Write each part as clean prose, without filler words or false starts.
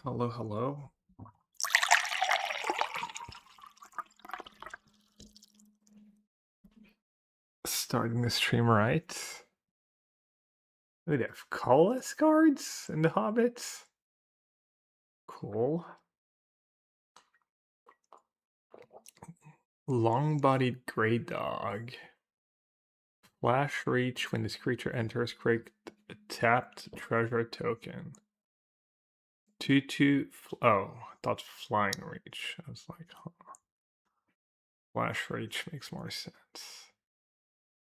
Hello, hello. Starting the stream right. Oh, they have colorless cards in the Hobbit. Cool. Long-bodied gray dog. Flash reach when this creature enters, create a tapped treasure token. 2/2. Oh, I thought flying reach. I was like, huh. Flash reach makes more sense.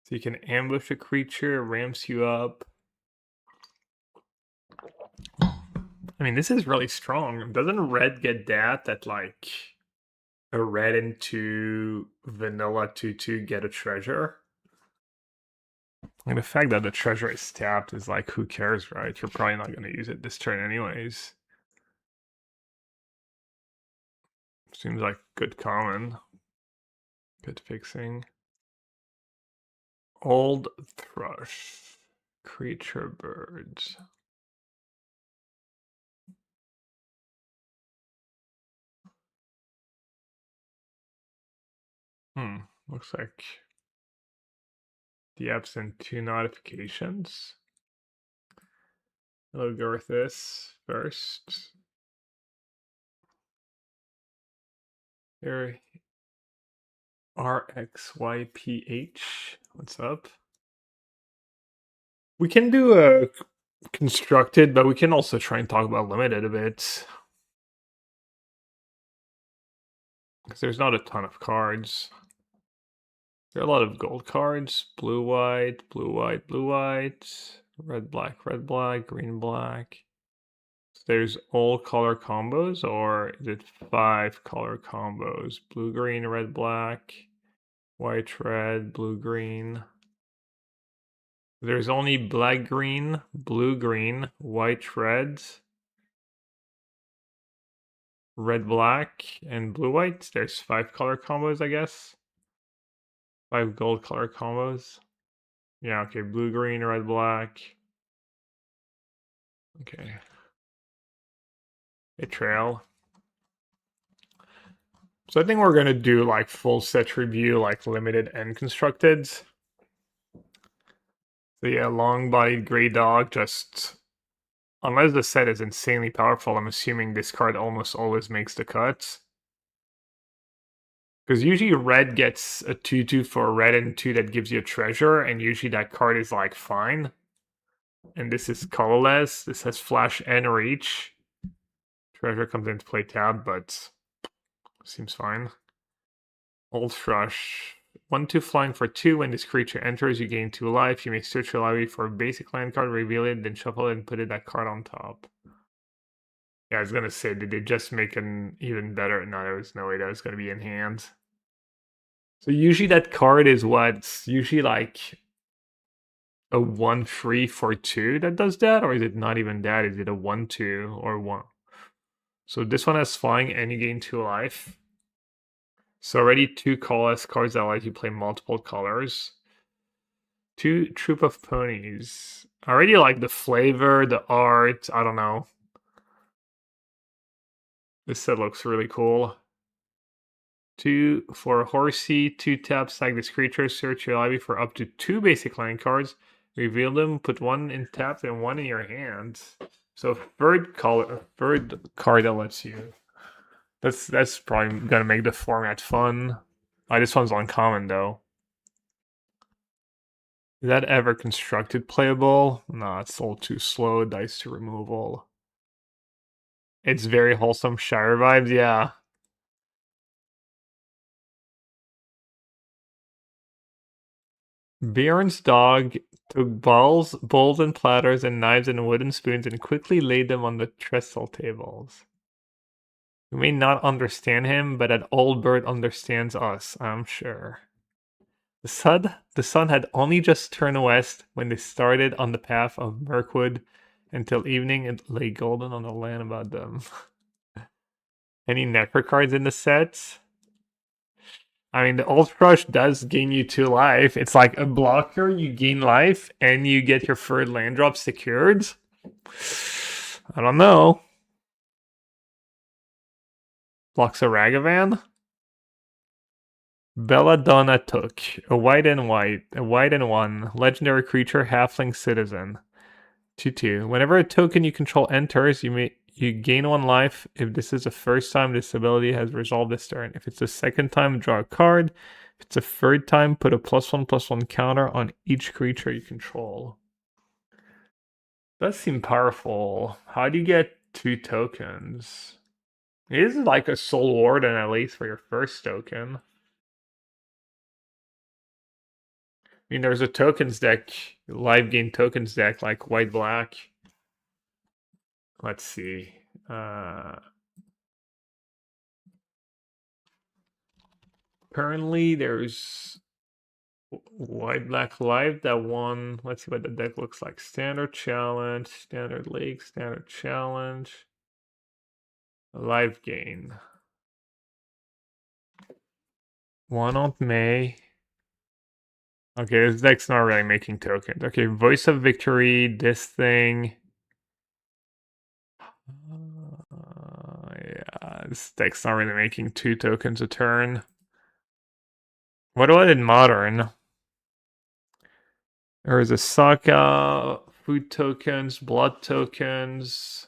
So you can ambush a creature, ramps you up. I mean, this is really strong. Doesn't red get that like a red into vanilla 2/2 get a treasure? And the fact that the treasure is tapped is like, who cares, right? You're probably not going to use it this turn anyways. Seems like good common. Good fixing. Old thrush. Creature birds. Looks like the app sent 2 notifications. I'll go with this first. Here, RXYPH. What's up? We can do a constructed, but we can also try and talk about limited a bit. Because there's not a ton of cards. There are a lot of gold cards. Blue, white, blue, white, blue, white. Red, black, green, black. So there's all color combos, or is it 5 color combos? Blue, green, red, black. White, red, blue, green. There's only black, green, blue, green, white, red, black, and blue, white. There's 5 color combos, I guess. 5 gold color combos. Yeah, okay. Blue, green, red, black. Okay. A trail. So I think we're going to do like full set review, like limited and constructed. So yeah, long-bodied gray dog, just unless the set is insanely powerful, I'm assuming this card almost always makes the cut. Because usually red gets a 2/2 for a red and 2 that gives you a treasure, and usually that card is like fine. And this is colorless. This has flash and reach. Treasure comes into play tab, but seems fine. Old Thrush. 1/2 flying for 2. When this creature enters, you gain 2 life. You may search your library for a basic land card, reveal it, then shuffle it and put that card on top. Yeah, I was gonna say, did they just make an even better? No, there was no way that was gonna be in hand. So usually that card is what's usually like a 1/3 for 2 that does that, or is it not even that? Is it a 1/2 or 1? So this one has flying and you gain 2 life. So already 2 colorless cards that allows you to play multiple colors. 2 Troop of Ponies. I already like the flavor, the art, I don't know. This set looks really cool. 2 for a Horsey, 2 tap, sack this creature, search your library for up to 2 basic land cards, reveal them, put 1 in tap and 1 in your hand. So third card that lets you. That's probably gonna make the format fun. This one's uncommon though. Is that ever constructed playable? No, it's all too slow. Dice to removal. It's very wholesome Shire vibes, yeah. Bjorn's dog took bowls and platters and knives and wooden spoons and quickly laid them on the trestle tables. We may not understand him, but that old bird understands us, I'm sure. The sun had only just turned west when they started on the path of Mirkwood. Until evening, it lay golden on the land about them. Any necro cards in the set? I mean, the Old Crush does gain you 2 life. It's like a blocker, you gain life, and you get your third land drop secured. I don't know. Blocks a Ragavan. Belladonna Took. A white and one. Legendary creature, halfling citizen. 2/2. Whenever a token you control enters, you gain 1 life. If this is the first time this ability has resolved this turn. If it's the second time, draw a card. If it's the third time, put a +1/+1 counter on each creature you control. Does seem powerful. How do you get 2 tokens? It is like a Soul Warden at least for your first token. I mean, there's a tokens deck, live game tokens deck, like white-black. Let's see. Currently, there's white-black live that won. Let's see what the deck looks like. Standard challenge, standard league, standard challenge, live gain. 1 on May. Okay, this deck's not really making tokens. Okay, Voice of Victory, this thing. Yeah, this deck's not really making 2 tokens a turn. What about in Modern? There is a Saka, food tokens, blood tokens.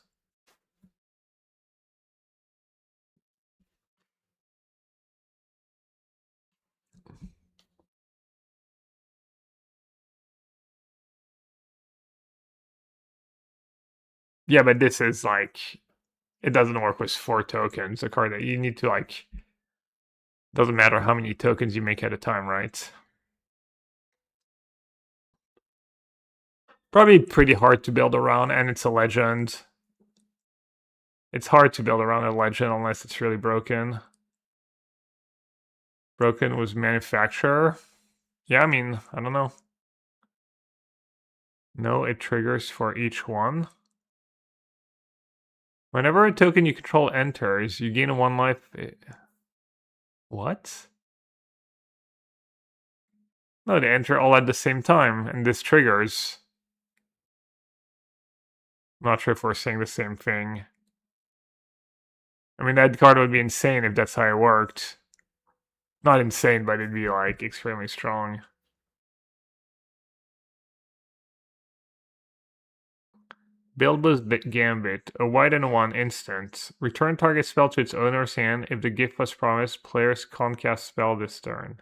Yeah, but this is like, it doesn't work with 4 tokens. A card that you need to like, doesn't matter how many tokens you make at a time, right? Probably pretty hard to build around, and it's a legend. It's hard to build around a legend unless it's really broken. Broken was manufacturer. Yeah, I mean, I don't know. No, it triggers for each one. Whenever a token you control enters, you gain 1 life. What? No, they enter all at the same time, and this triggers. I'm not sure if we're saying the same thing. I mean, that card would be insane if that's how it worked. Not insane, but it'd be, like, extremely strong. Bilbo's Gambit. A white and a 1 instant. Return target spell to its owner's hand. If the gift was promised, players can't cast spell this turn.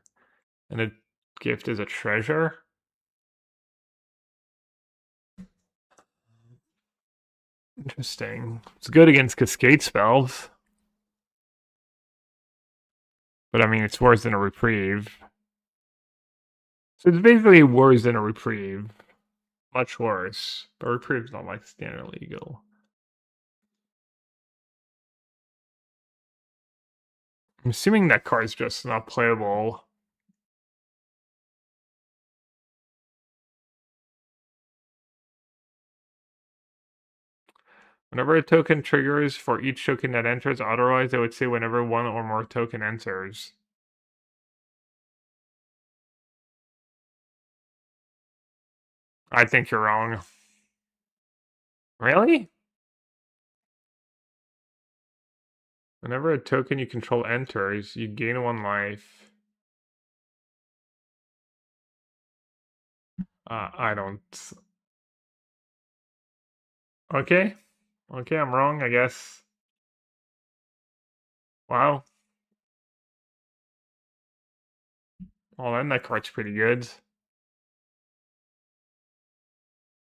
And the gift is a treasure? Interesting. It's good against Cascade spells. But I mean, it's worse than a Reprieve. So it's basically worse than a Reprieve. Much worse. But Reprieve's not like standard legal. I'm assuming that card's just not playable. Whenever a token triggers for each token that enters, otherwise I would say whenever 1 or more token enters. I think you're wrong. Really? Whenever a token you control enters, you gain 1 life. I don't... Okay. Okay, I'm wrong, I guess. Wow. Well, then that card's pretty good.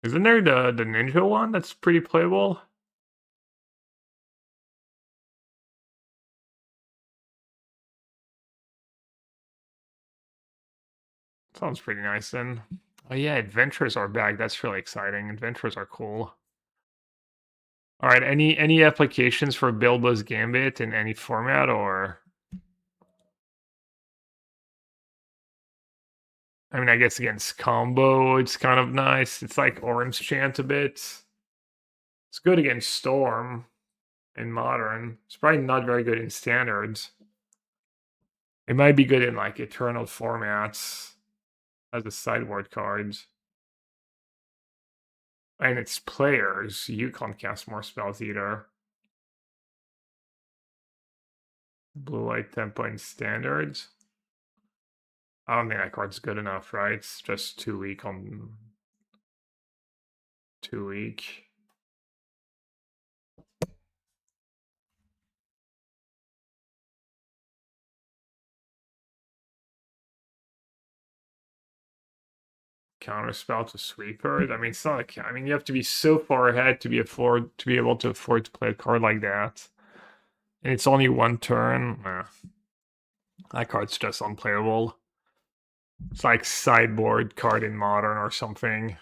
Isn't there the ninja one that's pretty playable? Sounds pretty nice then. Oh yeah, adventures are back. That's really exciting. Adventures are cool. All right, any applications for Bilbo's Gambit in any format or? I mean, I guess against combo, it's kind of nice. It's like Orange Chant a bit. It's good against Storm in Modern. It's probably not very good in Standards. It might be good in like Eternal formats as a sideboard card. And it's players. You can't cast more spells either. Blue white tempo and standards. I don't think that card's good enough, right? It's just too weak on too weak. Counterspell to sweepers. I mean, it's not like, I mean, you have to be so far ahead to be able to afford to play a card like that. And it's only one turn. That card's just unplayable. It's like sideboard card in Modern or something.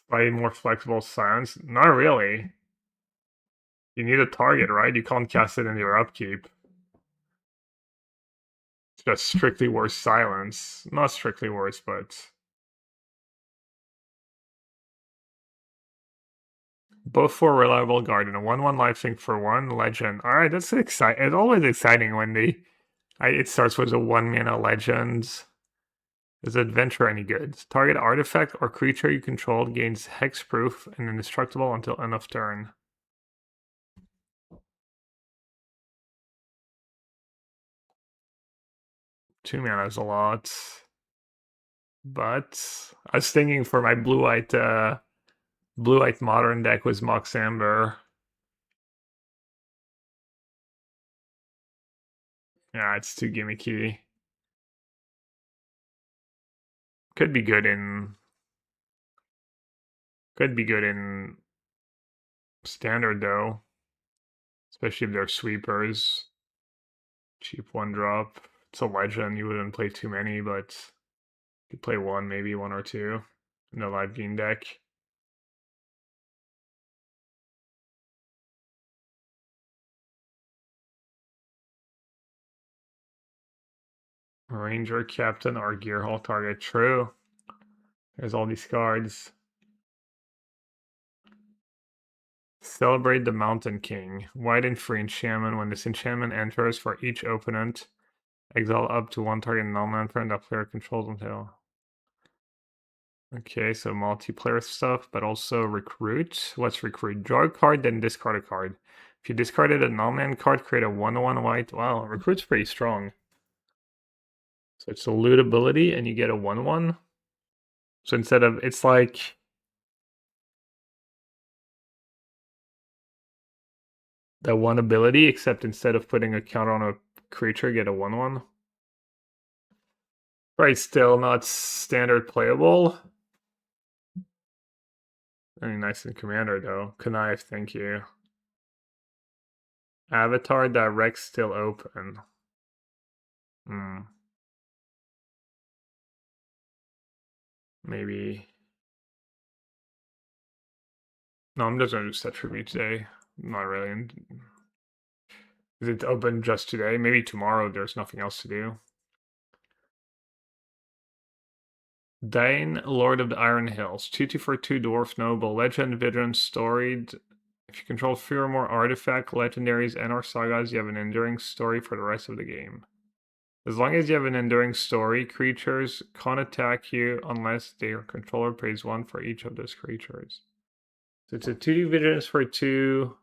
Slightly more flexible silence. Not really. You need a target, right? You can't cast it in your upkeep. It's just strictly worse silence. Not strictly worse, but both for reliable guard and a 1/1 life sync for 1 legend. Alright, that's exciting. It's always exciting when it starts with a 1-mana legend. Is adventure any good? Target artifact or creature you control gains hexproof and indestructible until end of turn. 2 mana is a lot. But I was thinking for my blue-white modern deck was Mox Amber. Yeah, it's too gimmicky. Could be good in standard though. Especially if they're sweepers. Cheap 1-drop. It's a legend, you wouldn't play too many, but you could play one, maybe 1 or 2 in the live game deck. Ranger, Captain, or Gearhulk target. True. There's all these cards. Celebrate the Mountain King. White and free enchantment. When this enchantment enters for each opponent, exile up to 1 target non-land friend that player controls until. Okay, so multiplayer stuff, but also recruit. What's recruit? Draw a card, then discard a card. If you discarded a non-land card, create a 1/1 white. Wow, recruit's pretty strong. So it's a loot ability, and you get a 1/1. So instead of, it's like that one ability, except instead of putting a counter on a creature, get a 1/1. Right, still not standard playable. I mean, nice in Commander, though. Connive, thank you. Avatar Direct still open. Maybe. No, I'm just gonna do set tribute today. Not really. Is it open just today? Maybe tomorrow there's nothing else to do. Dane, Lord of the Iron Hills. 2/2 for 2 Dwarf Noble. Legend, Vigilant, Storied. If you control 3 or more artifact, legendaries, and or sagas, you have an enduring story for the rest of the game. As long as you have an enduring story, creatures can't attack you unless their controller pays 1 for each of those creatures. So it's a 2D Vigilance for 2.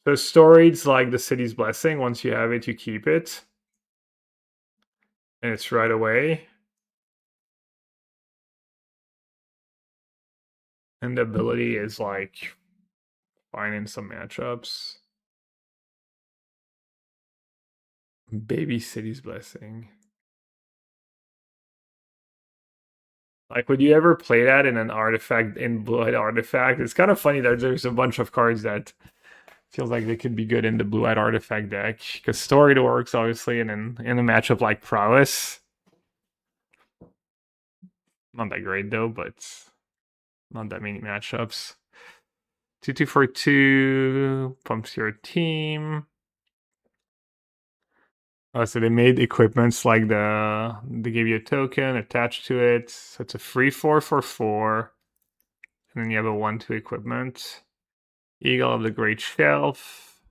So Storage's like the City's Blessing. Once you have it, you keep it. And it's right away. And the ability is like fine in some matchups. Baby City's Blessing. Like, would you ever play that in an artifact, in Blue-Eyed Artifact? It's kind of funny that there's a bunch of cards that feels like they could be good in the Blue-Eyed Artifact deck. Because Storied works, obviously, and in a matchup like Prowess. Not that great, though, but not that many matchups. 2/2 for 2 pumps your team. Oh, so they made equipments like they gave you a token attached to it. So it's a free 4 for 4. And then you have a 1/2 equipment. Eagle of the Great Shelf.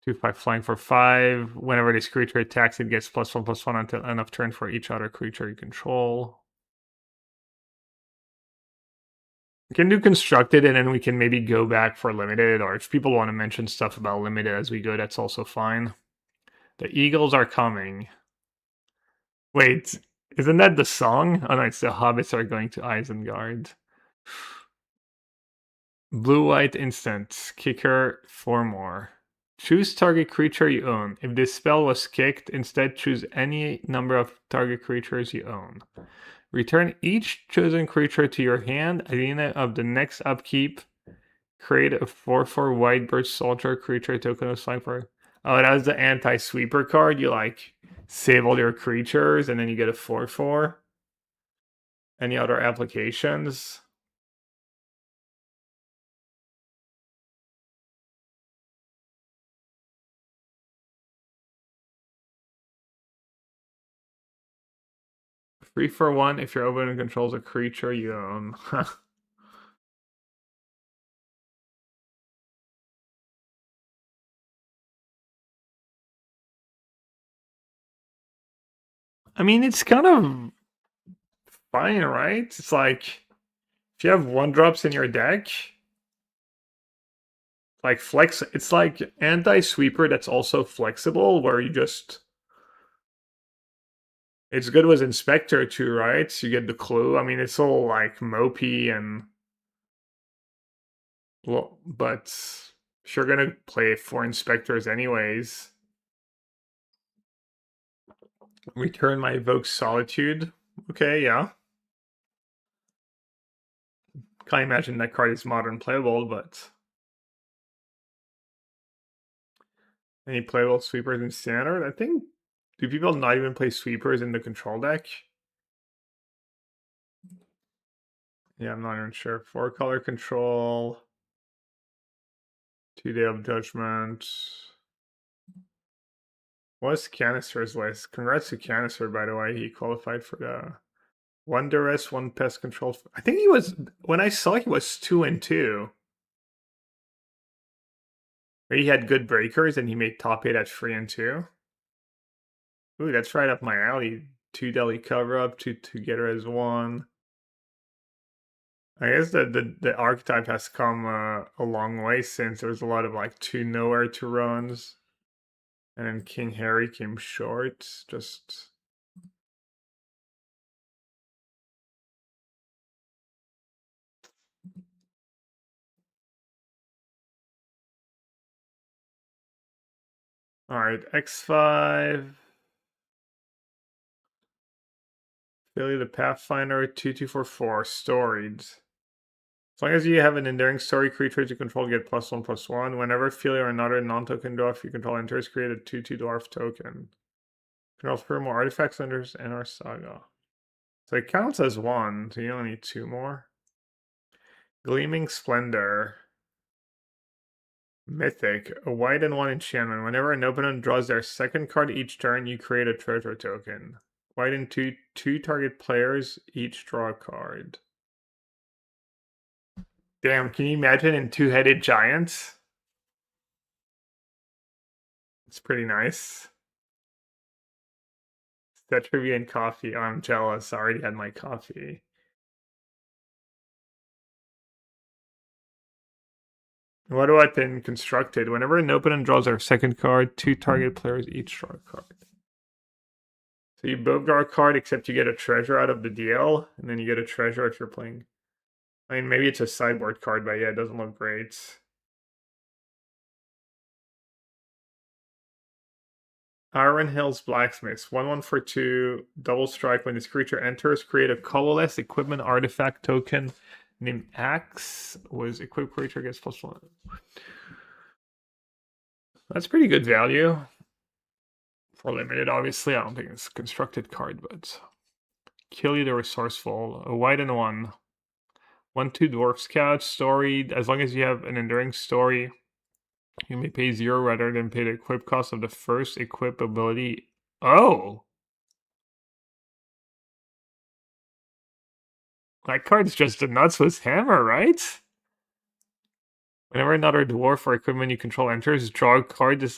2/5 flying for 5. Whenever this creature attacks, it gets +1/+1 until end of turn for each other creature you control. We can do constructed and then we can maybe go back for limited, or if people want to mention stuff about limited as we go, that's also fine. The Eagles are coming. Wait, isn't that the song? Oh no, it's the Hobbits are going to Isengard. Blue-white instant. Kicker 4 more. Choose target creature you own. If this spell was kicked, instead choose any number of target creatures you own. Return each chosen creature to your hand at the end of the next upkeep. Create a 4/4 white bird soldier creature token of sniper. Oh, that was the anti-sweeper card. You like save all your creatures and then you get a 4/4. Any other applications? Free for one if your opponent controls a creature you own. I mean, it's kind of fine, right? It's like if you have 1-drops in your deck, like flex, it's like anti-sweeper that's also flexible, where you just it's good with Inspector too, right? So you get the clue. I mean, it's all like mopey and well, but if you're gonna play 4 inspectors anyways, return my evoke solitude. Okay, yeah. Can't imagine that card is modern playable, but any playable sweepers in standard? I think do people not even play sweepers in the control deck? Yeah, I'm not even sure. 4-color control. 2 Day of Judgment. What's Canister's list? Congrats to Canister, by the way. He qualified for the 1 duress, 1 pest control. I think he was when I saw he was 2 and 2. He had good breakers and he made top 8 at 3 and 2. Ooh, that's right up my alley. 2 deli cover up, 2 together as 1. I guess the archetype has come a long way since there was a lot of like 2 nowhere to runs. And then King Harry came short. Just alright, X5. Billy the Pathfinder 2244 storied. As long as you have an enduring story creature you control, get +1/+1. Whenever Philly or another non-token dwarf you control enters, create a 2/2 dwarf token. Control 3 more artifacts enters in our saga. So it counts as 1, so you only need 2 more. Gleaming Splendor. Mythic. A white and 1 enchantment. Whenever an opponent draws their second card each turn, you create a treasure token. White and 2 target players each draw a card. Damn, can you imagine in 2-headed giants? It's pretty nice. That trivia and coffee. Oh, I'm jealous. I already had my coffee. What about then constructed? Whenever an opponent draws their second card, 2 target players each draw a card. So you both draw a card except you get a treasure out of the deal, and then you get a treasure if you're playing. I mean, maybe it's a sideboard card, but yeah, it doesn't look great. Iron Hills Blacksmiths. 1/1 for 2. Double strike. When this creature enters, create a colorless equipment artifact token named Axe. Was equipped creature gets +1. That's pretty good value. For limited, obviously. I don't think it's a constructed card, but Kill You the Resourceful. A white and 1. 1/2 Dwarf Scout. Story. As long as you have an enduring story, you may pay 0 rather than pay the equip cost of the first equip ability. Oh! That card's just a nuts with hammer, right? Whenever another dwarf or equipment you control enters, draw a card. This.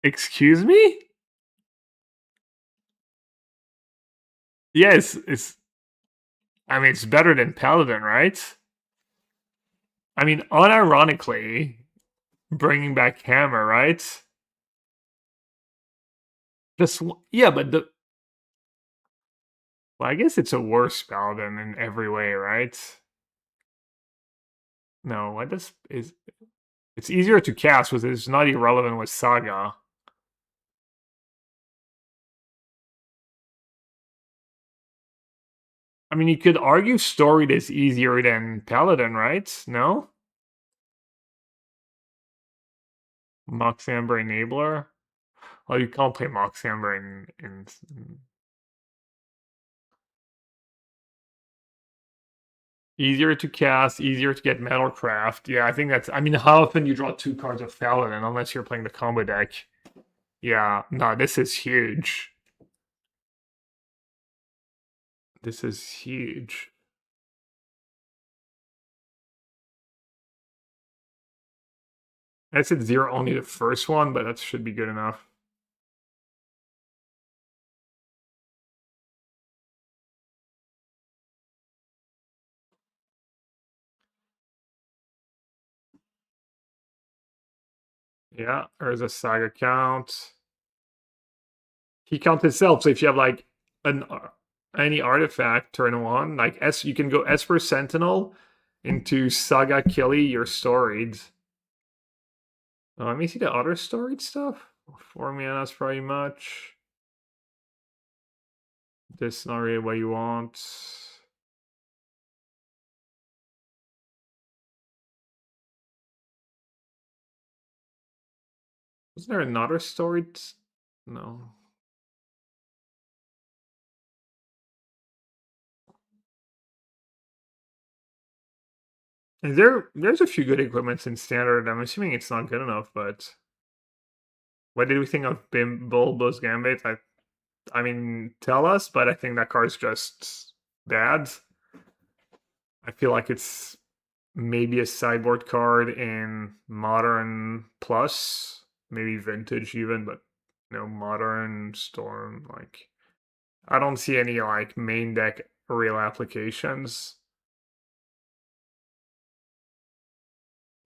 Excuse me? Yes, it's. I mean, it's better than Paladin, right? I mean, unironically, bringing back Hammer, right? Just yeah, but well, I guess it's a worse Paladin in every way, right? No, what does is it's easier to cast with it's not irrelevant with Saga. I mean, you could argue Storied is easier than Paladin, right? No? Mox Amber Enabler? Well, you can't play Mox Amber in easier to cast, easier to get Metalcraft. Yeah, I think that's. I mean, how often you draw 2 cards of Paladin unless you're playing the combo deck? Yeah, no, this is huge. This is huge. I said 0 only the first one, but that should be good enough. Yeah, there's a Saga count. He counts itself. So if you have like an any artifact turn 1, like S, you can go Esper Sentinel into Saga Killy your storied. Let me see the other storied stuff. 4 mana's probably much. This is not really what you want. Was there another storied? No. There's a few good equipments in standard. I'm assuming it's not good enough, but what did we think of Bulbo's Gambit? I mean, tell us, but I think that card's just bad. I feel like it's maybe a sideboard card in Modern Plus, maybe Vintage even, but Modern Storm, like I don't see any like main deck real applications.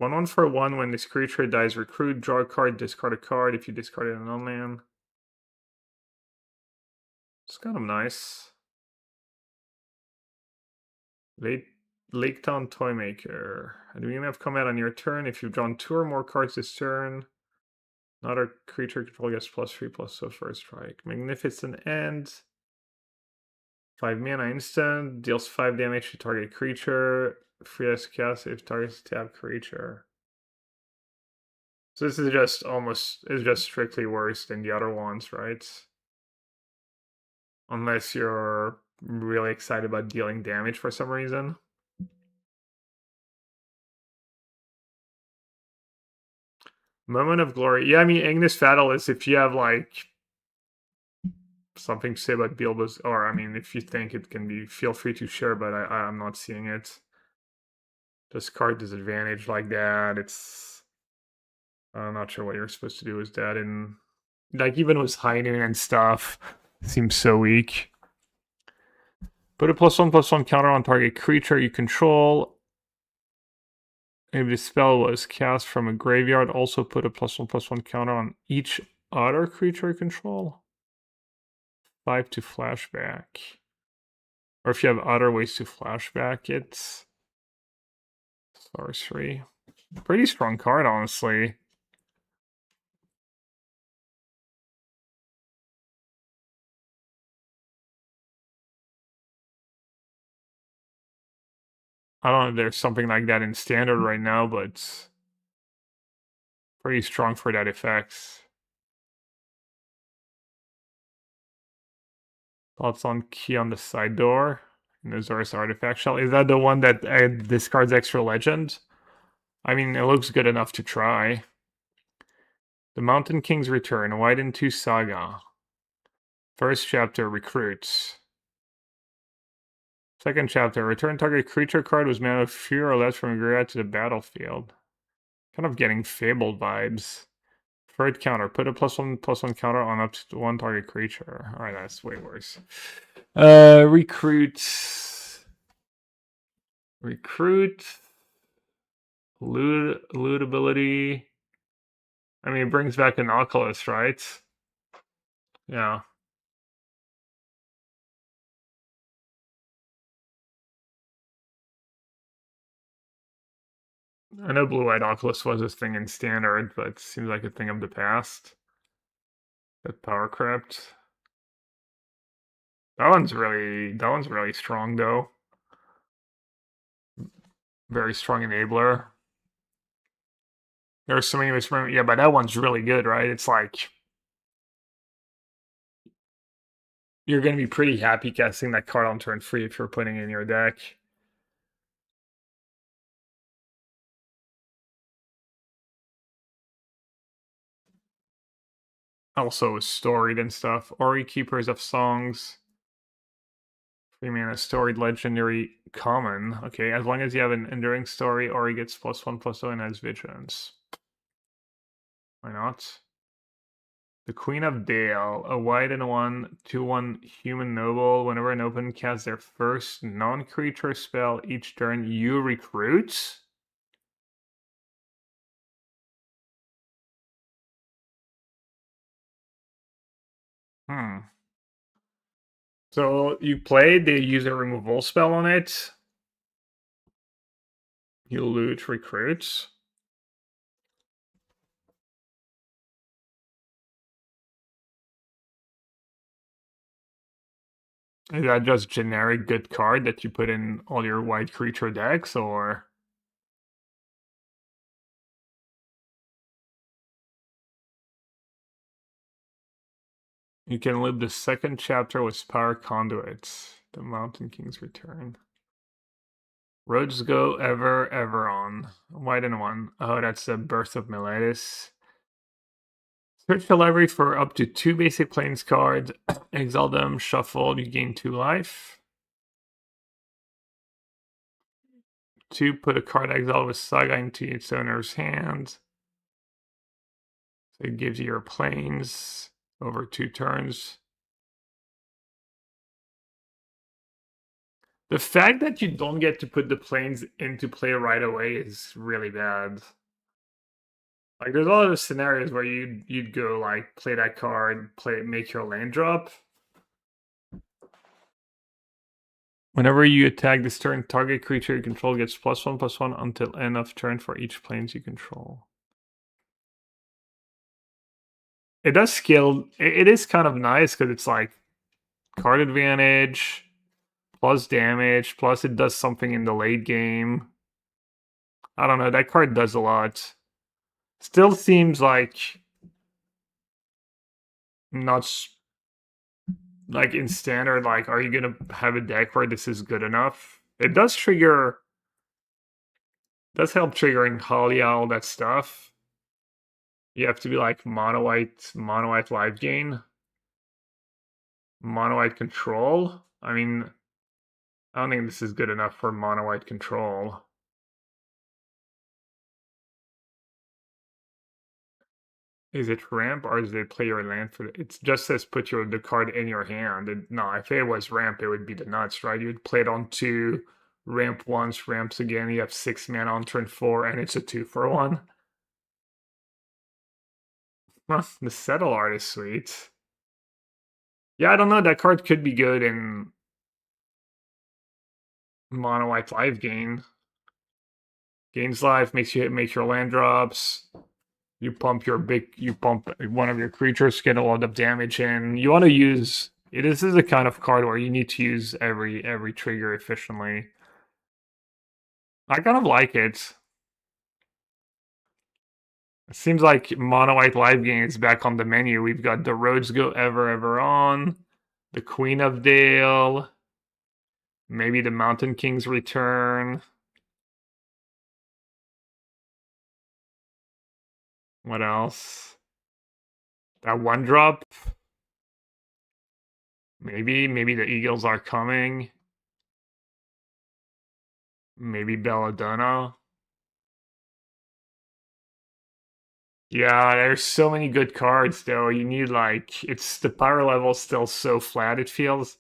1/1 for 1 when this creature dies, recruit, draw a card, discard a card if you discard it an unland. It's kind of nice. Lake Town Toymaker. Do you have combat on your turn? If you've drawn 2 or more cards this turn, another creature control gets +3/+, so first strike. Magnificent End. 5 mana instant, deals 5 damage to target creature. Free as cast if targets tap creature. So this is just strictly worse than the other ones, right? Unless you're really excited about dealing damage for some reason. Moment of Glory. Yeah, I mean, Ignis Fatal is if you have, like, something to say about Bilbo's, or, I mean, if you think it can be, feel free to share, but I'm not seeing it. This card disadvantage like that, it's... I'm not sure what you're supposed to do with that, and, like, even with hiding and stuff, seems so weak. Put a +1/+1 counter on target creature you control. If the spell was cast from a graveyard, also put a +1/+1 counter on each other creature you control. 5 to flashback. Or if you have other ways to flashback it. Sorcery. Pretty strong card, honestly. I don't know if there's something like that in standard right now, but pretty strong for that effect. Thoughts on key on the side door in the Azorius artifact shell. Is that the one that discards extra legend? I mean, it looks good enough to try. The Mountain King's Return, White and 2 Saga. First chapter, Recruits. Second chapter, return target creature card with mana of fear or less from a graveyard to the battlefield. Kind of getting Fabled vibes. Third counter, put a +1/+1 counter on up to 1 target creature. Alright, that's way worse. Recruits. Recruit. Loot ability. I mean, it brings back an Oculus, right? Yeah. I know blue-white Oculus was a thing in standard, but it seems like a thing of the past. That power crept. That one's really strong though. Very strong enabler. There's so many ways from yeah, but that one's really good, right? It's like you're gonna be pretty happy casting that card on turn 3 if you're putting it in your deck. Also storied and stuff. Ori Keepers of Songs. 3 mana storied legendary common. Okay, as long as you have an enduring story, Ori gets +1/+0 and has vigilance. Why not? The Queen of Dale, a white and a 1/2/1 human noble. Whenever an opponent casts their first non-creature spell each turn, you recruit. Hmm. So you played, they use a removal spell on it. You loot recruits. Is that just generic good card that you put in all your white creature decks, or you can live the second chapter with Power Conduits, the Mountain King's Return. Roads go ever on. White and 1. Oh, that's the Birth of Meletis. Search the library for up to 2 basic planes cards. Exile them, shuffle, you gain 2 life. 2, put a card exile with Saga into its owner's hand. So it gives you your planes over 2 turns. The fact that you don't get to put the planes into play right away is really bad. Like, there's a lot of scenarios where you'd go like play that card, make your land drop. Whenever you attack this turn, target creature you control gets +1/+1 until end of turn for each planes you control. It does scale. It is kind of nice because it's like card advantage, plus damage, plus it does something in the late game. I don't know. That card does a lot. Still seems like not like in standard. Like, are you gonna have a deck where this is good enough? It does trigger. Does help triggering Halia, all that stuff. You have to be like mono white live gain, mono white control. I mean, I don't think this is good enough for mono white control. Is it ramp or is it play your land for it just says put the card in your hand. No, if it was ramp, it would be the nuts, right? You'd play it on 2, ramp once, ramps again, you have 6 mana on turn 4, and it's a 2-for-1. The settle art is sweet. Yeah, I don't know, that card could be good in mono white live gain. Gains life, makes you make your land drops. You pump one of your creatures, get a lot of damage in. You want to use it. This is a kind of card where you need to use every trigger efficiently. I kind of like it. It seems like mono white live game is back on the menu. We've got the Roads Go Ever On, the Queen of Dale, maybe the Mountain King's Return. What else? That 1-drop. Maybe the Eagles Are Coming. Maybe Belladonna. Yeah, there's so many good cards though. You need like it's the power level still so flat it feels.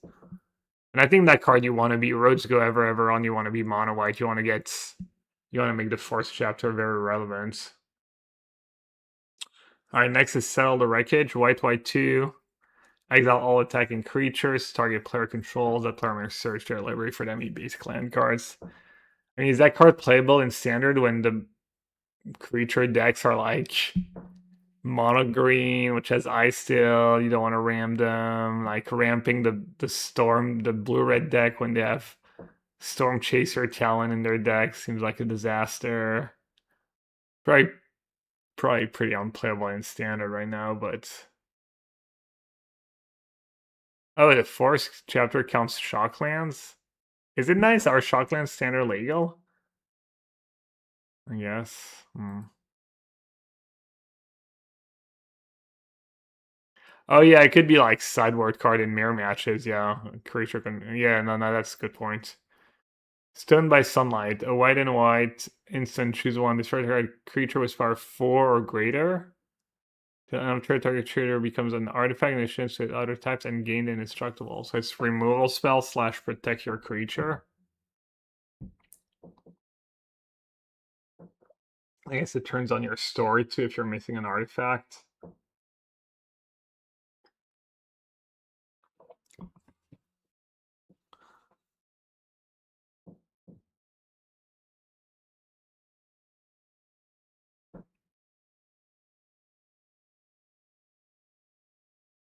And I think that card you want to be roads go ever on. You want to be mono white. You want to make the fourth chapter very relevant. All right, next is Settle the Wreckage. White 2. Exile all attacking creatures. Target player controls. That player may search their library for them basic land cards. I mean, is that card playable in standard when the creature decks are like mono green, which has ice still? You don't want to ram them. Like ramping the blue red deck when they have Storm Chaser Talon in their deck seems like a disaster. Probably pretty unplayable in standard right now, but oh, the fourth chapter counts shocklands. Is it nice? Are shocklands standard legal? I guess. Oh yeah, it could be like sideboard card in mirror matches. Yeah, creature can. Yeah, no, that's a good point. Stunned by sunlight. A white and white instant. Choose one. Destroy target creature with power 4 or greater. The untradeable target creature becomes an artifact and exchange with other types and gained indestructible. So it's removal spell / protect your creature. I guess it turns on your story too if you're missing an artifact.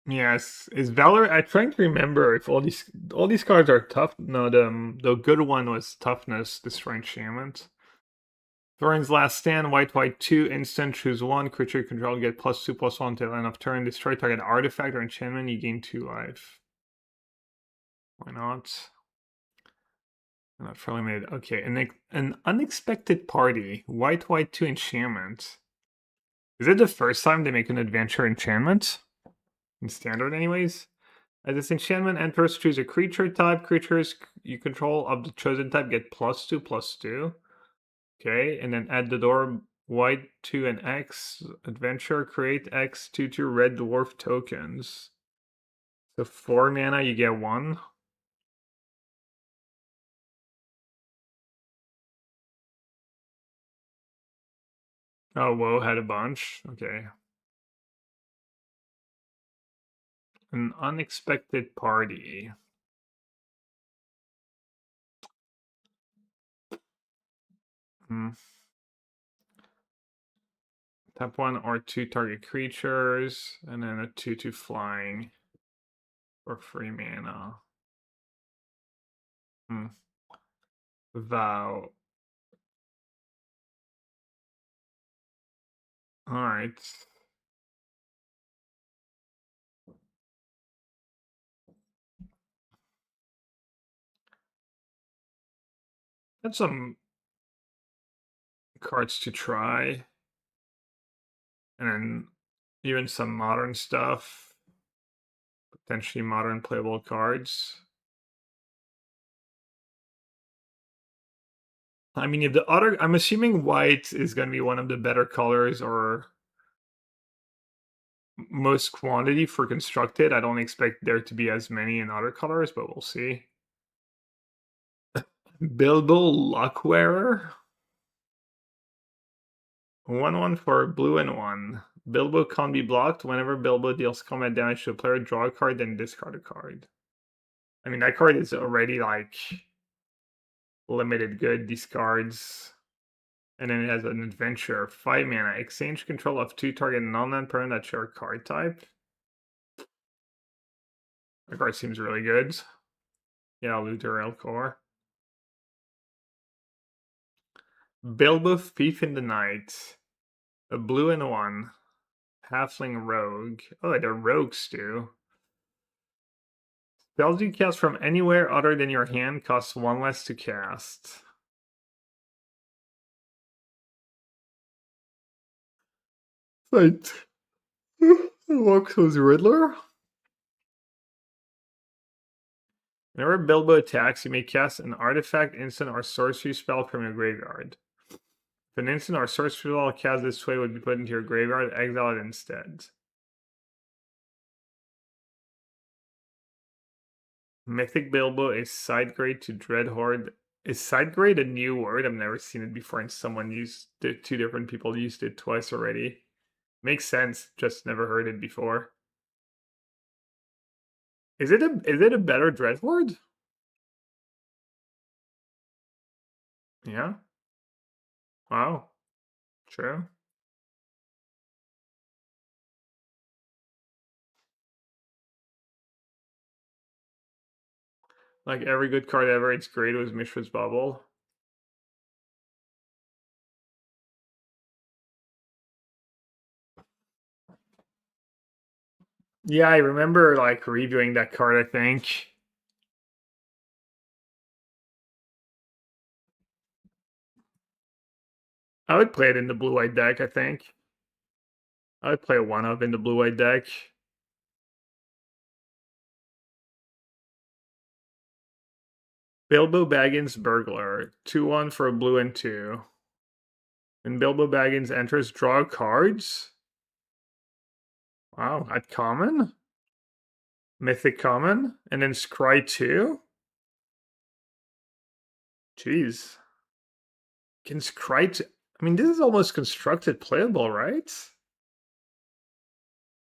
Yes, is Valor? I'm trying to remember if all these cards are tough. No, the good one was toughness. Destroy enchantment. Thorin's Last Stand. White 2 instant. Choose one creature you control. Get +2/+1 till end of turn. Destroy target artifact or enchantment. You gain 2 life. Why not? Not fairly made. Okay, an unexpected party. White 2 enchantment. Is it the first time they make an adventure enchantment? In standard, anyways. As this enchantment enters, choose a creature type. Creatures you control of the chosen type get +2/+2. Okay, and then add the door white 2 and X. Adventure, create X 2/2 red dwarf tokens. So 4 mana, you get 1. Oh, whoa, had a bunch. Okay. An unexpected party. Hmm. Tap 1 or 2 target creatures, and then a 2/2 flying for 3 mana. Vow. Alright. That's some cards to try. And then even some modern stuff. Potentially modern playable cards. I mean, if the other, I'm assuming white is going to be one of the better colors or most quantity for constructed. I don't expect there to be as many in other colors, but we'll see. Bilbo Luckwearer. 1/1 for blue and 1. Bilbo can't be blocked. Whenever Bilbo deals combat damage to a player, draw a card, then discard a card. I mean, that card is already like limited good. These cards. And then it has an adventure. 5 mana. Exchange control of 2 target non-land permanent that share card type. That card seems really good. Yeah, Luther Elcor. Bilbo Thief in the Night. A blue and 1. Halfling Rogue. Oh, they're rogues too. Spells you cast from anywhere other than your hand cost 1 less to cast. Right. Works with Riddler. Whenever Bilbo attacks, you may cast an artifact, instant, or sorcery spell from your graveyard. If an instant or sorcery spell cast this way would be put into your graveyard, exile it instead. Mythic Bilbo is side grade to Dreadhorde. Is side grade a new word? I've never seen it before, and someone used it. Two different people used it twice already. Makes sense. Just never heard it before. Is it a better Dreadhorde? Yeah. Wow. True. Like every good card ever, its grade was Mishra's Bubble. Yeah, I remember like reviewing that card, I think. I would play it in the blue-white deck, I think. I would play a one-up in the blue-white deck. Bilbo Baggins Burglar. 2-1 for a blue and 2. When Bilbo Baggins enters, draw cards. Wow, at common? Mythic common? And then scry 2? Jeez. Can scry 2... I mean, this is almost constructed playable, right?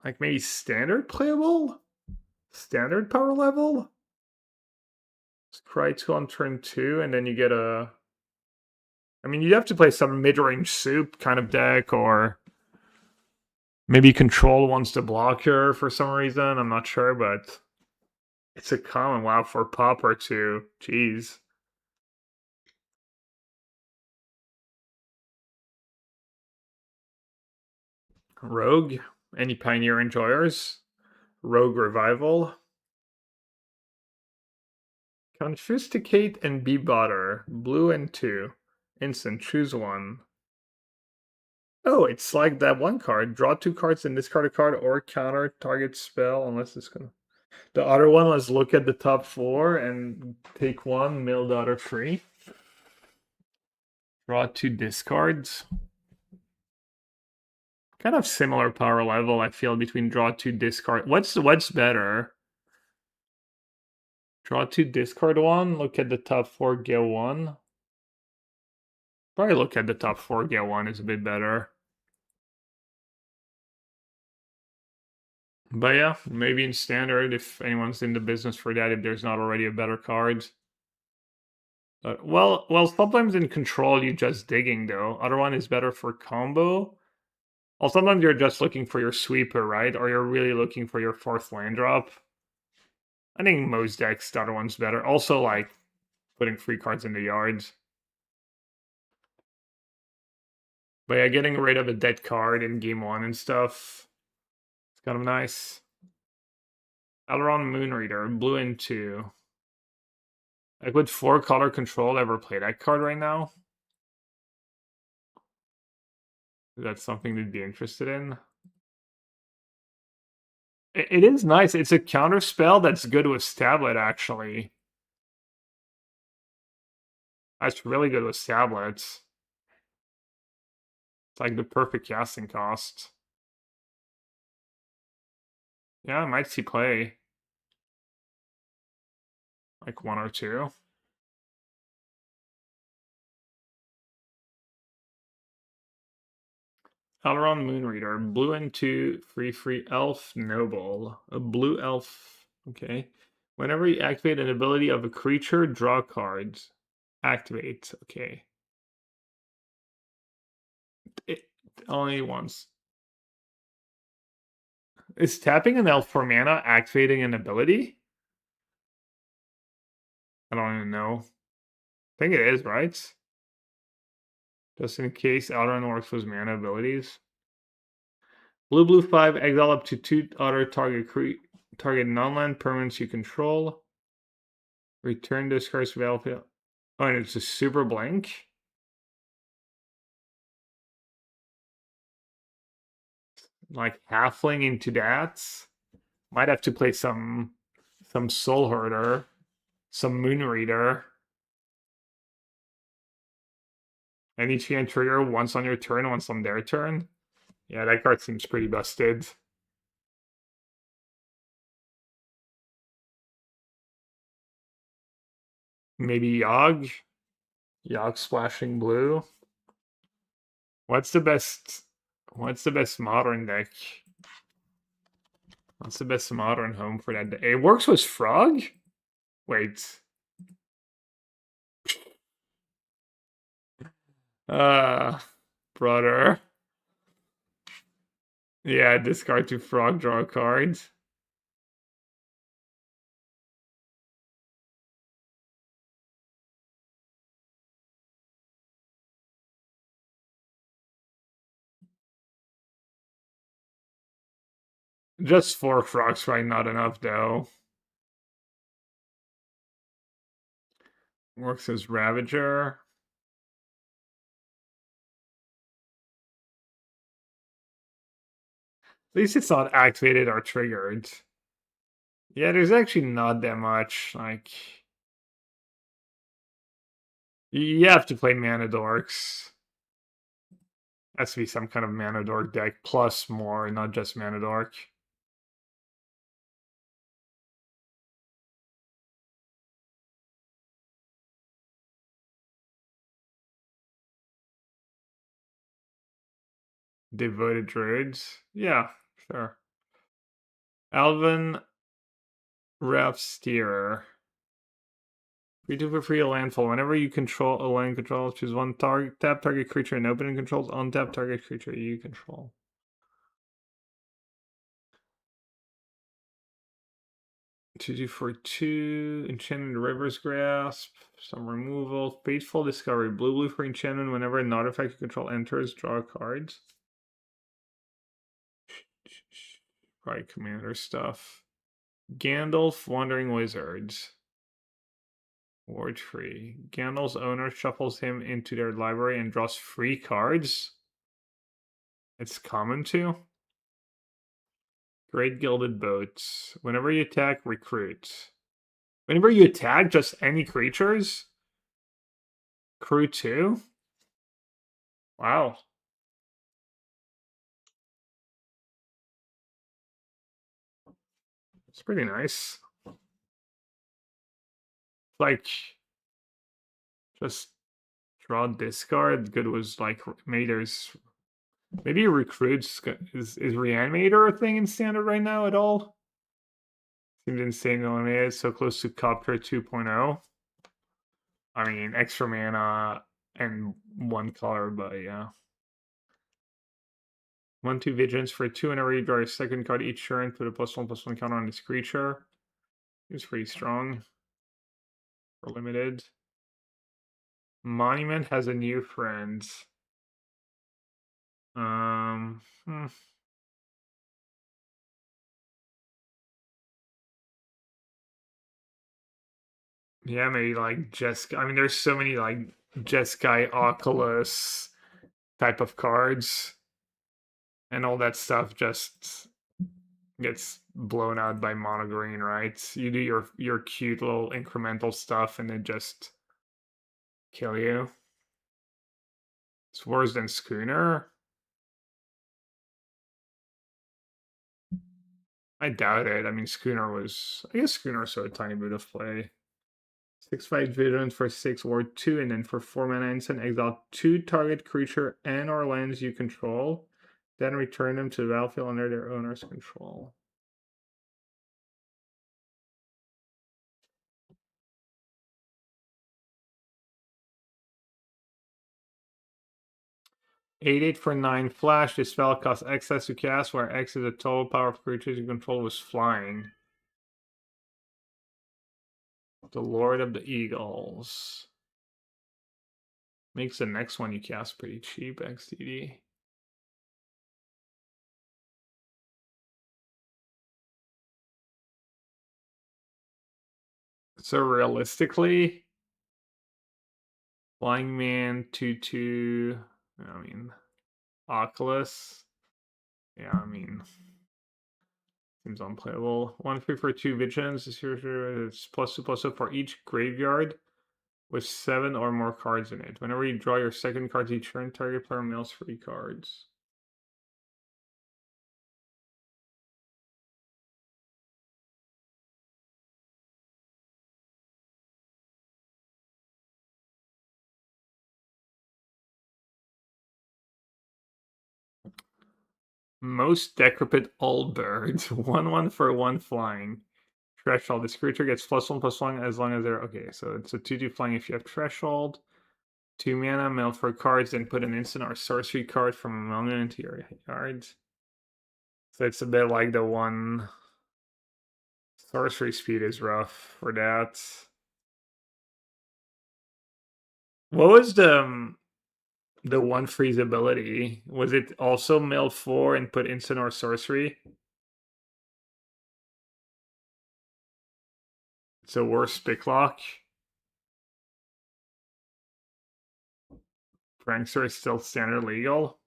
Like maybe standard playable? Standard power level? Scry 2 on turn 2, and then you get a... I mean, you'd have to play some mid-range soup kind of deck, or maybe control wants to block her for some reason. I'm not sure, but it's a common. Wow, for pop or 2. Jeez. Rogue. Any Pioneer Enjoyers? Rogue Revival. Confisticate and Be Butter. Blue and 2. Instant. Choose one. Oh, it's like that one card. Draw 2 cards and discard a card or counter target spell unless it's gonna... The other one was look at the top 4 and take 1, mill the other 3. Draw 2 discards. Kind of similar power level, I feel, between draw 2 discard. What's better? Draw 2 discard 1, look at the top 4, get 1. Probably look at the top 4, get 1 is a bit better. But yeah, maybe in standard, if anyone's in the business for that, if there's not already a better card. Well, sometimes in control you just digging though. Other one is better for combo. Well, sometimes you're just looking for your sweeper, right? Or you're really looking for your 4th land drop. I think most decks, the other one's better. Also, like, putting free cards in the yards. But yeah, getting rid of a dead card in game 1 and stuff. It's kind of nice. Alaron Moonreader, blue and 2. Like, would 4-color control ever play that card right now? That's something to be interested in. It is nice. It's a counter spell that's good with Stablet, actually. That's really good with Stablets. It's like the perfect casting cost. Yeah, I might see play. Like 1 or 2. Alaron Moonreader, blue and 2, free elf noble. A blue elf. Okay. Whenever you activate an ability of a creature, draw cards. Activate. Okay. Only once. Is tapping an elf for mana activating an ability? I don't even know. I think it is, right? Just in case Alaron works with mana abilities. Blue 5, exile up to 2 other target non-land permanents you control. Return this card's battlefield. Oh, and it's a super blank. Like halfling into that. Might have to play some Soul Herder, some Moon Reader. And each can trigger once on your turn, once on their turn. Yeah, that card seems pretty busted. Maybe Yogg? Yogg splashing blue? What's the best modern deck? What's the best modern home for that deck? It works with Frog? Wait. Uh brother. Yeah, discard to Frog, draw a card. Just 4 Frogs, probably not enough though. Works as Ravager. At least it's not activated or triggered. Yeah, there's actually not that much. Like, you have to play Mana Dorks. Has to be some kind of Mana Dork deck plus more, not just Mana Dork. Devoted Druids. Yeah, sure. Alvin Ref Steerer. 3/2 for free, a landfall. Whenever you control a land control, choose one target, tap target creature and opening controls, untap target creature you control. 2/2 for 2, Enchanted River's Grasp, some removal, Fateful Discovery, blue for enchantment. Whenever an artifact you control enters, draw a card. Probably commander stuff. Gandalf, Wandering Wizards. Ward free. Gandalf's owner shuffles him into their library and draws 3 cards. It's common too. Great Gilded Boats. Whenever you attack, recruit. Whenever you attack just any creatures? Crew 2? Wow. It's pretty nice. Like, just draw discard. Good was like, maybe recruits. Is Reanimator a thing in standard right now at all? Seems insane to eliminate it so close to Copter 2.0. I mean, extra mana and 1 color, but yeah. 1/2 vigilance for 2 and a redraw your second card each turn. Put a +1/+1 counter on this creature. It's pretty strong for limited. Monument has a new friend. Um, hmm. Yeah, maybe like Jeskai. I mean, there's so many like Jeskai Oculus type of cards, and all that stuff just gets blown out by mono green, right? You do your cute little incremental stuff, and it just kill you. It's worse than Schooner. I doubt it. I mean, Schooner was. I guess Schooner saw a tiny bit of play. 6/5 vision for 6 or 2, and then for 4 mana instant, exile 2 target creature and or lands you control. Then return them to the battlefield under their owner's control. Eight for 9 flash. This spell costs X to cast, where X is the total power of creatures you control was flying. The Lord of the Eagles. Makes the next one you cast pretty cheap, XTD. So realistically, Flying Man 2/2. I mean, Oculus. Yeah, I mean, seems unplayable. 1/3 for 2 vigilance. This here is +2/+2 for each graveyard with 7 or more cards in it. Whenever you draw your second card each turn, target player mills 3 cards. Most decrepit old bird. 1/1 for 1 flying. Threshold. This creature gets +1/+1 as long as they're okay. So it's a 2/2 flying if you have threshold. 2 mana, mill for cards, then put an instant or sorcery card from among it into your yard. So it's a bit like the one. Sorcery speed is rough for that. What was the one freeze ability? Was it also mill 4 and put instant or sorcery? It's a worse picklock. Prankster is still standard legal.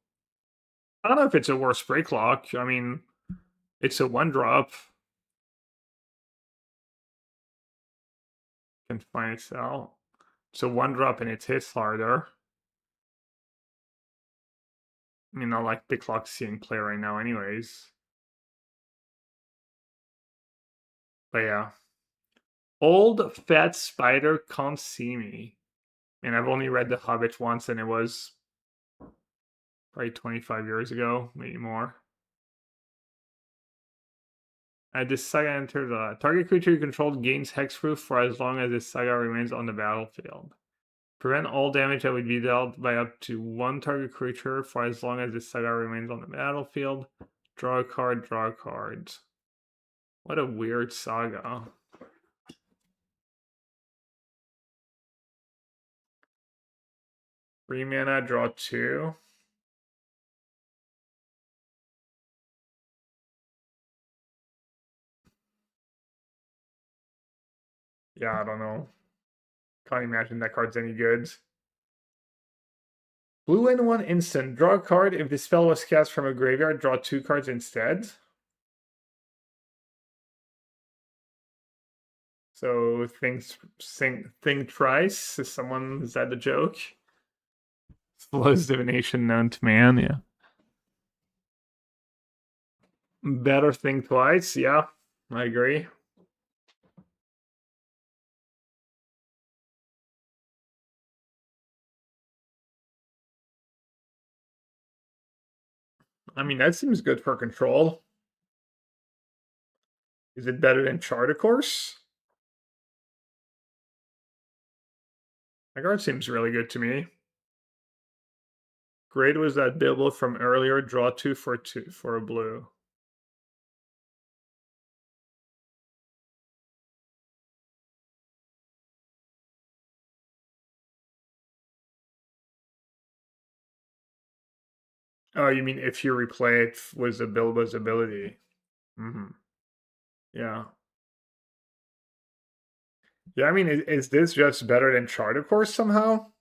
I don't know if it's a worse breaklock. I mean, it's a 1-drop. Can find itself. It's a 1-drop and it hits harder. I mean, I like picklock seeing play right now, anyways. But yeah. Old fat spider can't see me. And I've only read The Hobbit once, and it was probably 25 years ago, maybe more. This saga enters the target creature you control gains hexproof for as long as this saga remains on the battlefield. Prevent all damage that would be dealt by up to 1 target creature for as long as this saga remains on the battlefield. Draw a card, draw a card. What a weird saga. Three mana, draw 2. Yeah, I don't know. Can't imagine that card's any good. Blue and 1 instant. Draw a card. If the spell was cast from a graveyard, draw 2 cards instead. So think thrice. Is that the joke? Slowest divination known to man, yeah. Better think twice, yeah. I agree. I mean, that seems good for control. Is it better than Chart, of course? That card seems really good to me. Great was that Bibble from earlier. Draw 2 for a blue. Oh, you mean if you replay it was a Bilbo's ability? Mm-hmm. Yeah. Yeah, I mean, is this just better than Chart, of course, somehow?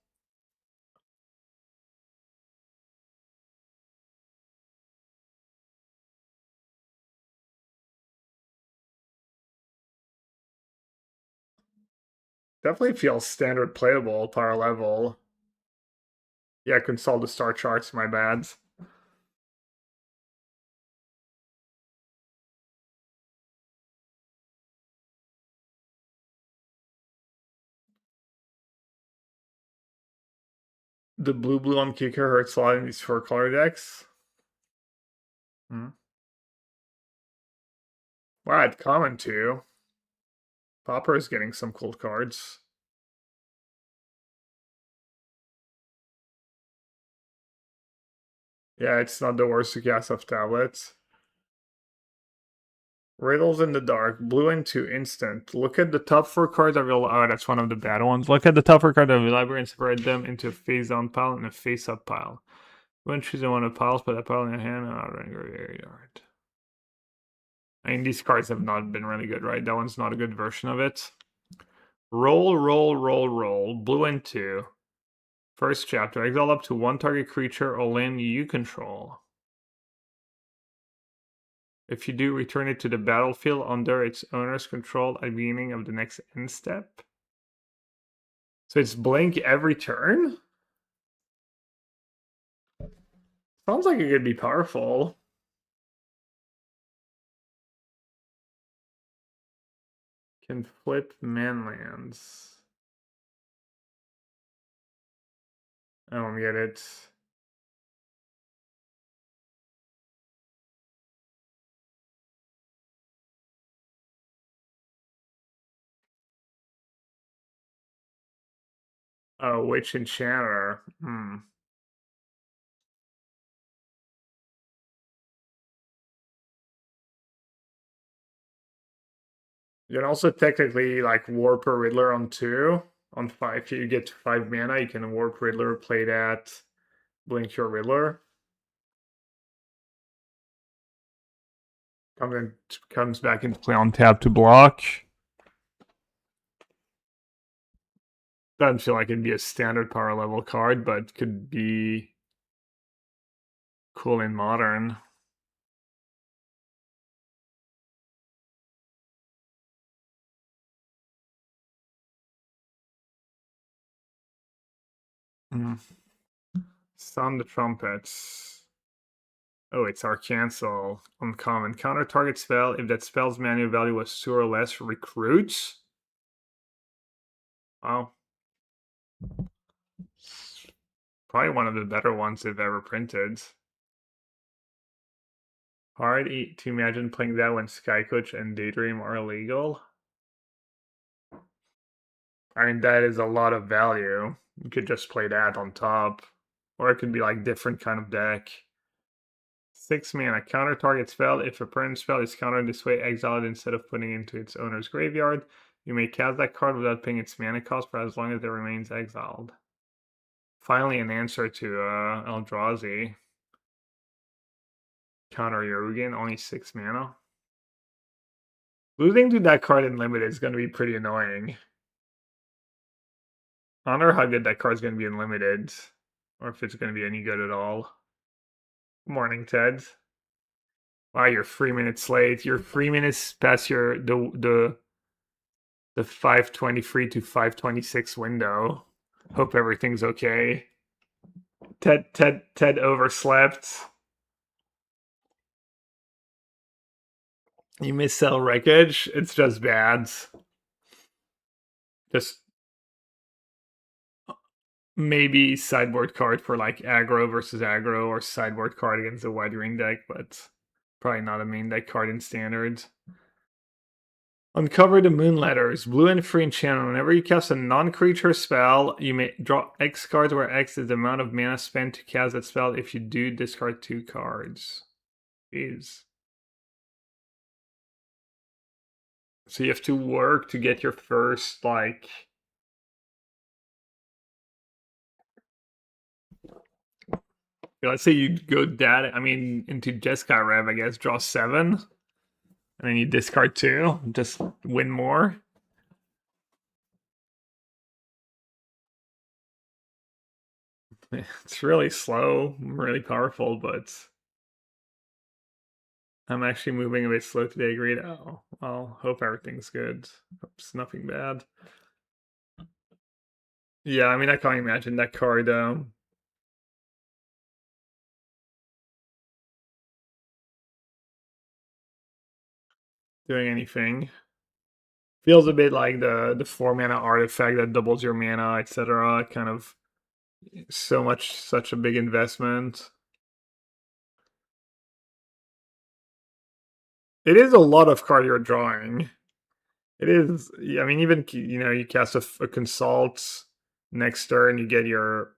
Definitely feels standard playable, power level. Yeah, consult the star charts, my bad. The blue on kicker hurts a lot in these 4-color decks. Hmm. Wow, it's common too. Popper is getting some cool cards. Yeah, it's not the worst to cast off tablets. Riddles in the Dark, blue and 2 instant. Look at the top 4 cards of your. Oh, that's one of the bad ones. Look at the top 4 cards of your library and separate them into a face down pile and a face up pile. When choosing one of the piles, put that pile in your hand and out in your yard. I mean, these cards have not been really good, right? That one's not a good version of it. Roll, roll, roll, roll. Blue and 2. First chapter. Exile up to 1 target creature or land you control. If you do, return it to the battlefield under its owner's control at the beginning of the next end step. So it's blink every turn? Sounds like it could be powerful. Can flip manlands. I don't get it. Oh, which enchanter? Hmm. You can also technically like warp a Riddler on 2. On 5, if you get to 5 mana, you can warp Riddler, play that, blink your Riddler. Comes back into play on tap to block. Doesn't feel like it'd be a standard power level card, but could be cool in modern. Mm. Sound the trumpets. Oh, it's our cancel. Uncommon. Counter target spell. If that spell's manual value was 2 or less, recruits. Wow. Probably one of the better ones they've ever printed. Hard to imagine playing that when Sky Coach and Daydream are illegal. I mean, that is a lot of value. You could just play that on top. Or it could be like different kind of deck. 6 mana. Counter target spell. If a permanent spell is countered this way, exile it instead of putting it into its owner's graveyard. You may cast that card without paying its mana cost for as long as it remains exiled. Finally, an answer to Eldrazi. Counter Yorugan, only 6 mana. Losing to that card in limited is going to be pretty annoying. I wonder how good that card's going to be in limited, or if it's going to be any good at all. Morning, Ted. Wow, you're 3 minutes late. You're 3 minutes past your the 5:23 to 5:26 window. Hope everything's okay. Ted overslept. You miss cell wreckage. It's just bad. Just maybe sideboard card for like aggro versus aggro, or sideboard card against a wide ring deck, but probably not a main deck card in standard. Uncover the Moon Letters. Blue and free enchantment. Whenever you cast a non-creature spell, you may draw X cards, where X is the amount of mana spent to cast that spell. If you do, discard 2 cards. Jeez. So you have to work to get your first, like... Let's say you go that, I mean, into Jeskai Rev, I guess, draw 7. And then you discard 2, just win more. It's really slow, really powerful, but I'm actually moving a bit slow today. Agreed. Oh, I'll hope everything's good. Hope it's nothing bad. Yeah, I mean, I can't imagine that card doing anything. Feels a bit like the 4 mana artifact that doubles your mana, etc. Kind of such a big investment. It is a lot of card you're drawing. It is. I mean, even you cast a consult next turn, you get your.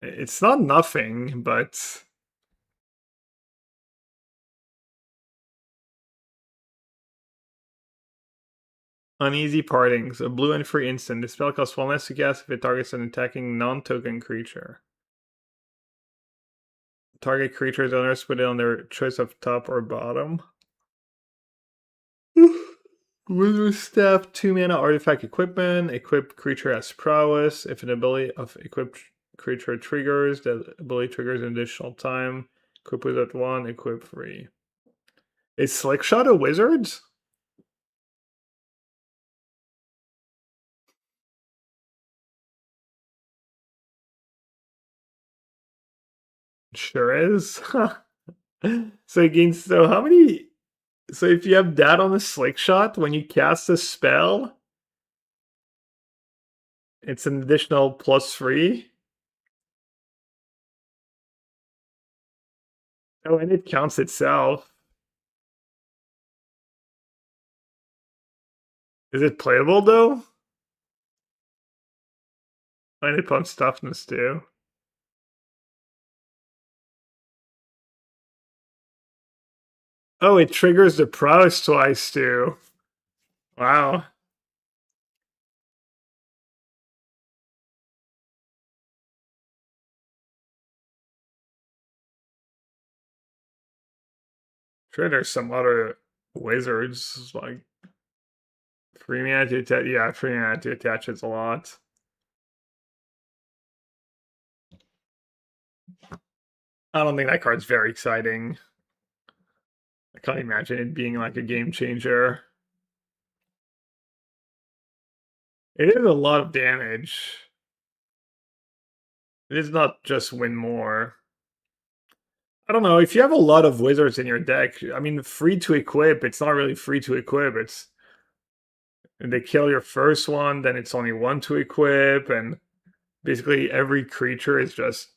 It's not nothing, but uneasy partings. A blue and free instant. The spell costs 1 less to cast if it targets an attacking non-token creature. Target creature's owners put it on their choice of top or bottom. Wizard Staff, 2 mana artifact equipment. Equipped creature has prowess. If an ability of equipped creature triggers, that ability triggers an additional time. Equip wizard 1, equip 3. Is Slickshot a wizard? Sure is. So how many? So if you have that on a Slickshot, when you cast a spell, it's an additional +3. Oh, and it counts itself. Is it playable though? And it pumps toughness too. Oh, it triggers the prowess twice too. Wow. Sure, there's some other wizards like free mana to attach. Yeah, free mana to attach is a lot. I don't think that card's very exciting. I can't imagine it being like a game changer. It is a lot of damage. It is not just win more. I don't know, if you have a lot of wizards in your deck, I mean, free to equip, it's not really free to equip. It's and they kill your first one, then it's only one to equip, and basically every creature is just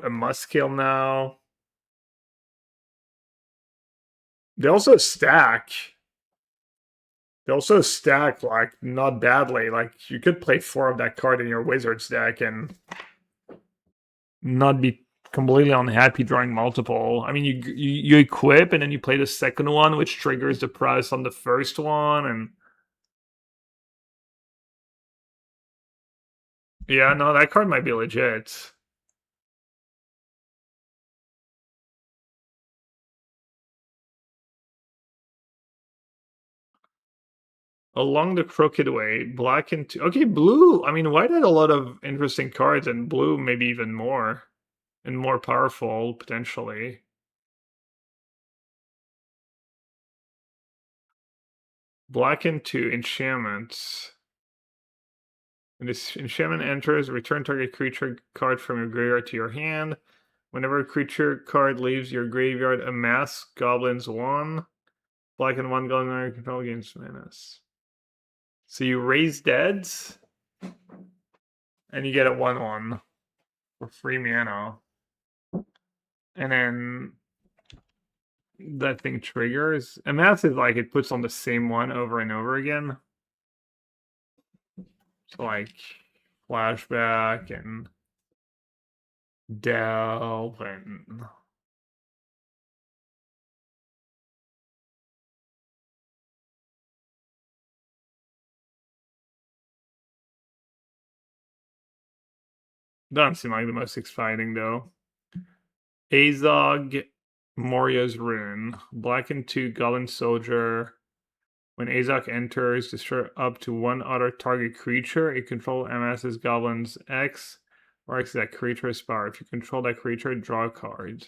a must kill now. They also stack. They also stack like not badly. Like you could play 4 of that card in your wizard's deck and not be completely unhappy drawing multiple. I mean, you equip and then you play the second one, which triggers the price on the first one, and yeah, no, that card might be legit. Along the Crooked Way, black and two. Okay, blue. I mean, white had a lot of interesting cards, and blue maybe even more and more powerful potentially. Black and two enchantments. When this enchantment enters, return target creature card from your graveyard to your hand. Whenever a creature card leaves your graveyard, amass goblins 1. Black and 1 goblin under control against menace. So you raise deads, and you get a 1/1 for free mana. And then that thing triggers. Amass is like it puts on the same one over and over again. So like flashback and delve and doesn't seem like the most exciting though. Azog Moria's Rune. Black and 2 Goblin Soldier. When Azog enters, destroy up to 1 other target creature. It controls MS's Goblin's X, or X is that creature's power. If you control that creature, draw a card.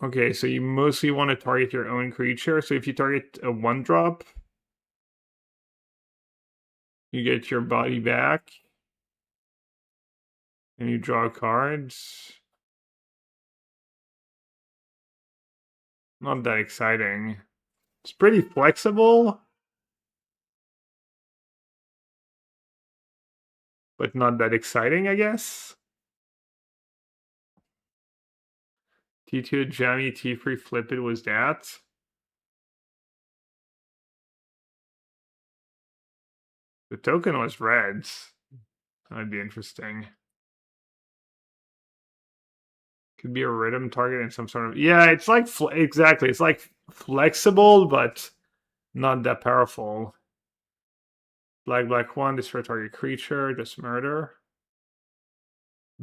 Okay, so you mostly want to target your own creature. So if you target a 1-drop, you get your body back. And you draw cards. Not that exciting. It's pretty flexible, but not that exciting, I guess. T2 Jammy, T3 Flip It was that. The token was reds. That'd be interesting. Could be a rhythm target and some sort of... Yeah, it's like... Exactly. It's like flexible, but not that powerful. Black 1, destroy target creature, just murder.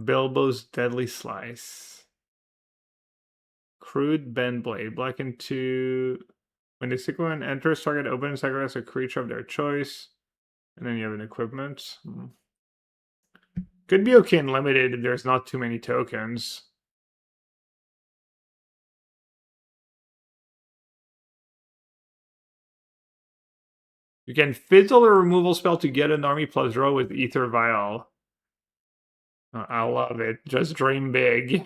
Bilbo's Deadly Slice. Crude Bend Blade. Black and 2. When the sequence enters, target opponent sacrifice a creature of their choice. And then you have an equipment. Could be okay in limited if there's not too many tokens. You can fizzle a removal spell to get an army plus draw with Ether Vial. I love it. Just dream big.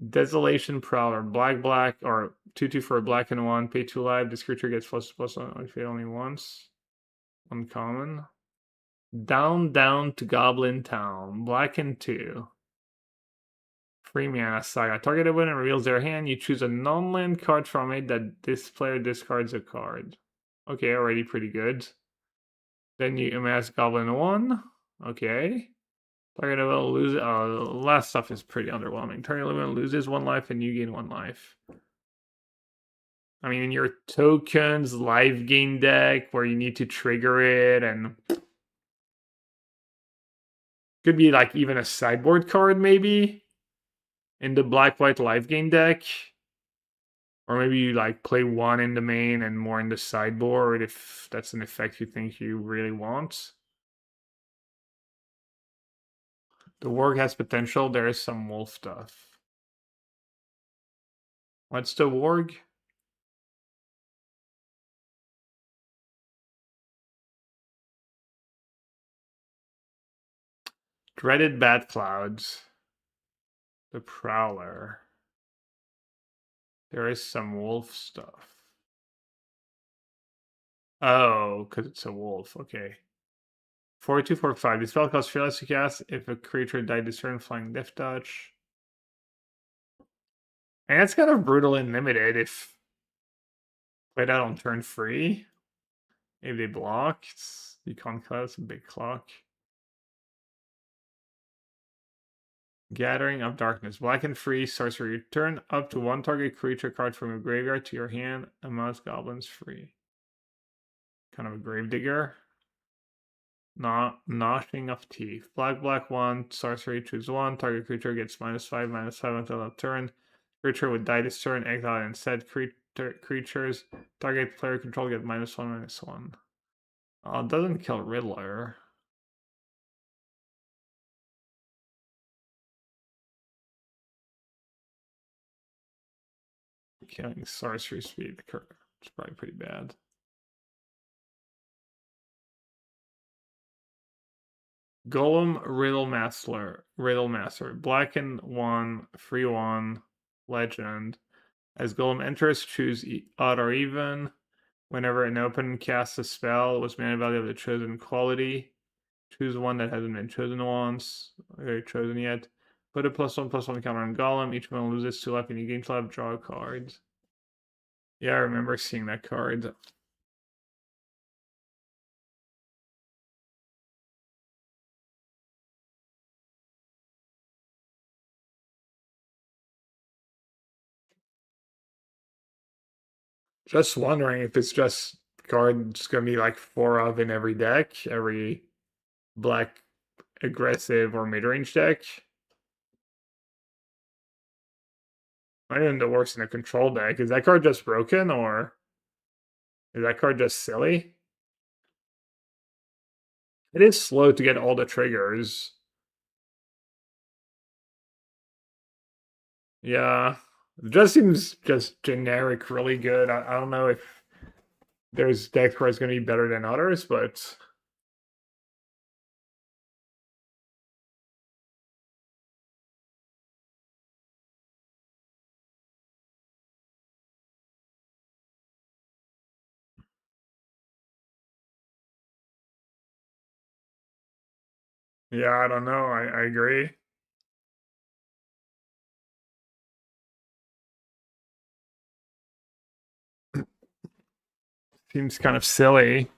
Desolation Prowler. Black, or 2/2 for a black and 1. Pay 2 life. This creature gets +++ if it only once. Uncommon. Down to Goblin Town. Black and 2. 3 mana saga. Target opponent reveals their hand. You choose a non-land card from it that this player discards a card. Okay, already pretty good. Then you amass Goblin 1. Okay. Target opponent loses. Last stuff is pretty underwhelming. Target opponent loses 1 life and you gain 1 life. I mean, in your tokens life gain deck where you need to trigger it and could be like even a sideboard card maybe in the black-white life gain deck. Or maybe you like play 1 in the main and more in the sideboard if that's an effect you think you really want. The warg has potential. There is some wolf stuff. What's the warg? Dreaded Bat Clouds. The Prowler. There is some wolf stuff. Oh, because it's a wolf. Okay. 4-2-4-5. This spell costs fearless to cast if a creature died this turn, flying Death Touch. And it's kind of brutal and limited if played out on turn 3. If they block, you can't cast a big clock. Gathering of Darkness. Black and free sorcery. Return up to 1 target creature card from your graveyard to your hand. Amass goblins free. Kind of a gravedigger. Gnashing of Teeth. Black 1. Sorcery. Choose 1. Target creature gets -5/-5 until that turn. Creature would die this turn. Exile instead. Creatures. Target player control get -1/-1. It doesn't kill Riddler. Killing sorcery speed. It's probably pretty bad. Golem Riddle Master. Black and 1, free 1, legend. As Golem enters, choose odd or even. Whenever an opponent casts a spell, what's mana value of the chosen quality? Choose one that hasn't been chosen once, or chosen yet. Put a +1/+1 counter on Golem. Each one loses 2 life and you gain 2 life, draw a card. Yeah, I remember seeing that card. Just wondering if it's just cards gonna be like 4 of in every deck, every black aggressive or mid-range deck. Not even the worst in a control deck. Is that card just broken or is that card just silly? It is slow to get all the triggers. Yeah. It just seems just generic really good. I don't know if there's decks where it's gonna be better than others, but yeah, I don't know. I agree. Seems kind of silly.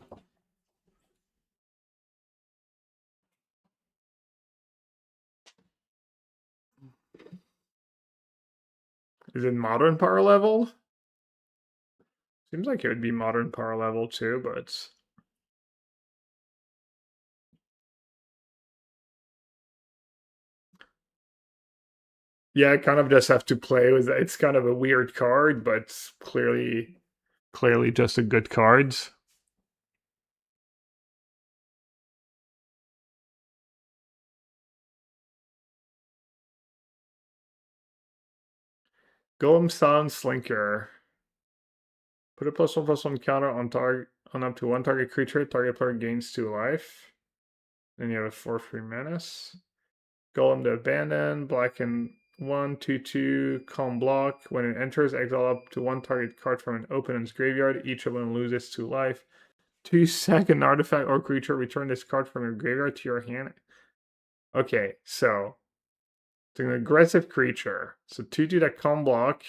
Is it modern power level? Seems like it would be modern power level too, but yeah, I kind of just have to play with it. It's kind of a weird card, but clearly just a good card. Golem Sound Slinker. Put a +1/+1 counter on up to 1 target creature. Target player gains 2 life. Then you have a 4/3 menace. Golem to abandon. Black and 1/2/2 calm block. When it enters, exile up to 1 target card from an opponent's graveyard. Each of them loses 2 life. 2-second artifact or creature. Return this card from your graveyard to your hand. Okay, so It's an aggressive creature. So 2/2 that can't block.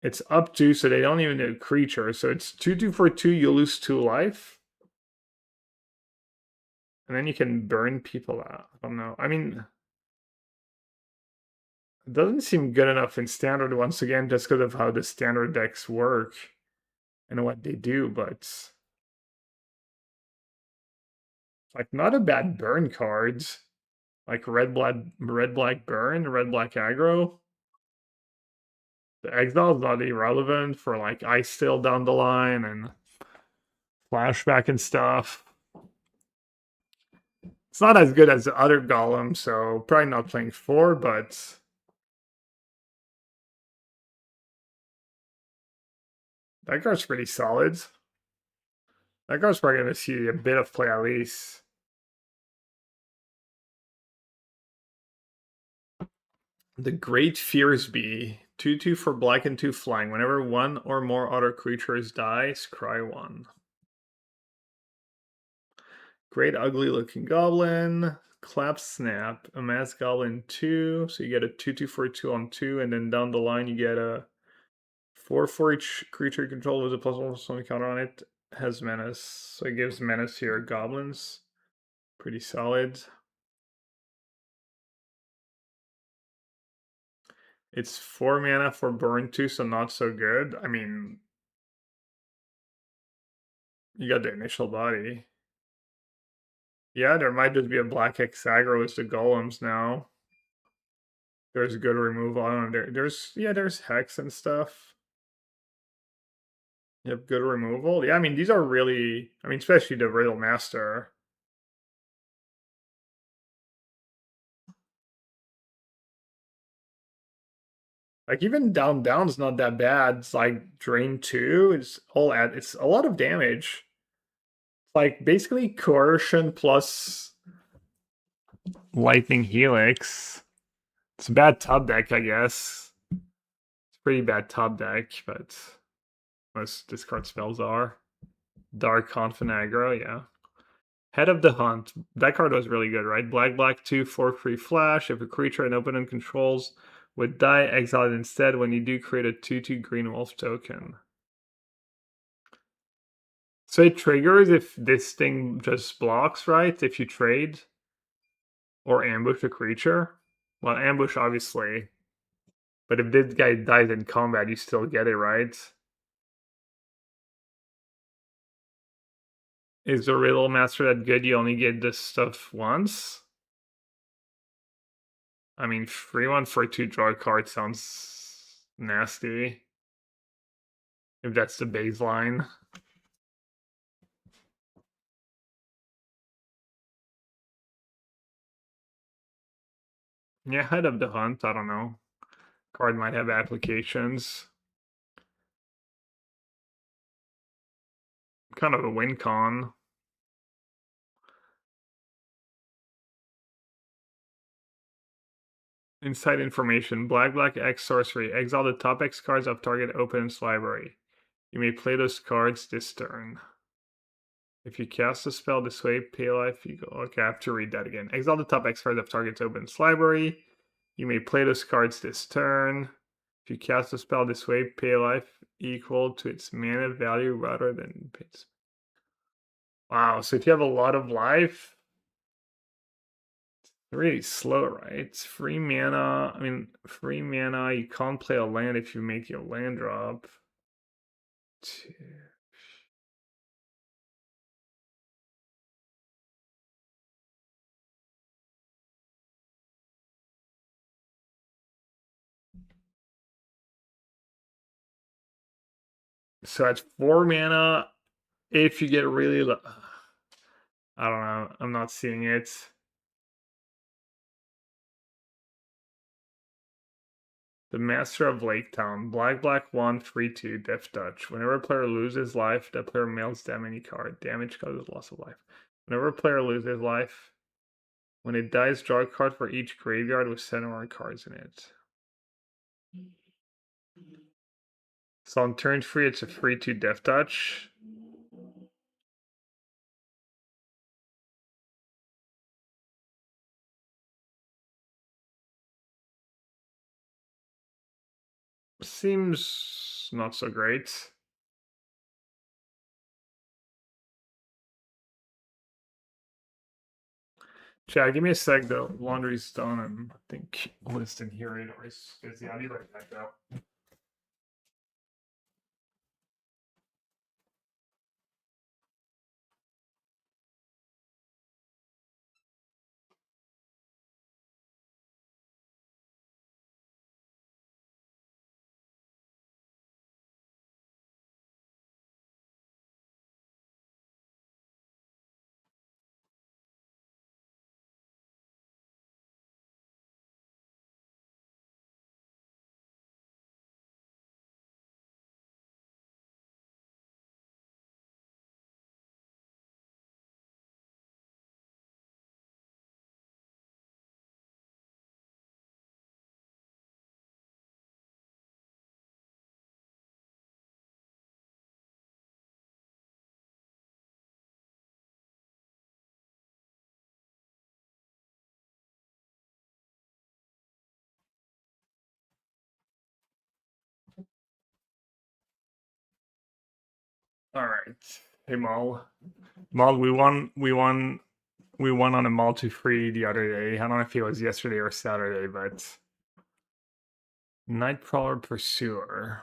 It's up 2, so they don't even do creature. So it's 2/2 for 2, you lose 2 life. And then you can burn people out. I don't know. I mean, it doesn't seem good enough in standard once again, just because of how the standard decks work and what they do, but like not a bad burn cards. Like red black burn, red black aggro. The exile is not irrelevant for like ice still down the line and flashback and stuff. It's not as good as the other golem, so probably not playing 4, but that card's pretty solid. That card's probably gonna see a bit of play at least. The Great Fearsby. 2/2 for black and 2 flying. Whenever one or more other creatures die, scry 1. Great ugly looking goblin. Clap snap. A mass goblin 2. So you get a 2/2 for a 2 on 2, and then down the line you get a 4 for each creature you control with a +1/+1 counter on it. Has menace. So it gives menace here. Goblins. Pretty solid. It's 4 mana for burn 2, so not so good. I mean, you got the initial body. Yeah, there might just be a black X aggro with the golems now. There's good removal. I don't know. There's hex and stuff. You have good removal. Yeah, I mean these are really. I mean, especially the Riddle Master. Like even down's not that bad. It's like drain 2. It's a lot of damage. Like basically coercion plus lightning helix. It's a bad top deck, I guess. It's a pretty bad top deck, but most discard spells are. Dark Confident Aggro, yeah. Head of the Hunt. That card was really good, right? Black 2 for free flash. If a creature an opponent controls would die, exile it instead. When you do, create a 2/2 green wolf token. So it triggers if this thing just blocks, right? If you trade or ambush a creature. Well, ambush obviously. But if this guy dies in combat, you still get it, right? Is the Riddle Master that good? You only get this stuff once? I mean, free 1 for 2 draw card sounds nasty. If that's the baseline. Yeah, Head of the Hunt, I don't know. Card might have applications. Kind of a win con. Inside information. Black X sorcery. Exile the top X cards of target opponent's library. You may play those cards this turn. If you cast a spell this way, pay life, you go. Okay, I have to read that again. Exile the top X cards of target's opponent's library. You may play those cards this turn. If you cast a spell this way, pay life equal to its mana value rather than its. Wow, so if you have a lot of life, it's really slow, right? It's free mana. I mean, free mana, you can't play a land if you make your land drop. Two. So that's 4 mana if you get really low. I don't know. I'm not seeing it. The Master of Lake Town. Black 1, free 2, Death Touch. Whenever a player loses life, that player mails them any card. Damage causes loss of life. Whenever a player loses life, when it dies, draw a card for each graveyard with 7 or more cards in it. So on turn 3, it's a free 2 Death Touch. seems not so great. Chad, give me a sec. The laundry's done, and I think Winston here is busy. I'll be right back though. All right. Hey, Mal. Mal, we won on a multi-free the other day. I don't know if it was yesterday or Saturday, but Nightcrawler Pursuer.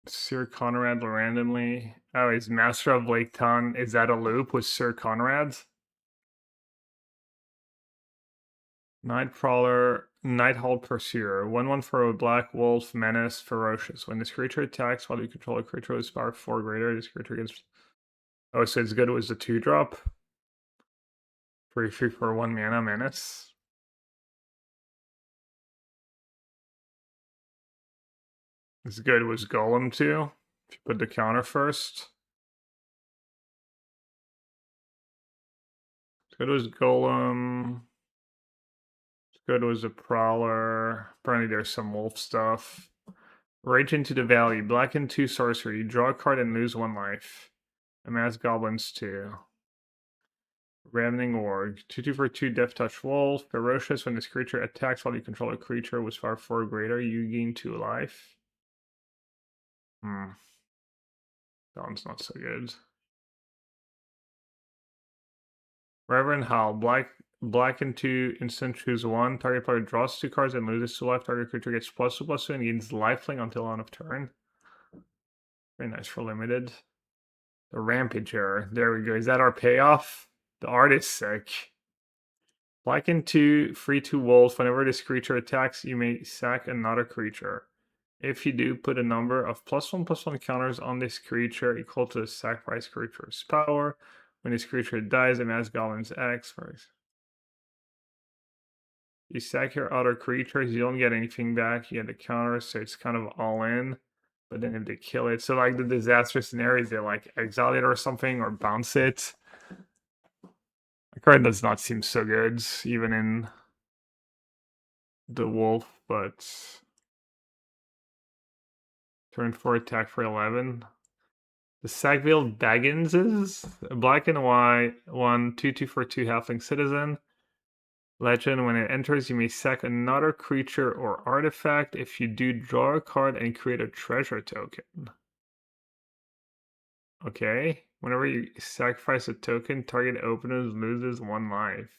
Sir Conrad randomly. Oh, is Master of Lake Ton. Is that a loop with Sir Conrad? Nightcrawler, Nighthold Pursuer. 1/1 for a Black Wolf, Menace, Ferocious. When this creature attacks while you control a creature with power 4 greater, this creature gets. Oh, so it's good it was the 2-drop. 3/3 for 1 mana, Menace. It's good it was Golem too. If you put the counter first. It's good it was Golem. It's good it was a Prowler. Apparently there's some wolf stuff. Rage into the Valley. Black and 2 sorcery. You draw a card and lose 1 life. Amass Goblins 2. Ravening Org. 2/2 for 2 Death Touch Wolf. Ferocious. When this creature attacks while you control a creature with power 4 greater, you gain 2 life. That one's not so good. Reverend Howl. Black and 2 instant choose 1. Target player draws 2 cards and loses 2 life. Target creature gets +2/+2 and gains lifelink until end of turn. Very nice for limited. The Rampager. There we go. Is that our payoff? The art is sick. Black and 2, free 2 wolves. Whenever this creature attacks, you may sack another creature. If you do, put a number of +1/+1 counters on this creature equal to the sacrifice creature's power. When this creature dies, amass Goblins X. You sack your other creatures, you don't get anything back. You get the counters, so it's kind of all in. But then if they kill it, so like the disaster scenarios, they like exile it or something or bounce it. The card does not seem so good, even in the wolf, but turn 4 attack for 11. The Sackville Baggins is a black and white 1/2/2 for 2 halfling citizen. Legend, when it enters, you may sack another creature or artifact. If you do, draw a card and create a treasure token. Okay. Whenever you sacrifice a token, target opponent loses 1 life.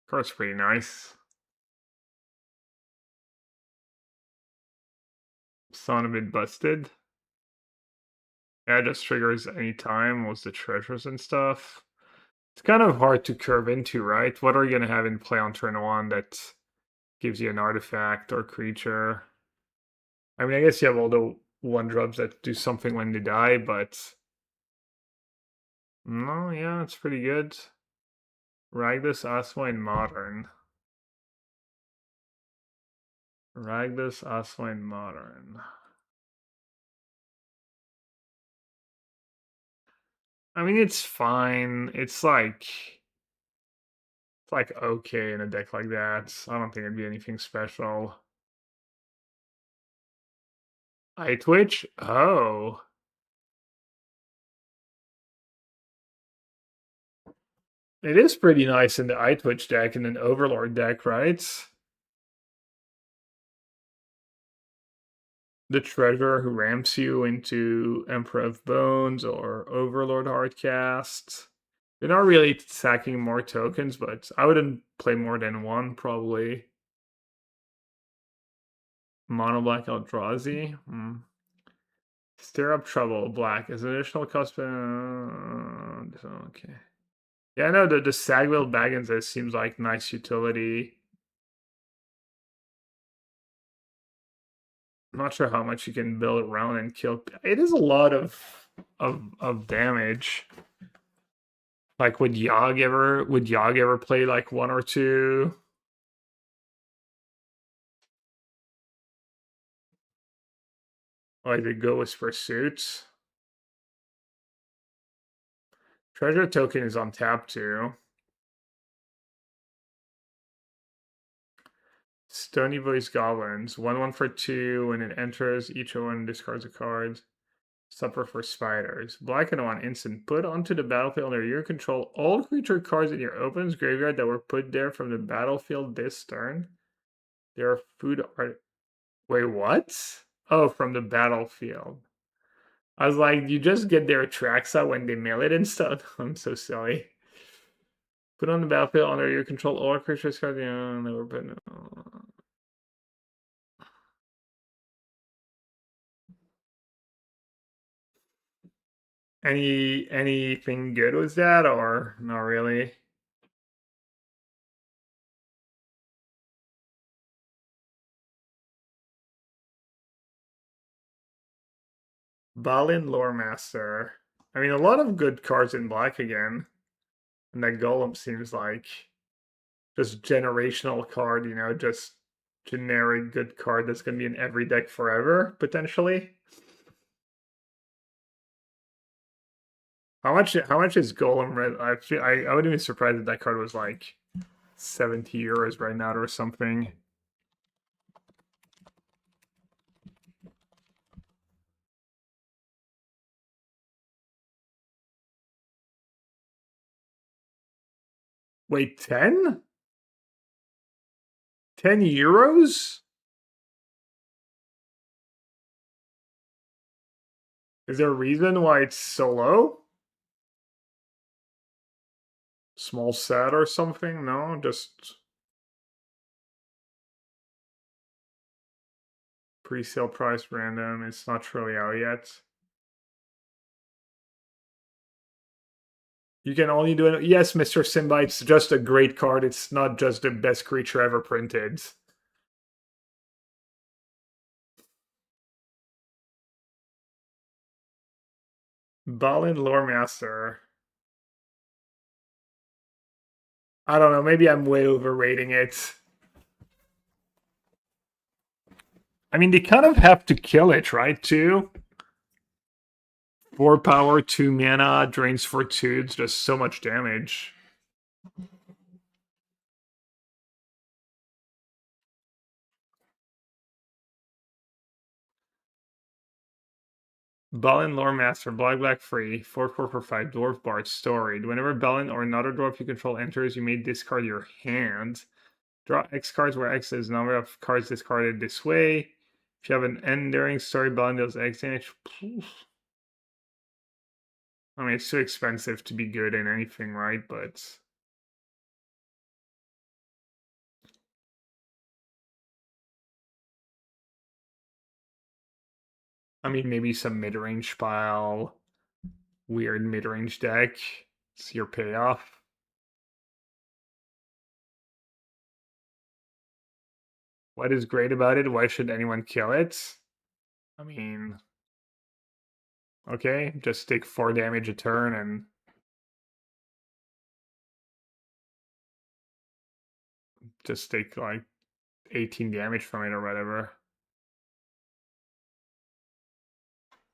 Card's pretty nice. Sound a bit busted. Yeah, just triggers anytime was the treasures and stuff. It's kind of hard to curve into, right? What are you going to have in play on turn 1 that gives you an artifact or creature? I mean, I guess you have all the 1-drops that do something when they die, but no, yeah, it's pretty good. Ragdos Aswine Modern. Ragdos Aswine Modern. I mean, it's fine. It's like okay in a deck like that. I don't think it'd be anything special. I Twitch? Oh. It is pretty nice in the Eye Twitch deck and an Overlord deck, right? The Treasurer who ramps you into Emperor of Bones or Overlord Hardcast. They're not really sacking more tokens, but I wouldn't play more than one, probably. Mono Black Eldrazi. Stir Up Trouble, black. As an additional cost. Okay. Yeah, no, the Sagwell Baggins, it seems like nice utility. I'm not sure how much you can build around and kill. It is a lot of damage. Like, would Yogg ever play like one or two? Like the Go with Pursuits? Treasure token is on tap too. Stony Voice Goblins. 1/1 for 2. When it enters, each one discards a card. Supper for Spiders. Black and 1 instant. Put onto the battlefield under your control all creature cards in your opponent's graveyard that were put there from the battlefield this turn. There are food art. Wait, what? Oh, from the battlefield. I was like, you just get their tracks out when they mail it and stuff. I'm so silly. Put on the battlefield under your control all creatures cards. Yeah, never put. Anything good with that or not really? Balin Loremaster. I mean, a lot of good cards in black again. And that Golem seems like just generational card, just generic good card that's going to be in every deck forever, potentially. How much is Golem red? I wouldn't be surprised if that card was like 70 euros right now or something. Wait, 10? 10 euros? Is there a reason why it's so low? Small set or something? No, just pre-sale price random. It's not really out yet. You can only do it. Yes, Mr. Simba, it's just a great card. It's not just the best creature ever printed. Balin Loremaster. I don't know. Maybe I'm way overrating it. I mean, they kind of have to kill it, right? Too. 4 power, 2 mana, drains for 2. It's just so much damage. Balin Loremaster, black free, 4/4 for 5, Dwarf Bard, storied. Whenever Balin or another dwarf you control enters, you may discard your hand. Draw X cards where X is the number of cards discarded this way. If you have an enduring story, Balin deals X damage. I mean, it's too expensive to be good in anything, right? But I mean, maybe some mid-range pile, weird mid-range deck. It's your payoff. What is great about it? Why should anyone kill it? I mean, okay, just take 4 damage a turn and just take like 18 damage from it or whatever.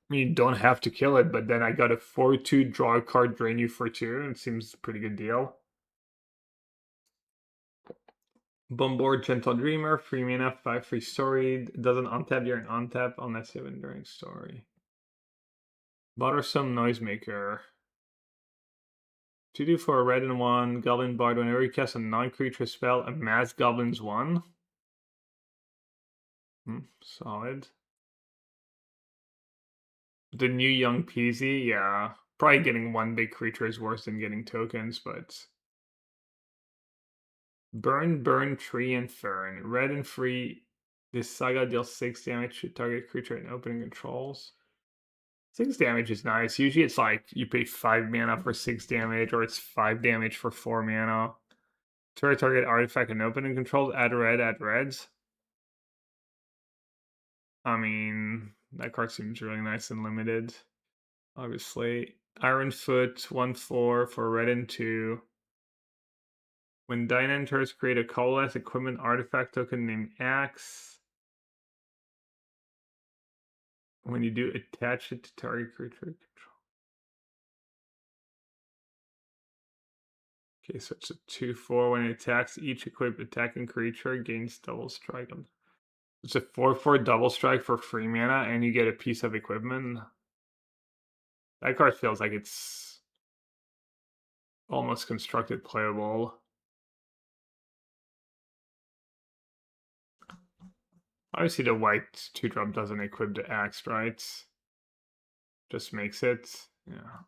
I mean, you don't have to kill it, but then I got a 4/2 draw a card, drain you for 2. It seems a pretty good deal. Bombard Gentle Dreamer, 3 mana, 5 free story. Doesn't untap during untap unless you have Enduring Story. Bothersome Noisemaker. 2/2 for a red and 1 Goblin Bard. Whenever you cast a non-creature spell, amass Goblins 1. Solid. The new Young Peasy, yeah. Probably getting one big creature is worse than getting tokens, but... Burn, Tree, and Fern. Red and free. This saga deals 6 damage to target creature and opening controls. 6 damage is nice. Usually it's like you pay 5 mana for 6 damage, or it's 5 damage for 4 mana. Target artifact and opening controls. Add reds. I mean, that card seems really nice and limited. Obviously. Ironfoot, 1/4 for red and 2. When Dyna enters, create a colorless equipment artifact token named Axe. When you do, attach it to target creature control. Okay, so it's a 2/4. When it attacks, each equipped attacking creature gains double strike. It's a 4/4 double strike for free mana, and you get a piece of equipment. That card feels like it's almost constructed playable. Obviously, the white 2-drop doesn't equip the axe, right? Just makes it. Yeah.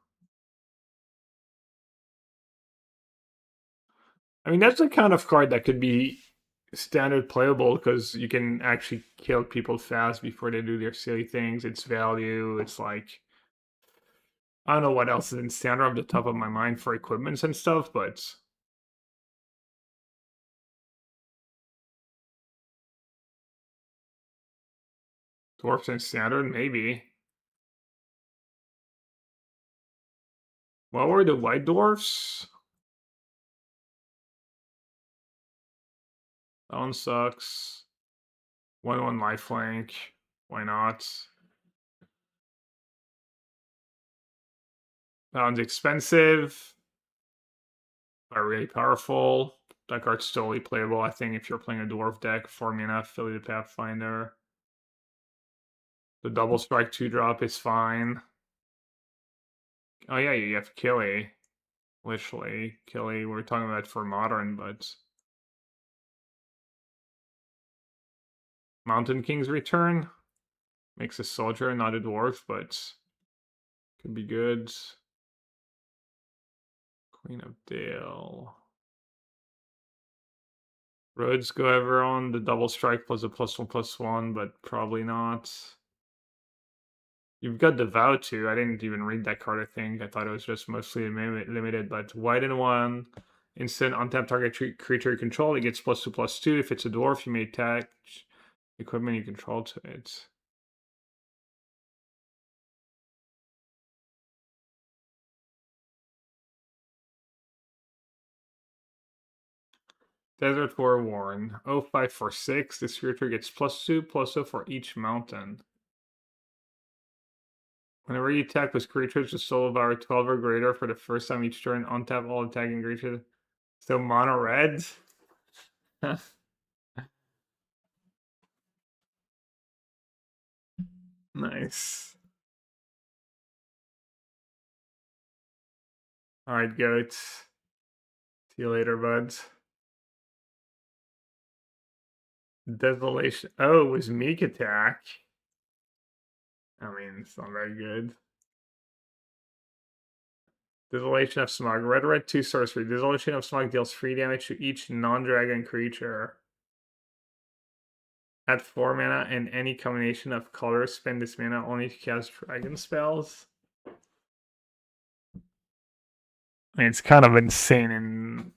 I mean, that's the kind of card that could be standard playable because you can actually kill people fast before they do their silly things. It's value. It's like, I don't know what else is in standard off the top of my mind for equipments and stuff, but dwarfs in standard, maybe. What were the white dwarfs? That one sucks. 1/1 lifelink. Why not? That one's expensive, but really powerful. That card's totally playable, I think, if you're playing a dwarf deck. 4 mana, Affiliated Pathfinder. The double strike 2-drop is fine. Oh yeah, you have Killy. Literally, Killy. We're talking about for modern, but Mountain King's Return makes a soldier, not a dwarf, but could be good. Queen of Dale. Roads go ever on the double strike plus a +1/+1, but probably not. You've got the Vow too. I didn't even read that card, I think. I thought it was just mostly limited, but white and 1. Instant untap target creature you control. It gets +2/+2. If it's a dwarf, you may attach equipment you control to it. Desert Forewarn. 0546. This creature gets +2/+0 for each mountain. Whenever you attack with creatures with soul power 12 or greater for the first time each turn, untap all attacking creatures. So mono red. Nice. Alright, goats. See you later, buds. Desolation. Oh, it was Meek Attack. I mean, it's not very good. Desolation of Smog. Red, 2 sorcery. Desolation of Smog deals 3 damage to each non-dragon creature. At 4 mana and any combination of colors, spend this mana only to cast dragon spells. I mean, it's kind of insane, and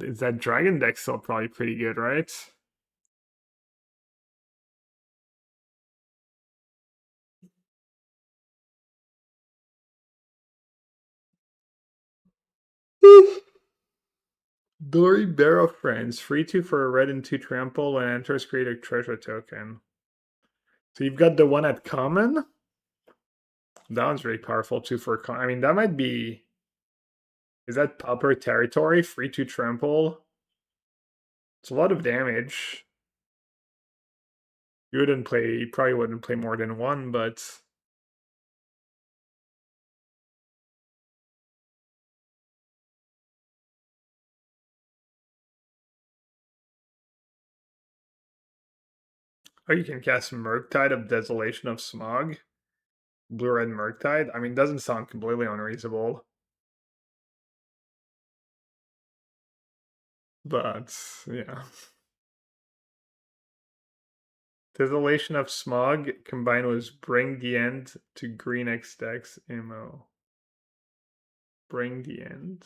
is that dragon deck still probably pretty good, right? Dory Barrow Friends. 3/2 for a red and 2 trample. When it enters, create a treasure token. So you've got the one at common. That one's really powerful too for I mean, that might be... Is that pauper territory? 3/2 trample? It's a lot of damage. You probably wouldn't play more than one, but Oh, you can cast Murktide of Desolation of Smog. Blue-red Murktide? I mean, doesn't sound completely unreasonable. But, yeah. Desolation of Smog combined with Bring the End to Green X Dex ammo. Bring the End.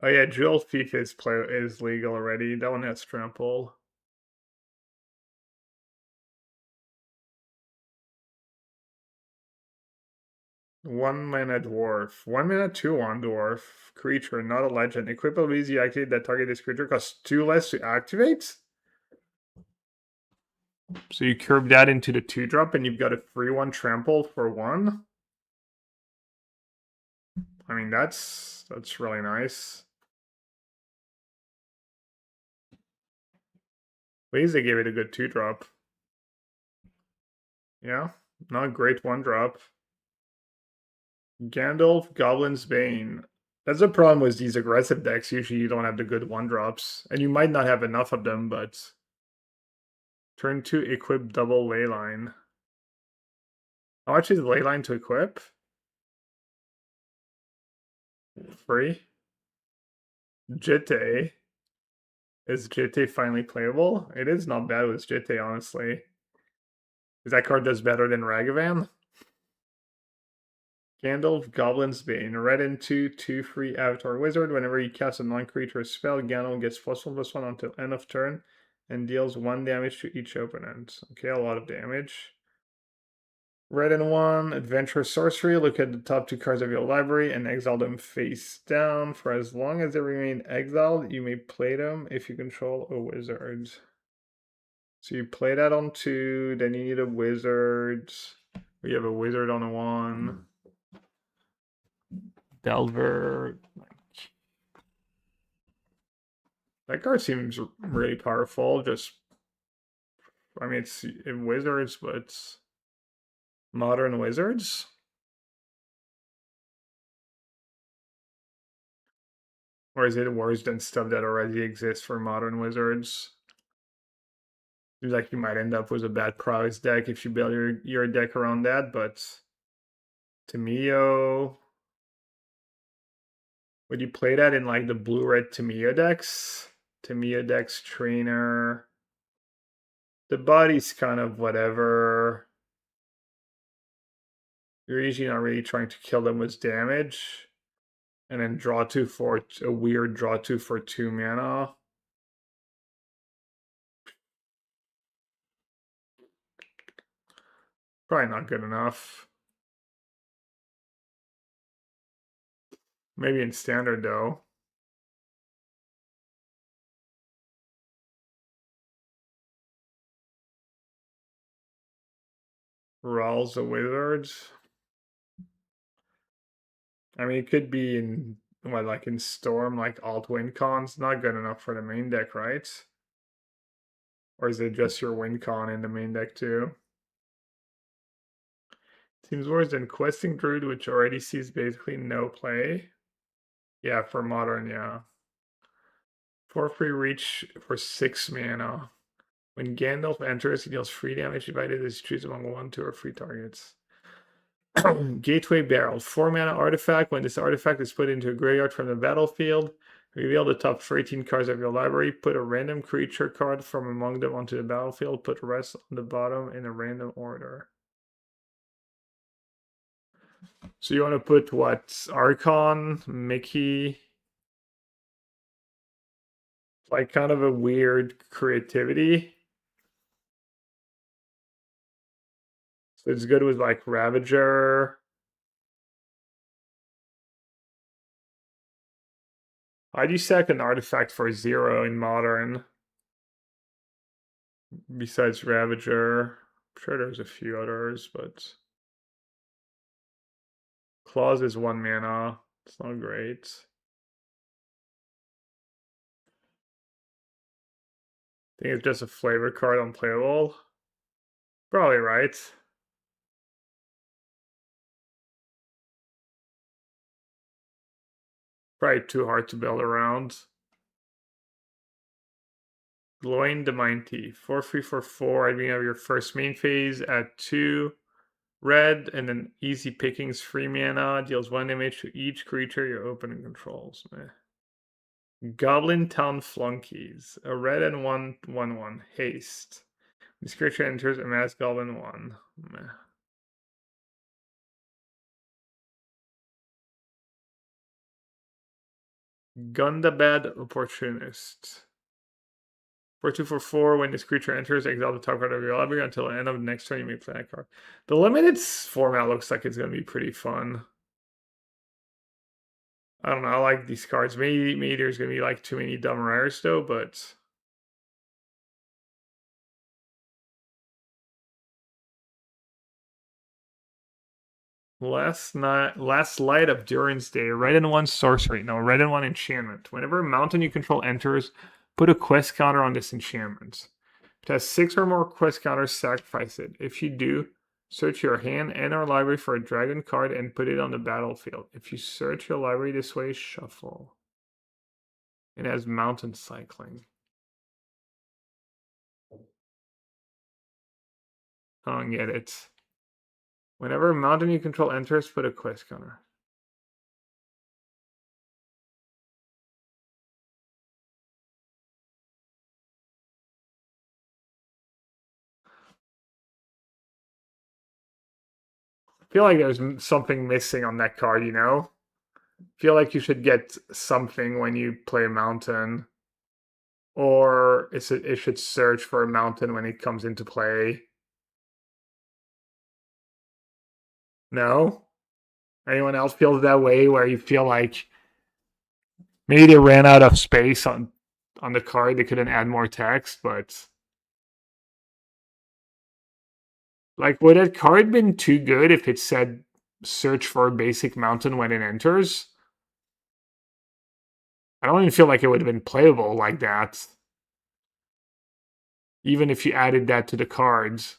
Oh yeah, Jewel Thief is legal already. That one has trample. One mana dwarf. 1 mana 2/1 dwarf. Creature, not a legend. Equip abilities you activate that target this creature costs 2 less to activate. So you curve that into the 2-drop and you've got a free 1 trample for 1. I mean that's really nice. At least they gave it a good 2-drop. Yeah, not great 1-drop. Gandalf, Goblin's Bane. That's a problem with these aggressive decks. Usually you don't have the good 1-drops. And you might not have enough of them, but... Turn 2, equip double Leyline. How much is Leyline to equip? Free. Jitte. Is Jitte finally playable? It is not bad with Jitte, honestly. Because that card does better than Ragavan. Gandalf, Goblin's Bane. Red and 2 free Avatar Wizard. Whenever you cast a non-creature spell, Gandalf gets +1/+1 until end of turn and deals 1 damage to each opponent. Okay, a lot of damage. Red and 1, Adventure Sorcery. Look at the top 2 cards of your library and exile them face down. For as long as they remain exiled, you may play them if you control a wizard. So you play that on 2, then you need a wizard. We have a wizard on a 1. Delver. That card seems really powerful. Just, I mean, it's in wizards, but modern wizards. Or is it worse than stuff that already exists for modern wizards? Seems like you might end up with a bad prowess deck if you build your deck around that, but Tamio. Would you play that in like the blue-red Tamio decks? Tamio decks trainer. The body's kind of whatever. You're usually not really trying to kill them with damage. And then draw 2 for a weird draw 2 for 2 mana. Probably not good enough. Maybe in standard though. Rawls the Wizards. I mean, it could be in what, like in Storm, like alt win cons. Not good enough for the main deck, right? Or is it just your win con in the main deck too? Seems worse than Questing Druid, which already sees basically no play. Yeah, for modern, yeah. 4 free reach for 6 mana. When Gandalf enters, he deals 3 damage divided as you choose among 1, 2, or 3 targets. Gateway Barrel, 4 mana artifact. When this artifact is put into a graveyard from the battlefield, reveal the top 13 cards of your library. Put a random creature card from among them onto the battlefield. Put the rest on the bottom in a random order. So you want to put what? Archon, Mickey, like kind of a weird creativity. So it's good with like Ravager. Why do you sack an artifact for 0 in modern? Besides Ravager. I'm sure there's a few others, but Claws is 1 mana. It's not great. I think it's just a flavor card unplayable. Probably right. Probably too hard to build around. Glowing Diamante. 4/3 for 4 at the beginning of your first main phase. Add 2 red, and then easy pickings, free mana. Deals 1 damage to each creature your opponent controls. Goblin Town Flunkies. A red and 1/1/1. Haste. This creature enters a mass goblin 1. Meh. Gundabad Opportunist. 4/2 for 4. When this creature enters, exile the top card of your library until the end of the next turn. You may play that card. The limited format looks like it's going to be pretty fun. I don't know. I like these cards. Maybe there's going to be like too many dumb rares though, but Last Light of Durin's Day. Red and 1 sorcery. No, red and 1 enchantment. Whenever a mountain you control enters, put a quest counter on this enchantment. If it has 6 or more quest counters, sacrifice it. If you do, search your hand and or library for a dragon card and put it on the battlefield. If you search your library this way, shuffle. It has mountain cycling. I don't get it. Whenever a mountain you control enters, put a quest counter. I feel like there's something missing on that card, you know? I feel like you should get something when you play a mountain. Or it should search for a mountain when it comes into play. No? Anyone else feels that way where you feel like maybe they ran out of space on the card, they couldn't add more text, but like would that card been too good if it said search for a basic mountain when it enters? I don't even feel like it would have been playable like that. Even if you added that to the cards.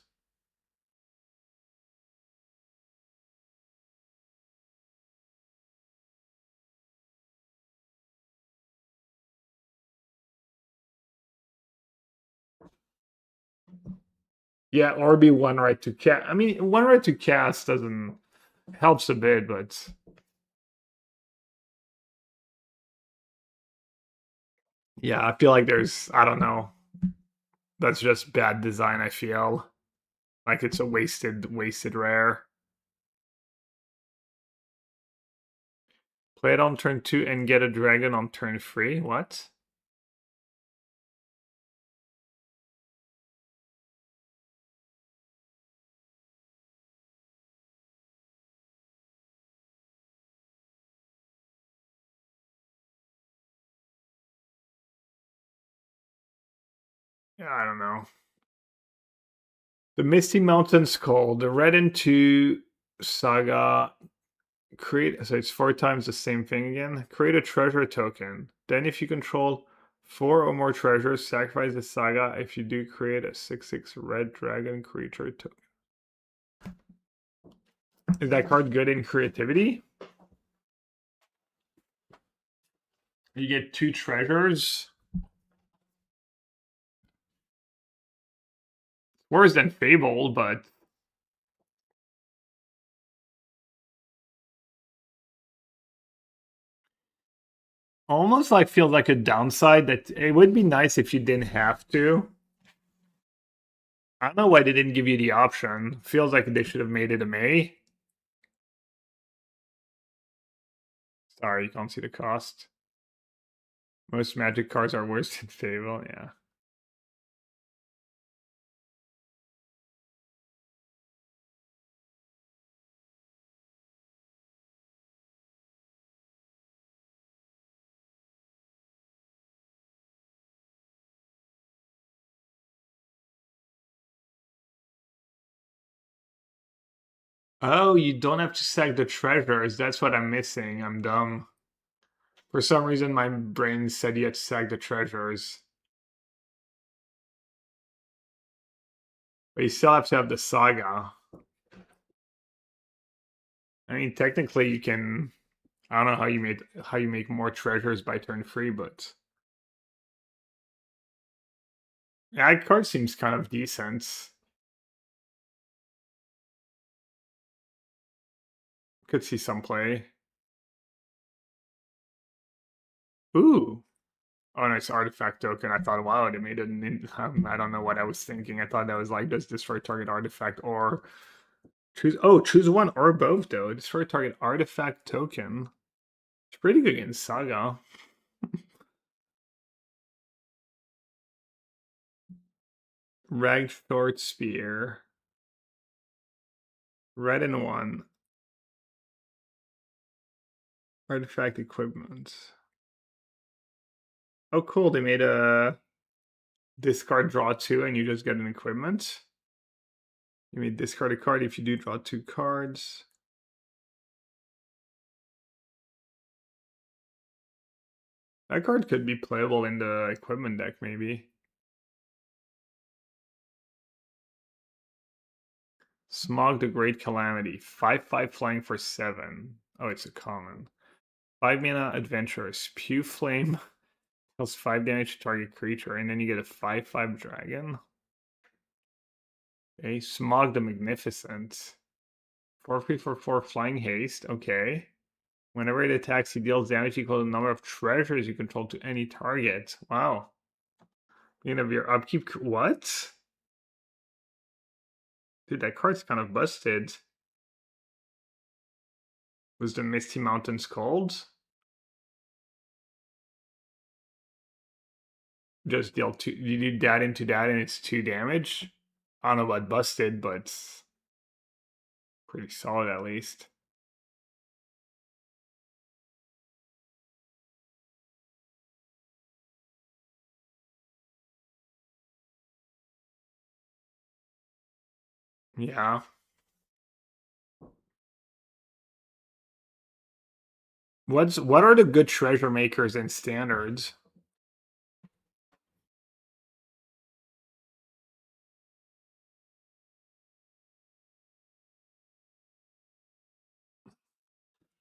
Yeah, or be one right to cast. I mean, one right to cast doesn't helps a bit, but yeah, I feel like there's I don't know. That's just bad design, I feel. Like it's a wasted rare. Play it on turn 2 and get a dragon on turn 3. What? Yeah, I don't know. The Misty Mountain Skull, the red and 2 saga. So it's 4 times the same thing again. Create a treasure token. Then if you control 4 or more treasures, sacrifice the saga. If you do, create a 6/6 red dragon creature token. Is that card good in creativity? You get 2 treasures. Worse than Fable, but almost like feels like a downside that it would be nice if you didn't have to. I don't know why they didn't give you the option. Feels like they should have made it a May. Sorry, you can't see the cost. Most magic cards are worse than Fable, yeah. Oh, you don't have to sack the treasures. That's what I'm missing. I'm dumb. For some reason, my brain said you had to sack the treasures. But you still have to have the saga. I mean, technically, you can. I don't know how you make more treasures by turn 3, but That card seems kind of decent. Could see some play. Ooh. Oh, nice artifact token. I thought, wow, they made it. I don't know what I was thinking. I thought that was like, does destroy target artifact or choose? Oh, choose one or both though. Destroy target artifact token. It's pretty good in Saga. Ragthort Spear. Red and one. Artifact equipment. Oh, cool. They made a discard draw two and you just get an equipment. You may discard a card if you do draw two cards. That card could be playable in the equipment deck, maybe. Smog the Great Calamity. 5/5 flying for 7. Oh, it's a common. 5 mana adventure. Spew Flame deals 5 damage to target creature, and then you get a 5/5 dragon. Okay, Smog the Magnificent. 4/3 for 4 flying haste. Okay. Whenever it attacks, he deals damage equal to the number of treasures you control to any target. Wow. Beginning of your upkeep. What? Dude, that card's kind of busted. Was the Misty Mountains cold? Just deal 2. You do that into that and it's 2 damage? I don't know about busted, but pretty solid at least. Yeah. What are the good treasure makers in standards?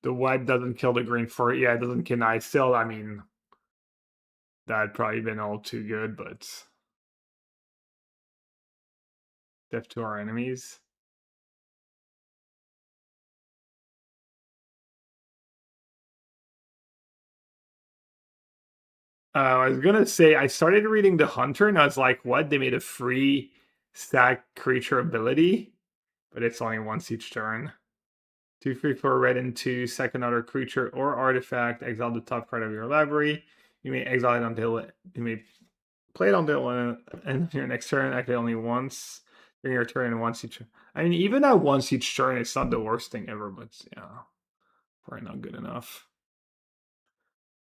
The white doesn't kill the green for it. Yeah, it doesn't kill. I still, I mean, that'd probably been all too good, but death to our enemies. I was gonna say I started reading The Hunter and I was like, what? They made a free stack creature ability, but it's only once each turn. 2/3 for red and 2, second other creature or artifact, exile the top card of your library. You may exile it until you may play it until end of your next turn, activate only once during your turn and once each. I mean, even at once each turn, it's not the worst thing ever, but yeah, probably not good enough.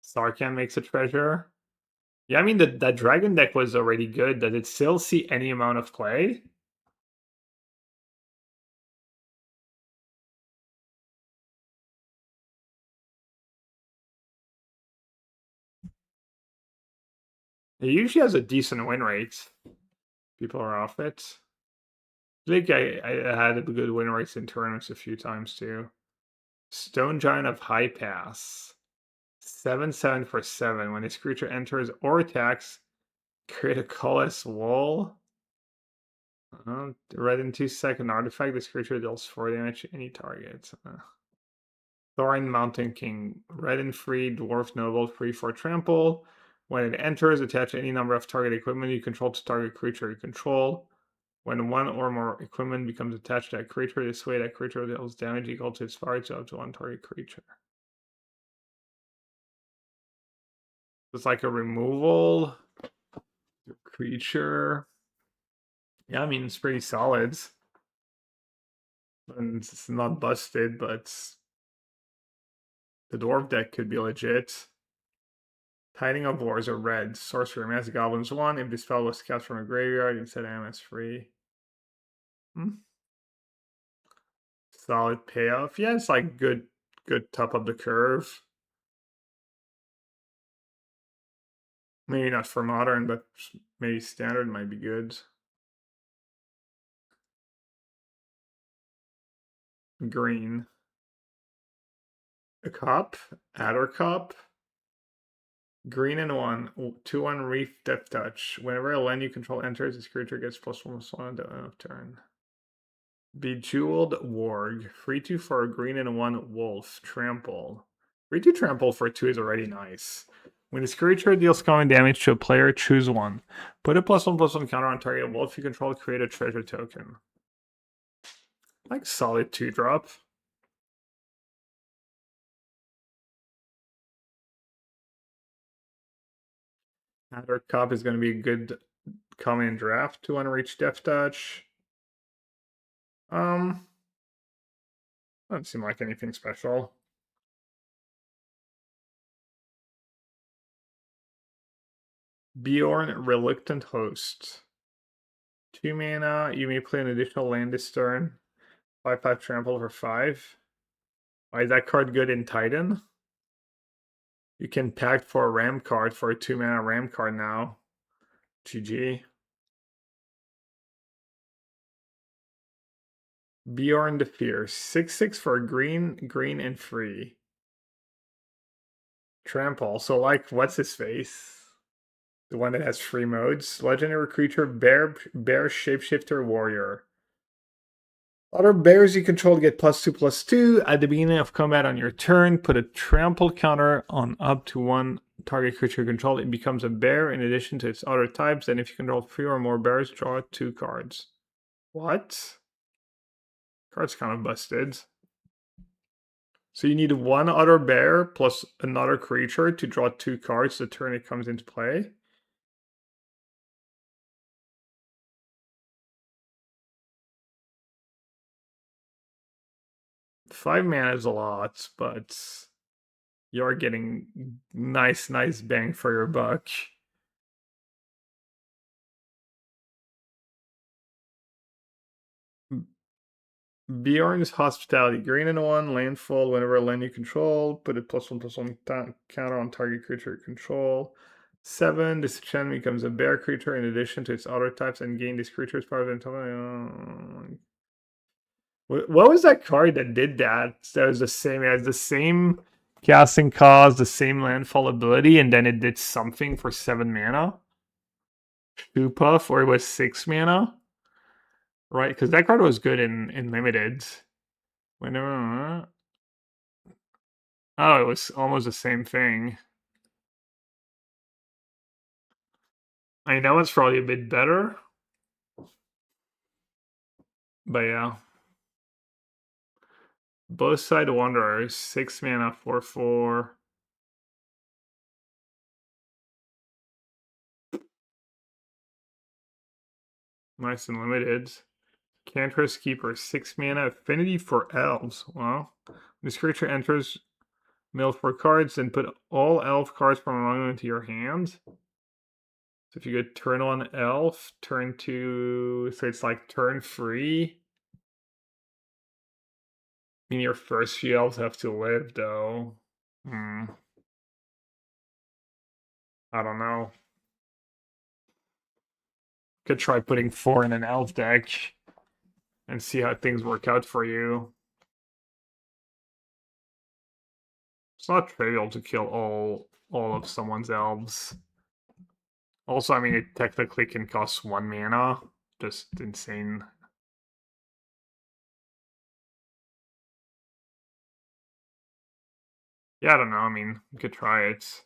Sarkhan makes a treasure. Yeah, I mean, that dragon deck was already good. Does it still see any amount of play? It usually has a decent win rate. People are off it. I think I had a good win rates in tournaments a few times too. Stone Giant of High Pass. 7/7 for 7. When this creature enters or attacks, create a colorless wall. Red and 2 second artifact. This creature deals 4 damage to any target. Thorin Mountain King. Red and 3 dwarf noble, free for trample. When it enters, attach any number of target equipment you control to target creature you control. When one or more equipment becomes attached to that creature, this way that creature deals damage equal to its fire to up to one target creature. It's like a removal creature. Yeah, I mean it's pretty solid. And it's not busted, but the dwarf deck could be legit. Tiding of Wars are red. Sorcerer, Magic Goblins 1. If this spell was cast from a graveyard, instead MS free. Solid payoff. Yeah, it's like good top of the curve. Maybe not for modern, but maybe standard might be good. Green. A cup? Adder cup? Green and 1, 2/1 Reef Death Touch. Whenever a land you control enters, this creature gets +1/+1 at the end of turn. Bejeweled Warg. 3/2 for a green and 1 wolf. Trample. 3/2 trample for 2 is already nice. When this creature deals common damage to a player, choose one. Put a +1/+1 counter on target wolf you control, create a treasure token. Like solid 2-drop. Adder Cup is going to be a good common draft. 2/1 Reach Death Touch. Doesn't seem like anything special. Bjorn Reluctant Host. 2 mana, you may play an additional land this turn. 5/5 trample for 5. Why is that card good in Titan? You can pack for a Ram card for a 2 mana Ram card now. GG. Bjorn the Fierce. 6/6 for a green, and free. Trample. So like, what's his face? The one that has free modes. Legendary creature, bear shapeshifter warrior. Other bears you control get +2/+2 at the beginning of combat on your turn. Put a trample counter on up to 1 target creature you control. It becomes a bear in addition to its other types. And if you control 3 or more bears, draw 2 cards. What? Card's kind of busted. So you need 1 other bear plus another creature to draw 2 cards the turn it comes into play. Five mana is a lot, but you're getting nice bang for your buck. Bjorn's Hospitality. Green and 1, landfall. Whenever a land you control, put a +1/+1 counter on target creature you control. 7, this enchantment becomes a bear creature in addition to its other types and gain this creature's power of what was that card that did that? That was the same. It has the same casting cost, the same landfall ability, and then it did something for 7 mana. 2 puff, or it was 6 mana. Right, because that card was good in limited. Whenever oh, it was almost the same thing. I mean, that one's probably a bit better. But yeah. Both Side Wanderers, 6 mana, 4/4. Nice and limited. Cantress Keeper, 6 mana, affinity for elves. Wow. This creature enters mill 4 cards, then put all elf cards from among them into your hand. So if you go turn 1 elf, turn 2, so it's like turn 3. I mean, your first few elves have to live, though. I don't know. Could try putting 4 in an elf deck and see how things work out for you. It's not trivial to kill all of someone's elves. Also, I mean, it technically can cost 1 mana. Just insane. Yeah, I don't know. I mean, you could try it.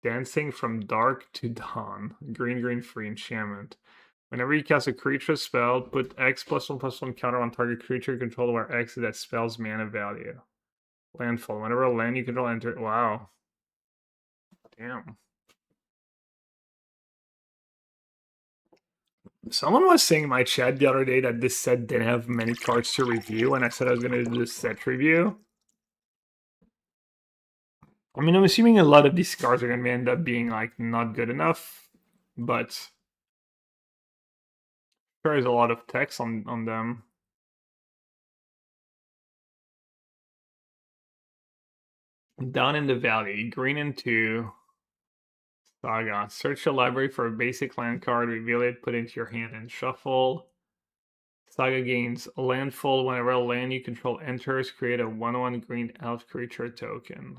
Dancing from Dark to Dawn. Green, free enchantment. Whenever you cast a creature spell, put X +1/+1 counter on target creature you control where X is that spell's mana value. Landfall. Whenever a land you control enter. Wow. Damn. Someone was saying in my chat the other day that this set didn't have many cards to review, and I said I was going to do this set review. I mean, I'm assuming a lot of these cards are going to end up being, like, not good enough, but there is a lot of text on them. Down in the Valley, green and 2. Saga. Search your library for a basic land card, reveal it, put it into your hand, and shuffle. Saga gains landfall whenever a land you control enters. Create a 1/1 green elf creature token.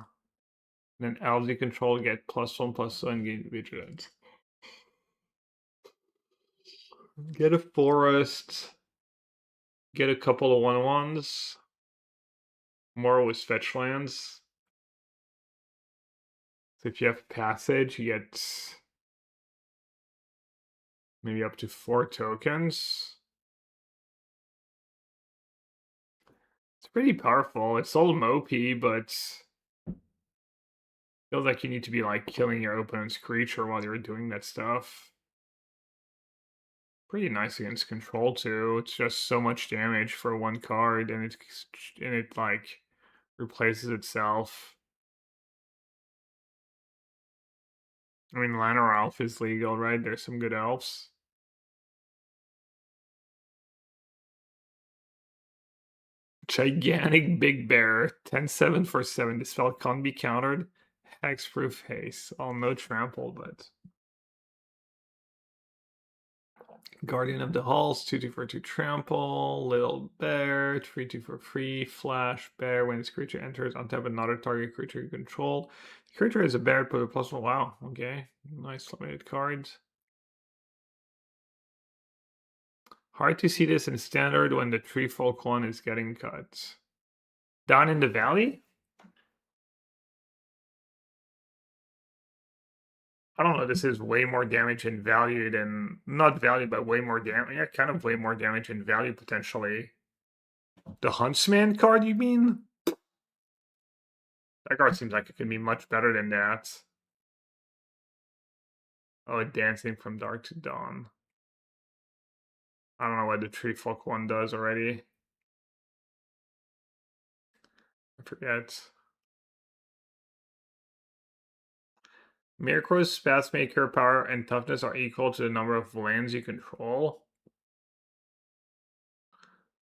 And then elves you control get +1/+1 and gain vigilance. Get a forest. Get a couple of 1/1s. More with fetch lands. So if you have passage, you get maybe up to 4 tokens. It's pretty powerful. It's all mopey, but feels like you need to be like killing your opponent's creature while you're doing that stuff. Pretty nice against control too. It's just so much damage for one card, and it like replaces itself. I mean, Llanowar Elf is legal, right? There's some good elves. Gigantic Big Bear, 10/7 for 7. This spell can't be countered. Hexproof Haste. Oh, no trample, but Guardian of the Halls, 2/2 for 2 trample. Little Bear, 3/2 for free. Flash Bear. When this creature enters, untap another target creature you control. The creature is a bear, put a +1. Wow, okay. Nice limited cards. Hard to see this in standard when the Treefolk one is getting cut. Down in the valley? I don't know, this is way more damage in value than, not value, but way more damage. Yeah, kind of way more damage in value potentially. The Huntsman card, you mean? That card seems like it can be much better than that. Oh, Dancing from Dark to Dawn. I don't know what the Treefolk one does already. I forget. Miracle's Spellmaker power and toughness are equal to the number of lands you control.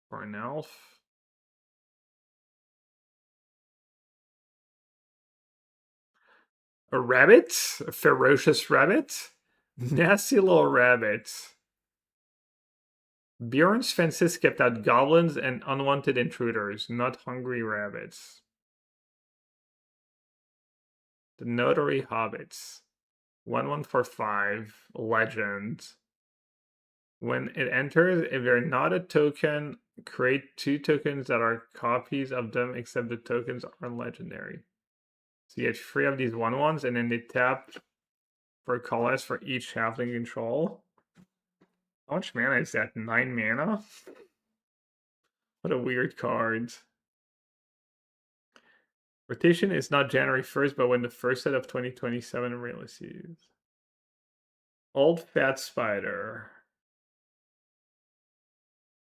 For an elf. A rabbit? A ferocious rabbit? Nasty little rabbit. Bjorn's fences kept out goblins and unwanted intruders, not hungry rabbits. The Notary Hobbits. 1/1 for 5. Legend. When it enters, if they're not a token, create 2 tokens that are copies of them, except the tokens are legendary. So you get 3 of these 1/1s, and then they tap for a colorless for each halfling control. How much mana is that? 9 mana? What a weird card. Rotation is not January 1st, but when the first set of 2027 releases. Old Fat Spider.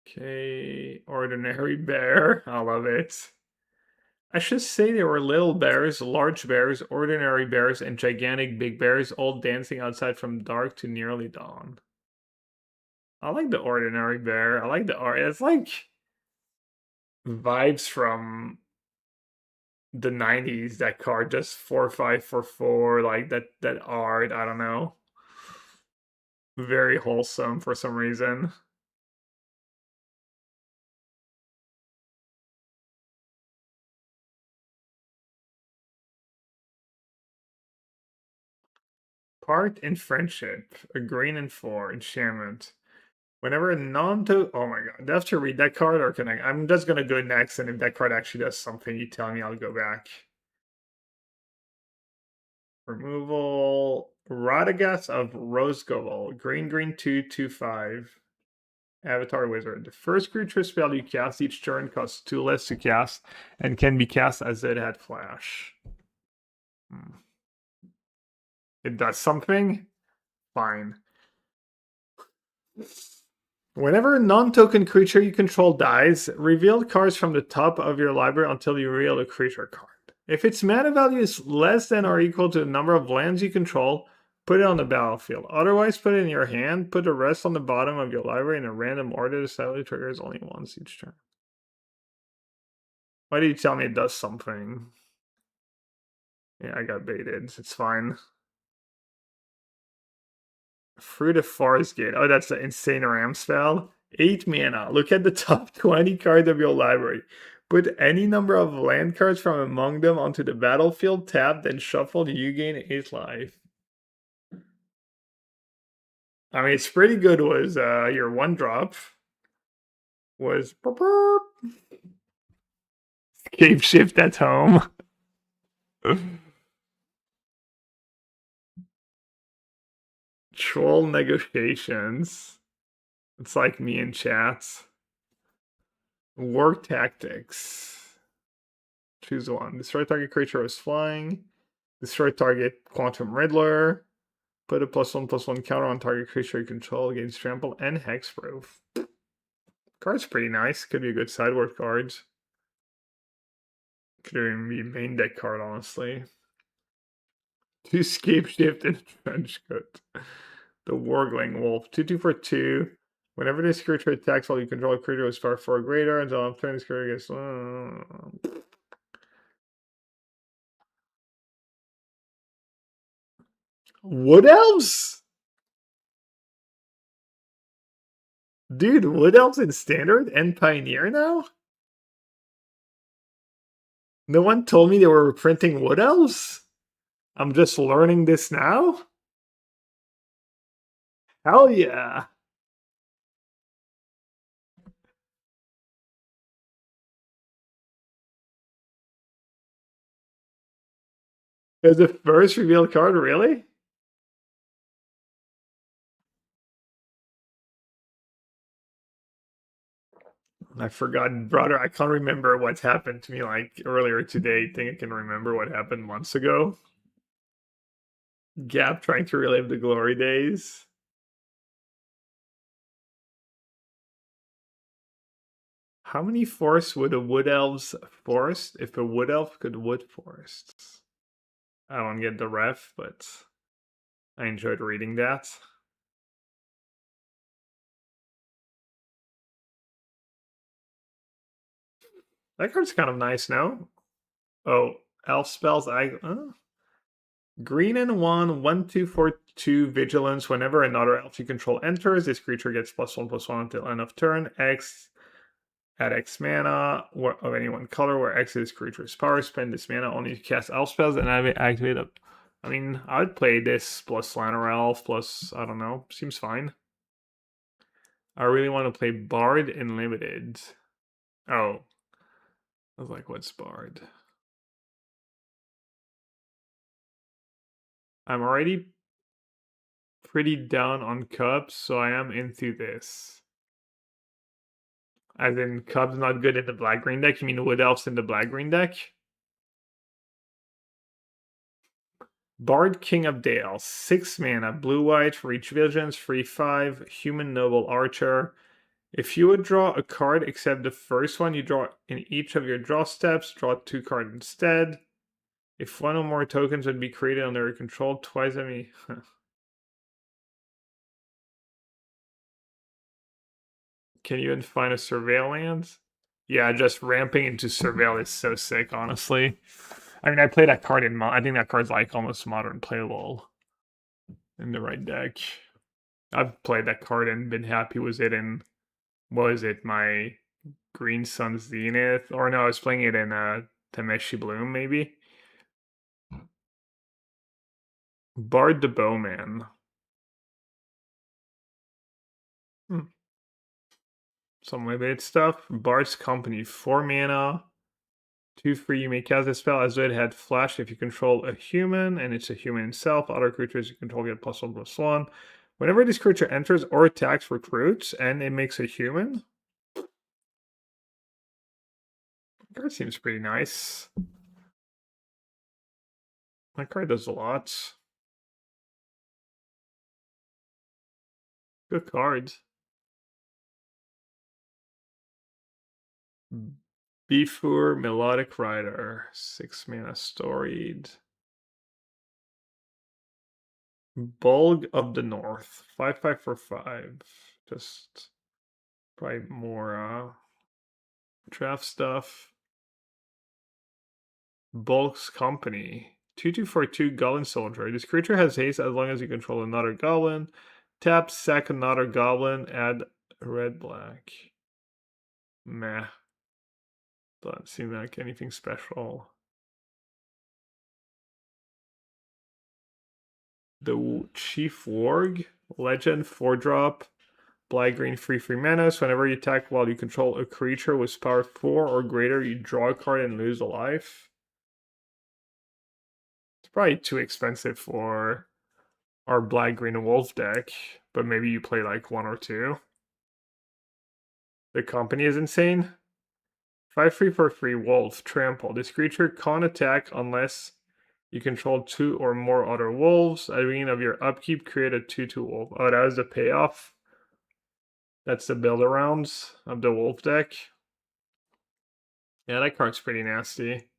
Okay, Ordinary Bear. I love it. I should say there were little bears, large bears, ordinary bears, and gigantic big bears all dancing outside from dark to nearly dawn. I like the Ordinary Bear. I like the art. It's like vibes from the 90s, that card, just 4/5 for 4, like that art, I don't know. Very wholesome for some reason. Part in Friendship, a green and 4, enchantment. Whenever a non-to, oh my god, do I have to read that card, or can I? I'm just gonna go next, and if that card actually does something, you tell me, I'll go back. Removal, Radagast of Rosgoval, green 2/5. Avatar Wizard. The first creature spell you cast each turn costs 2 less to cast and can be cast as it had flash. It does something? Fine. Whenever a non-token creature you control dies, reveal cards from the top of your library until you reveal a creature card. If its mana value is less than or equal to the number of lands you control, put it on the battlefield. Otherwise, put it in your hand, put the rest on the bottom of your library in a random order. The slightly triggers only once each turn. Why did you tell me it does something? Yeah, I got baited. It's fine. Fruit of Forest Gate. Oh, that's the Insane Ram spell. 8 mana. Look at the top 20 cards of your library. Put any number of land cards from among them onto the battlefield, tap, then shuffle, you gain 8 life. I mean, it's pretty good. Was your 1-drop was Cape Shift at home. Troll negotiations. It's like me in chats. War tactics. Choose one. Destroy target creature is flying. Destroy target Quantum Riddler. Put a +1/+1 counter on target creature you control against trample and hexproof. Card's pretty nice. Could be a good sideboard card. Could even be main deck card, honestly. 2 Scape Shift and Trench Coat. The Wargling Wolf. 2/2 for 2. Whenever this creature attacks while you control a creature with star 4 or greater, until on turn this creature gets. Wood Elves? Dude, Wood Elves in Standard and Pioneer now? No one told me they were printing Wood Elves? I'm just learning this now? Hell yeah. Is the first revealed card, really? I forgot, brother. I can't remember what's happened to me like earlier today. Think I can remember what happened months ago. Gap trying to relive the glory days. How many forests would a wood elves forest if a wood elf could wood forests? I don't get the ref, but I enjoyed reading that. That card's kind of nice now. Oh, elf spells. Green and 1/2 for 2 vigilance. Whenever another elf you control enters, this creature gets +1/+1 until end of turn. X at X mana of any one color, where X is creature's power. Spend this mana only to cast elf spells and activate up. I mean, I'd play this plus Llanowar Elf plus, I don't know, seems fine. I really want to play Bard in Limited. Oh. I was like, what's Bard? I'm already pretty down on Cubs, so I am into this. As in, Cubs not good in the black-green deck? You mean Wood Elves in the black-green deck? Bard King of Dale, 6 mana, blue-white, reach visions, 3/5, human noble archer. If you would draw a card except the first one you draw in each of your draw steps, draw 2 cards instead. If one or more tokens would be created under your control twice, I mean. Can you even find a surveil land? Yeah, just ramping into surveil is so sick, honestly. I mean, I play that card in I think that card's like almost modern playable in the right deck. I've played that card and been happy with it in, what is it, my Green Sun Zenith? Or no, I was playing it in Tameshi Bloom, maybe? Bard the Bowman. Some limited stuff. Bard's Company, 4 mana. 2/3, you may cast this spell as though it had flash if you control a human, and it's a human itself. Other creatures you control get +1/+1. Whenever this creature enters or attacks recruits, and it makes a human. That seems pretty nice. That card does a lot. Good cards. Bifur Melodic Rider, 6 mana storied. Bulg of the North, 5/5 for 5. Just probably more draft stuff. Bulk's Company, 2/2 for 2 Goblin Soldier. This creature has haste as long as you control another goblin. Tap, sack another goblin, add red black. Meh. Doesn't seem like anything special. The Chief Warg, Legend, 4-drop, black green 3/3 mana. So whenever you attack while you control a creature with power 4 or greater, you draw a card and lose a life. It's probably too expensive for our black green wolf deck, but maybe you play like 1 or 2. The company is insane. 5/3 for 3 wolf, trample. This creature can't attack unless you control 2 or more other wolves. At the beginning of your upkeep, create a 2/2 wolf. Oh, that was the payoff. That's the build arounds of the wolf deck. Yeah, that card's pretty nasty.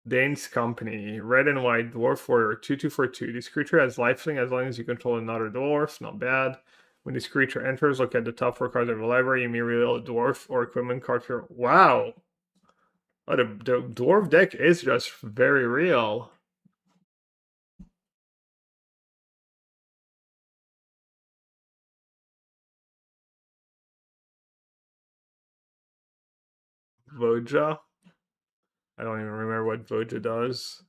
Dane's Company, red and white dwarf warrior, 2/2 for 2. This creature has lifelink as long as you control another dwarf. Not bad. When this creature enters, look at the top 4 cards of the library. You may reveal a dwarf or equipment card for. Wow! Oh, the dwarf deck is just very real. Voja? I don't even remember what Voja does.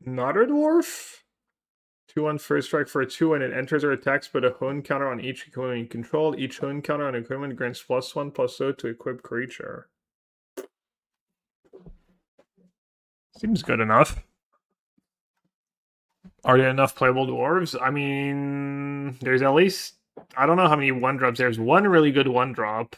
Another dwarf? 2/1 first strike for a 2 when it enters or attacks, put a hone counter on each equipment you control. Each hone counter on equipment grants +1/+0 to equip creature. Seems good enough. Are there enough playable dwarves? I mean, there's at least, I don't know how many 1-drops. There's one really good 1-drop.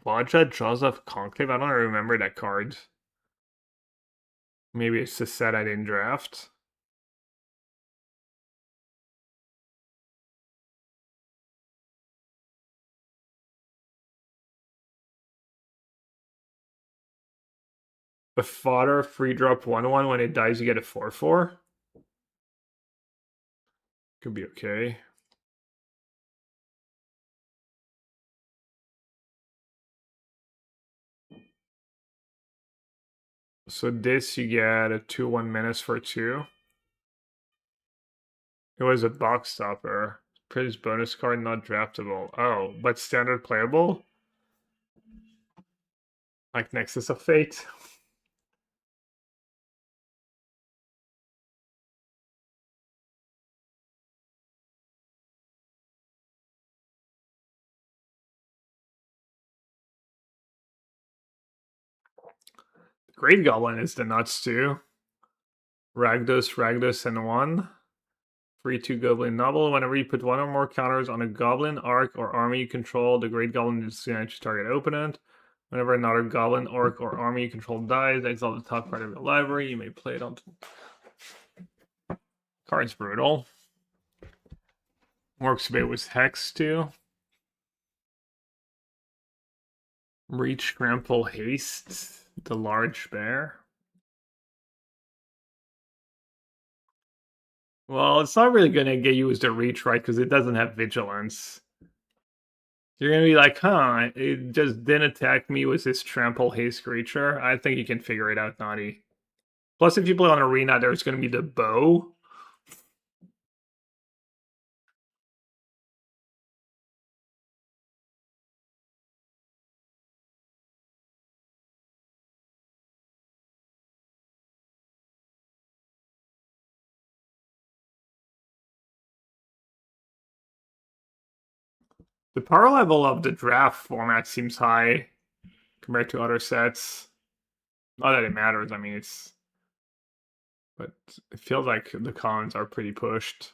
Vaja, Jaws of Conclave? I don't remember that card. Maybe it's the set I didn't draft. The fodder, free drop 1/1. When it dies, you get a 4/4. Could be okay. So this, you get a 2/1 menace for 2. It was a box stopper. Priz bonus card not draftable. Oh, but standard playable? Like Nexus of Fate? Great Goblin is the nuts too. Ragdos, and 1. 3/2 Goblin Novel. Whenever you put 1 or more counters on a Goblin, Orc, or army you control, the Great Goblin disadvantage target opponent. Whenever another Goblin, Orc, or army you control dies, exile the top card of the library. You may play it on. Card's brutal. Works a bit with Hex too. Reach, Trample, Haste. The Large Bear. Well, it's not really going to get used to Reach, right? Because it doesn't have Vigilance. You're going to be like, huh, it just didn't attack me with this Trample Haste creature. I think you can figure it out, Naughty. Plus, if you play on Arena, there's going to be the bow. The power level of the draft format seems high compared to other sets. Not that it matters, I mean, it's... But it feels like the cons are pretty pushed.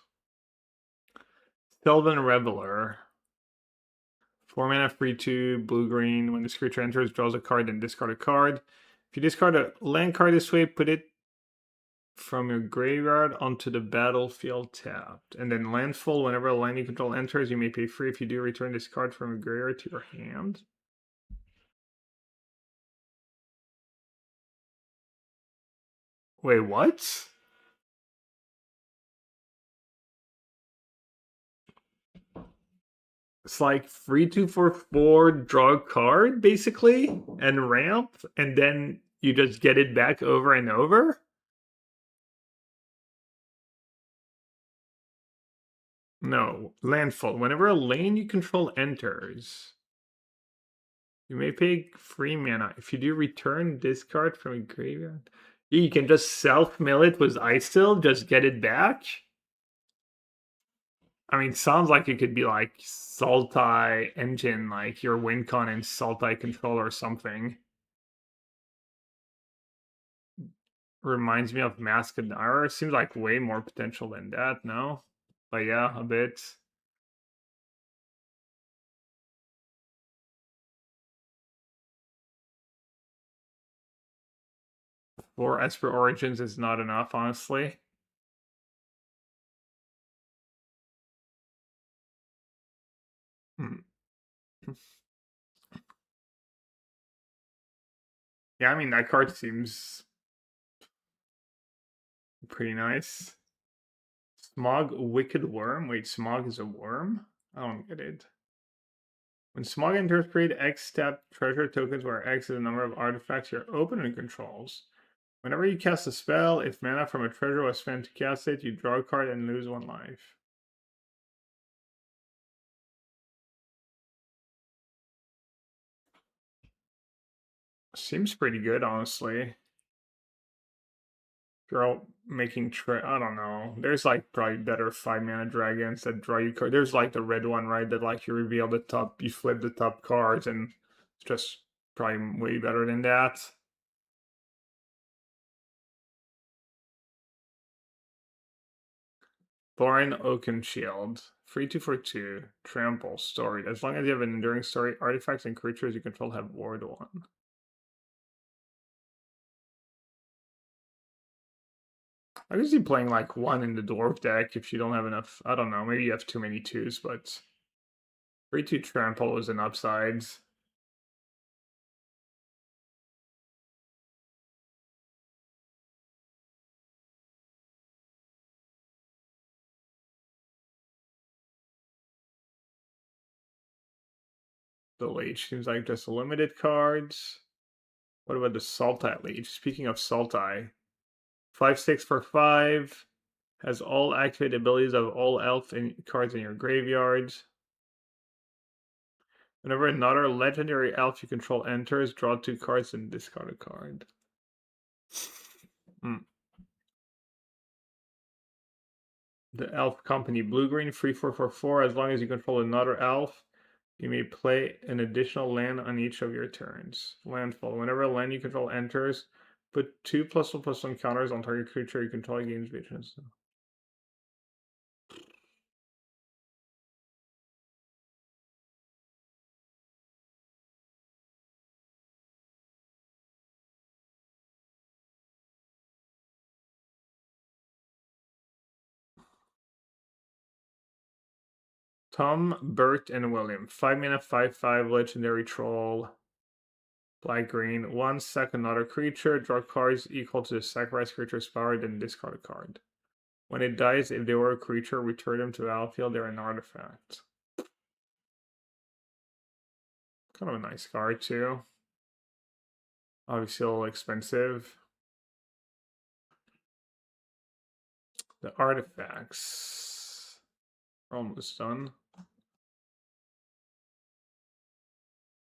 Sylvan Reveler. 4 mana, free 2, blue green. When this creature enters, draws a card, then discard a card. If you discard a land card this way, put it from your graveyard onto the battlefield tapped. And then landfall, whenever a land you control enters, you may pay free. If you do, return this card from your graveyard to your hand. Wait, what? It's like 3, 2, 4, 4, draw a card, basically, and ramp, and then you just get it back over and over. No, landfall. Whenever a lane you control enters, you may pay 3 mana. If you do, return this card from a graveyard. You can just self-mill it with Ice-Still, just get it back. I mean, sounds like it could be like Sultai engine, like your WinCon and Sultai control or something. Reminds me of Masquerade. Seems like way more potential than that, no? But yeah, a bit. 4 Esper Origins is not enough, honestly. Hmm. Yeah, I mean, that card seems pretty nice. Smog Wicked Worm? Wait, Smog is a worm? I don't get it. When Smog enters, create X tap treasure tokens where X is the number of artifacts your opponent controls. Whenever you cast a spell, if mana from a treasure was spent to cast it, you draw a card and lose 1 life. Seems pretty good, honestly. Girl making I don't know. There's like probably better 5 mana dragons that draw you cards. There's like the red one, right? That like you reveal the top, you flip the top cards, and it's just probably way better than that. Thorin Oakenshield. 3, 2, 4, 2. Trample. Story. As long as you have an enduring story, artifacts and creatures you control have ward 1. I could see playing like 1 in the dwarf deck if you don't have enough. I don't know. Maybe you have too many 2s, but 3, 2 trample is an upside. The Leech seems like just limited cards. What about the Sultai Leech? Speaking of Sultai, 5/6 for 5 has all activated abilities of all elf cards in your graveyards. Whenever another legendary elf you control enters, draw 2 cards and discard a card. The Elf Company blue-green 3, 4, 4, 4. As long as you control another elf, you may play an additional land on each of your turns. Landfall. Whenever a land you control enters, put 2/1/1 counters on target creature you control gains vigilance. Tom, Bert, and William. 5 mana, 5/5 legendary troll. Black green. 1 sack another creature. Draw cards equal to the sacrifice creature's power, then discard a card. When it dies, if they were a creature, return them to the battlefield. They're an artifact. Kind of a nice card, too. Obviously, a little expensive. The artifacts are almost done.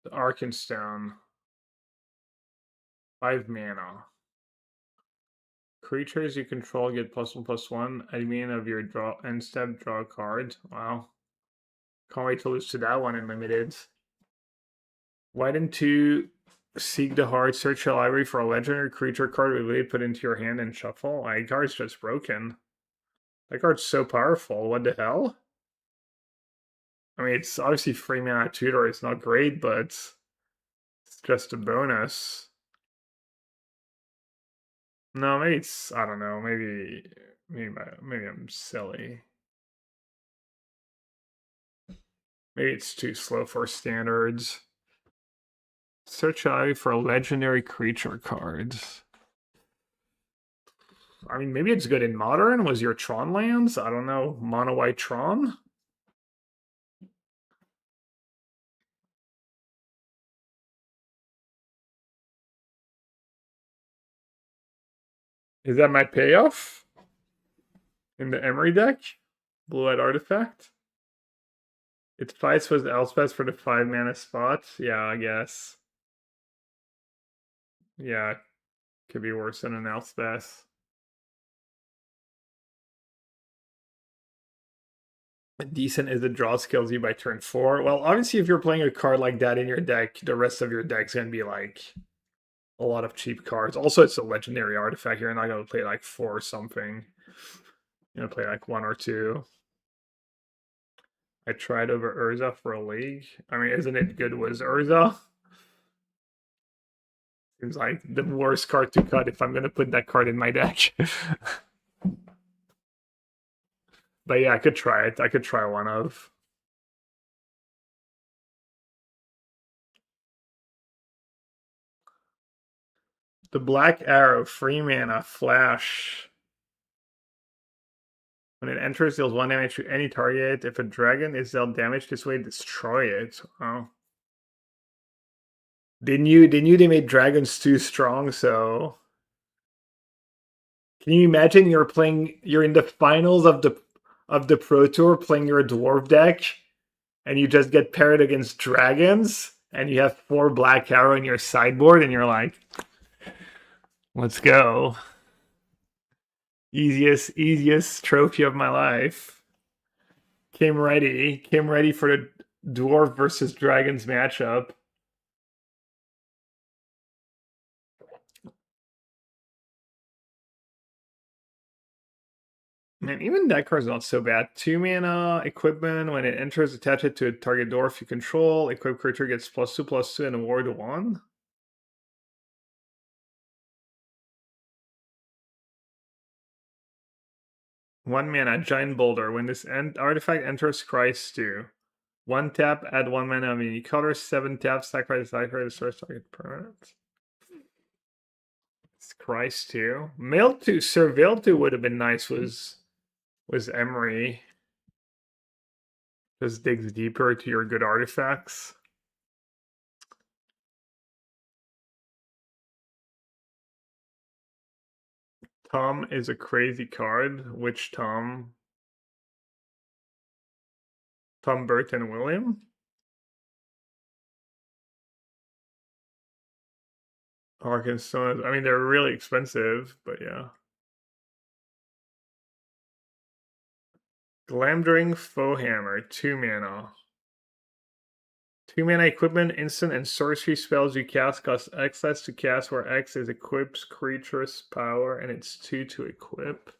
The Arkenstone. 5 mana. Creatures you control get +1/+1. Admin of your end step, draw a card. Wow. Can't wait to lose to that one in limited. Why didn't you seek the heart, search your library for a legendary creature card related, put into your hand and shuffle? My card's just broken. That card's so powerful. What the hell? I mean, it's obviously 3 mana tutor. It's not great, but it's just a bonus. No, maybe it's, I don't know. Maybe I'm silly. Maybe it's too slow for standards. Search eye for legendary creature cards. I mean, maybe it's good in modern. Was your Tron lands? I don't know. Mono white Tron? Is that my payoff in the Emery deck? Blue-Eyed Artifact? It fights with Elspeth for the 5-mana spot? Yeah, I guess. Yeah, could be worse than an Elspeth. Decent is the draw skills you by turn 4. Well, obviously, if you're playing a card like that in your deck, the rest of your deck's gonna be like a lot of cheap cards. Also, it's a legendary artifact. You're not gonna play like 4 or something. You're gonna play like 1 or 2. I tried over Urza for a league. I mean, isn't it good with Urza? Seems like the worst card to cut if I'm gonna put that card in my deck. But yeah, I could try it. I could try one of. The Black Arrow, 3 mana, flash. When it enters, deals 1 damage to any target. If a dragon is dealt damage this way, destroy it. Oh. They knew they made dragons too strong, so can you imagine you're in the finals of the Pro Tour playing your dwarf deck and you just get paired against dragons and you have 4 Black Arrow in your sideboard and you're like, let's go. Easiest trophy of my life. Came ready for the dwarf versus dragons matchup. Man, even that card's not so bad. 2 mana equipment. When it enters, attach it to a target dwarf you control. Equipped creature gets +2/+2 and a ward 1. One mana, Giant Boulder. When this artifact enters, Christ 2. 1 tap, add 1 mana of any color. 7 taps, sacrifice the source target permanent. It's Christ 2. Mail 2, Surveil 2 would have been nice, was Emery. Just digs deeper to your good artifacts. Tom is a crazy card. Which Tom? Tom Burton William? Arkansas. I mean, they're really expensive, but yeah. Glamdring Foehammer, 2 mana. 2 mana equipment, instant, and sorcery spells you cast cost X less to cast, where X is equipped creature's power, and it's 2 to equip.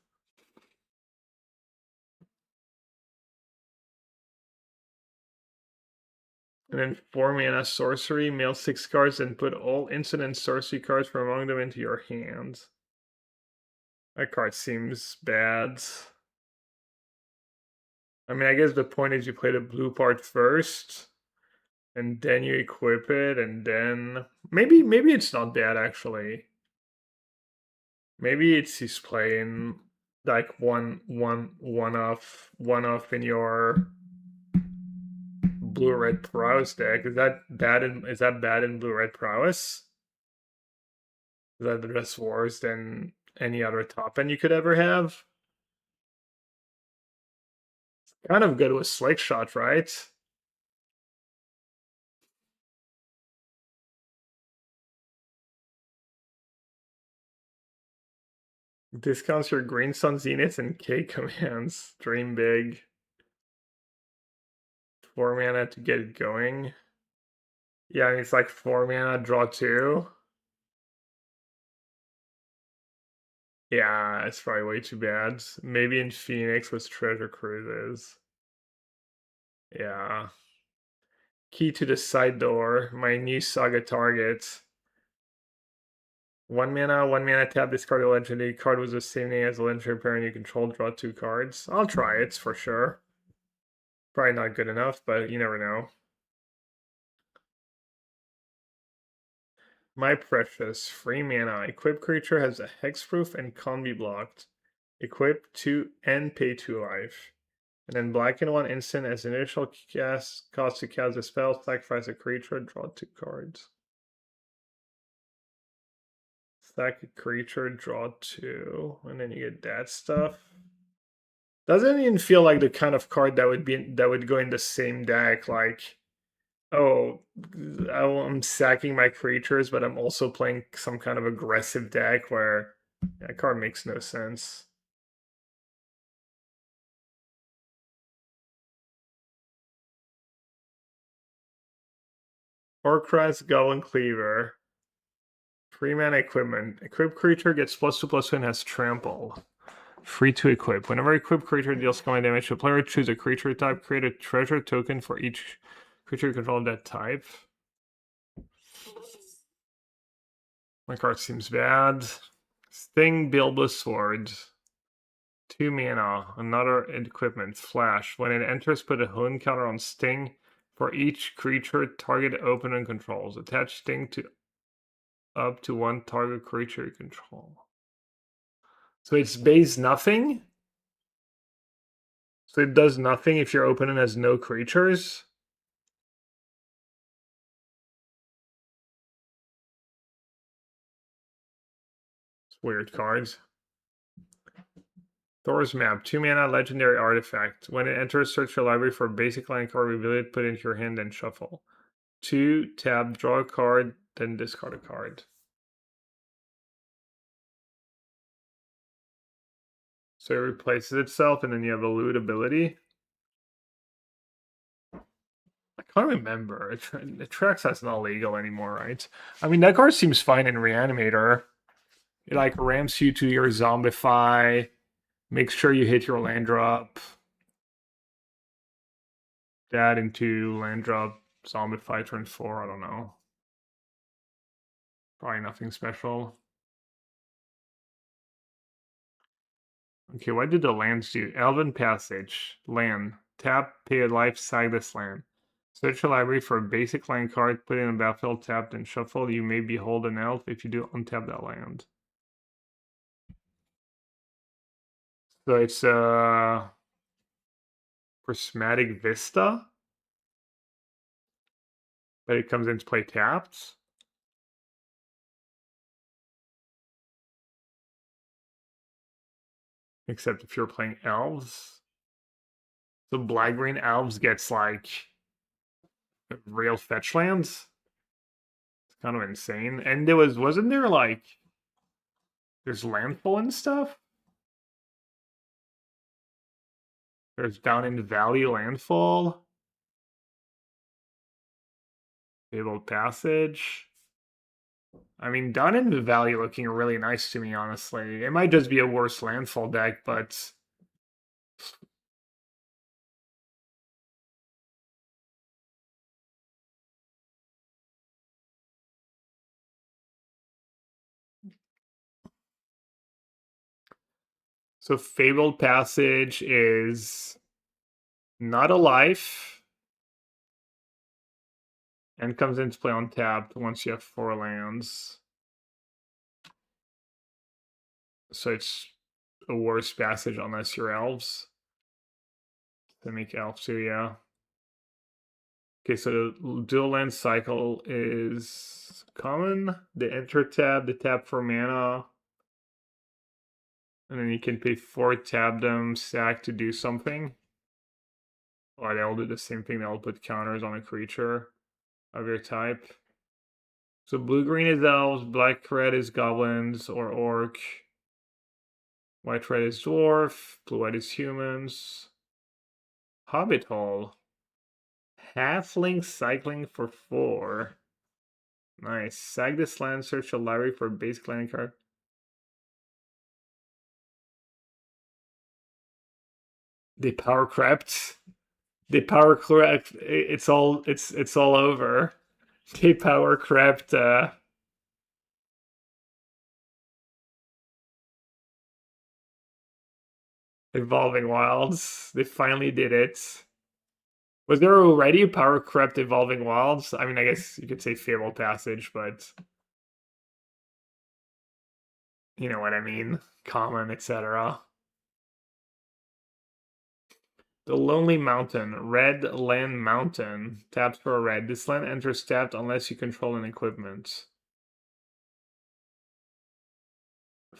And then 4 mana sorcery, mail 6 cards, and put all instant and sorcery cards from among them into your hand. That card seems bad. I mean, I guess the point is you play the blue part first, and then you equip it, and then maybe it's not bad actually. Maybe it's he's playing like one off in your blue red prowess deck. Is that bad in blue red prowess? Is that just worse than any other top end you could ever have? Kind of good with Slick Shot, right? Discounts your Green Sun Zenith and K commands. Dream big. 4 mana to get it going. Yeah, I mean, it's like 4 mana, draw 2. Yeah, it's probably way too bad. Maybe in Phoenix with Treasure Cruises. Yeah. Key to the side door. My new saga target. 1 mana, tap, discard a legendary card with the same name as a legendary parent you control, draw 2 cards. I'll try it for sure. Probably not good enough, but you never know. My precious, 3 mana. Equipped creature has a hexproof and can't be blocked. Equip 2 and pay 2 life. And then black and 1 instant as initial cast cost to cast a spell, sacrifice a creature, draw 2 cards. Sack a creature, draw 2, and then you get that stuff. Doesn't even feel like the kind of card that would go in the same deck. Like, oh, I'm sacking my creatures, but I'm also playing some kind of aggressive deck where that card makes no sense. Horcrux, Goblin Cleaver. 3-mana equipment. Equipped creature gets +2/+2 and has trample. Free to equip. Whenever equipped creature deals command damage to a player, choose a creature type. Create a treasure token for each creature you control of that type. My card seems bad. Sting, Bilbo Sword. 2 mana. Another equipment. Flash. When it enters, put a Hoon counter on Sting for each creature target opponent controls. Attach Sting to up to 1 target creature you control. So it's base nothing? So it does nothing if your opponent has no creatures? It's weird cards. Thor's Map, 2 mana legendary artifact. When it enters, search your library for a basic land card, reveal it, put it into your hand, then shuffle. 2, tab, draw a card, then discard a card. So it replaces itself, and then you have a loot ability. I can't remember. The tracks that's not legal anymore, right? I mean, that card seems fine in Reanimator. It like ramps you to your Zombify, makes sure you hit your land drop. That into land drop, Zombify turn 4, I don't know. Probably nothing special. Okay, what did the lands do? Elven Passage, land. Tap, pay a life, side this land. Search your library for a basic land card, put it in a battlefield, tapped, and shuffle. You may behold an elf. If you do, untap that land. So it's Prismatic Vista, but it comes into play tapped. Except if you're playing elves. So black green elves gets like real fetch lands. It's kind of insane. And there wasn't there like there's landfall and stuff? There's down in the valley landfall. Fabled Passage. I mean, down in the valley looking really nice to me, honestly. It might just be a worse landfall deck, but so Fabled Passage is not a life and comes into play on tapped once you have 4 lands. So it's a worse passage unless you're elves. To make elves too, yeah. Okay, so the dual land cycle is common. The enter tab, the tap for mana. And then you can pay 4, tab them, sack to do something. Or they'll do the same thing, they'll put counters on a creature of your type. So blue-green is elves, black-red is goblins or orc. White-red is dwarf, blue-white is humans. Hobbit Hole. Halfling cycling for 4. Nice. Sack this land, search a library for a basic land card. They power crept. They power crept. It's all over. They power crept. Evolving Wilds. They finally did it. Was there already power crept Evolving Wilds? I mean, I guess you could say Fabled Passage, but you know what I mean. Common, etc. The Lonely Mountain. Red Land Mountain. Taps for a red. This land enters tapped unless you control an equipment.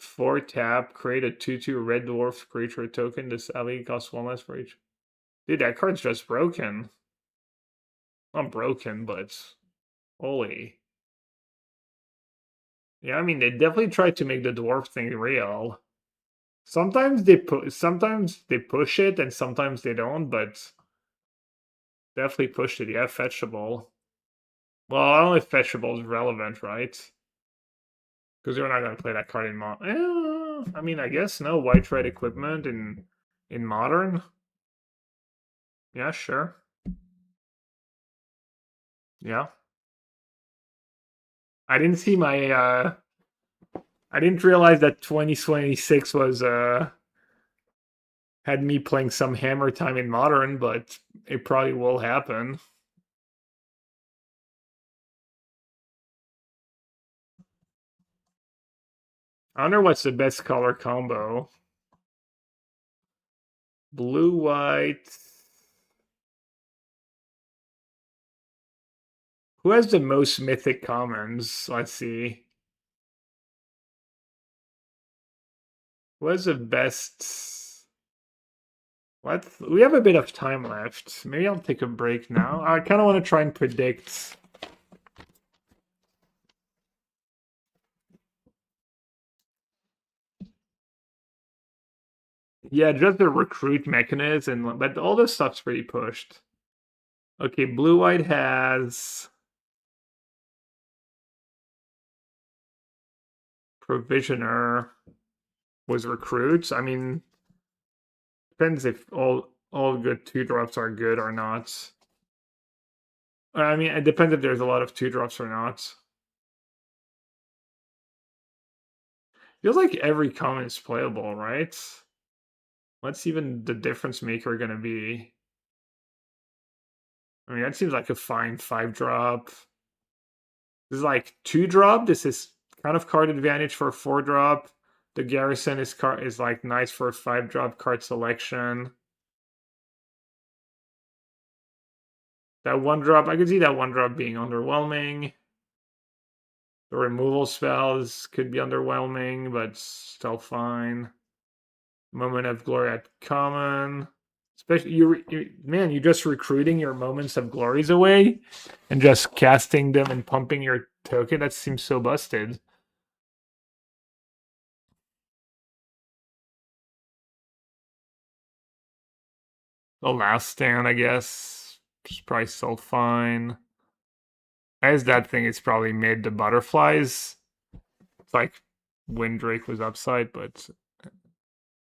4 tap, create a 2/2 red dwarf creature token. This alley costs 1 less for each. Dude, that card's just broken. Not broken, but holy. Yeah, I mean they definitely tried to make the dwarf thing real. Sometimes they push it and sometimes they don't, but definitely pushed it. Yeah, fetchable. Well, I don't know if fetchable is relevant, right? Because you're not gonna play that card in I mean, I guess no white red equipment in modern. Yeah, sure. Yeah. I didn't see my I didn't realize that 2026 was had me playing some hammer time in modern, but it probably will happen. I wonder what's the best color combo. Blue, white. Who has the most mythic commons? Let's see. Who has the best? We have a bit of time left. Maybe I'll take a break now. I kind of want to try and predict. Yeah, just the recruit mechanism, but all this stuff's pretty pushed. Okay, blue-white has Provisioner was recruits. I mean, depends if all good 2-drops are good or not. I mean, it depends if there's a lot of 2-drops or not. Feels like every common is playable, right? What's even the difference maker gonna be? I mean, that seems like a fine 5-drop. This is like 2-drop. This is kind of card advantage for 4-drop. The Garrison is like nice for 5-drop card selection. That 1-drop, I could see that 1-drop being underwhelming. The removal spells could be underwhelming, but still fine. Moment of Glory at common. Especially man, you're just recruiting your moments of glories away and just casting them and pumping your token. That seems so busted. The last stand, I guess, is probably still fine. As that thing is probably mid to butterflies. It's like Windrake was upside, but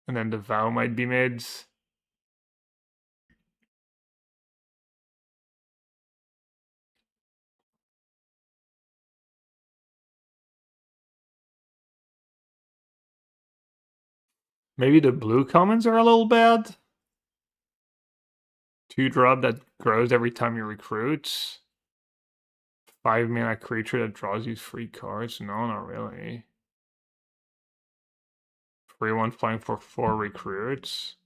and then the Vow might be mids. Maybe the blue commons are a little bad. 2-drop that grows every time you recruit. 5-mana creature that draws you 3 cards. No, not really. 3-1 flying for 4 recruits.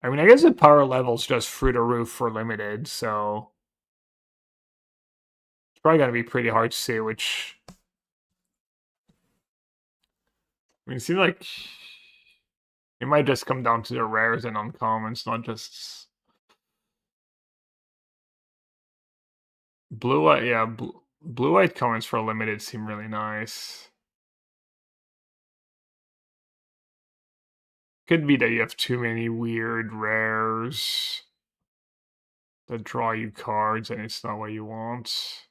I mean, I guess the power level's just through the roof for limited, so it's probably gonna be pretty hard to see which. I mean, it seems like it might just come down to the rares and uncommons, not just blue-white. Yeah, blue-white commons for limited seem really nice. Could be that you have too many weird rares that draw you cards and it's not what you want.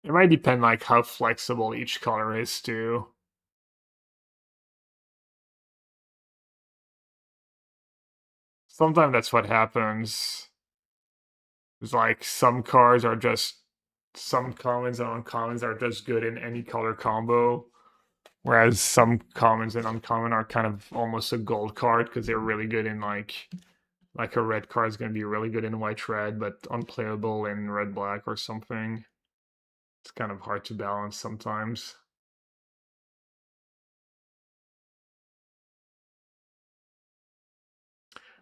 It might depend like how flexible each color is too. Sometimes that's what happens. It's like some commons and uncommons are just good in any color combo. Whereas some commons and uncommon are kind of almost a gold card because they're really good in like a red card is going to be really good in white red, but unplayable in red black or something. It's kind of hard to balance sometimes.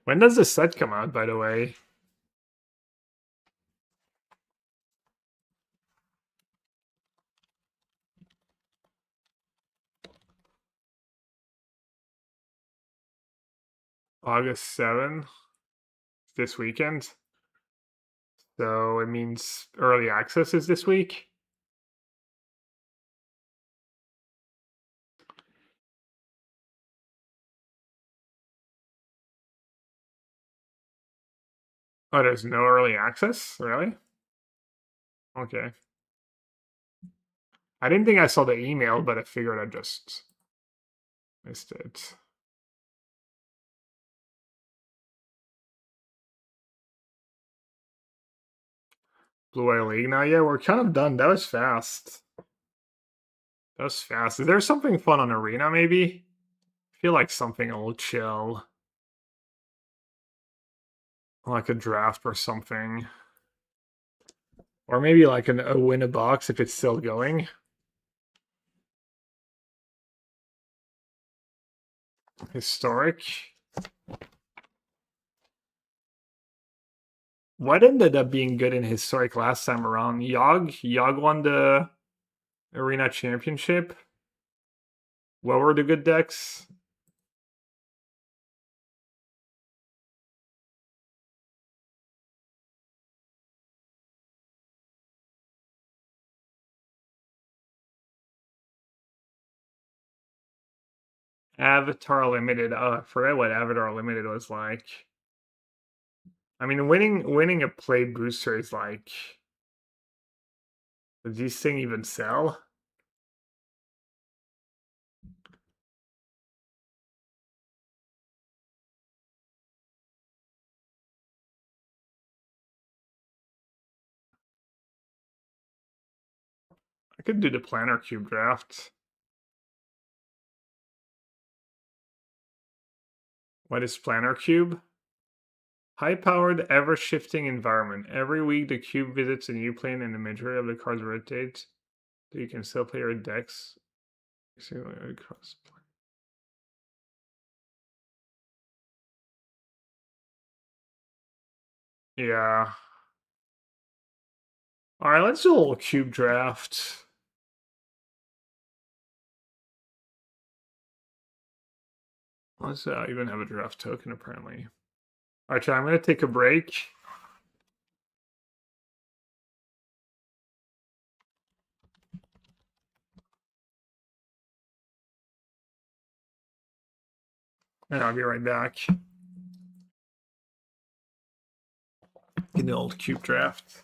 When does the set come out, by the way? August 7th, this weekend. So it means early access is this week. Oh, there's no early access? Really? Okay. I didn't think I saw the email, but I figured I just missed it. Blue Whale League now? Yeah, we're kind of done. That was fast. That was fast. Is there something fun on Arena, maybe? I feel like something a little chill. Like a draft or something. Or maybe like a win a box if it's still going. Historic. What ended up being good in historic last time around? Yogg won the Arena Championship. What were the good decks? Avatar Limited. Oh, I forgot what Avatar Limited was like. I mean, winning a play booster is like, does this thing even sell? I could do the Planner Cube draft. What is Planner Cube? High-powered, ever-shifting environment. Every week, the cube visits a new plane and the majority of the cards rotate. So you can still play your decks. Yeah. Alright, let's do a little cube draft. Let's even have a draft token, apparently. Alright, I'm going to take a break. And I'll be right back. In the old cube draft.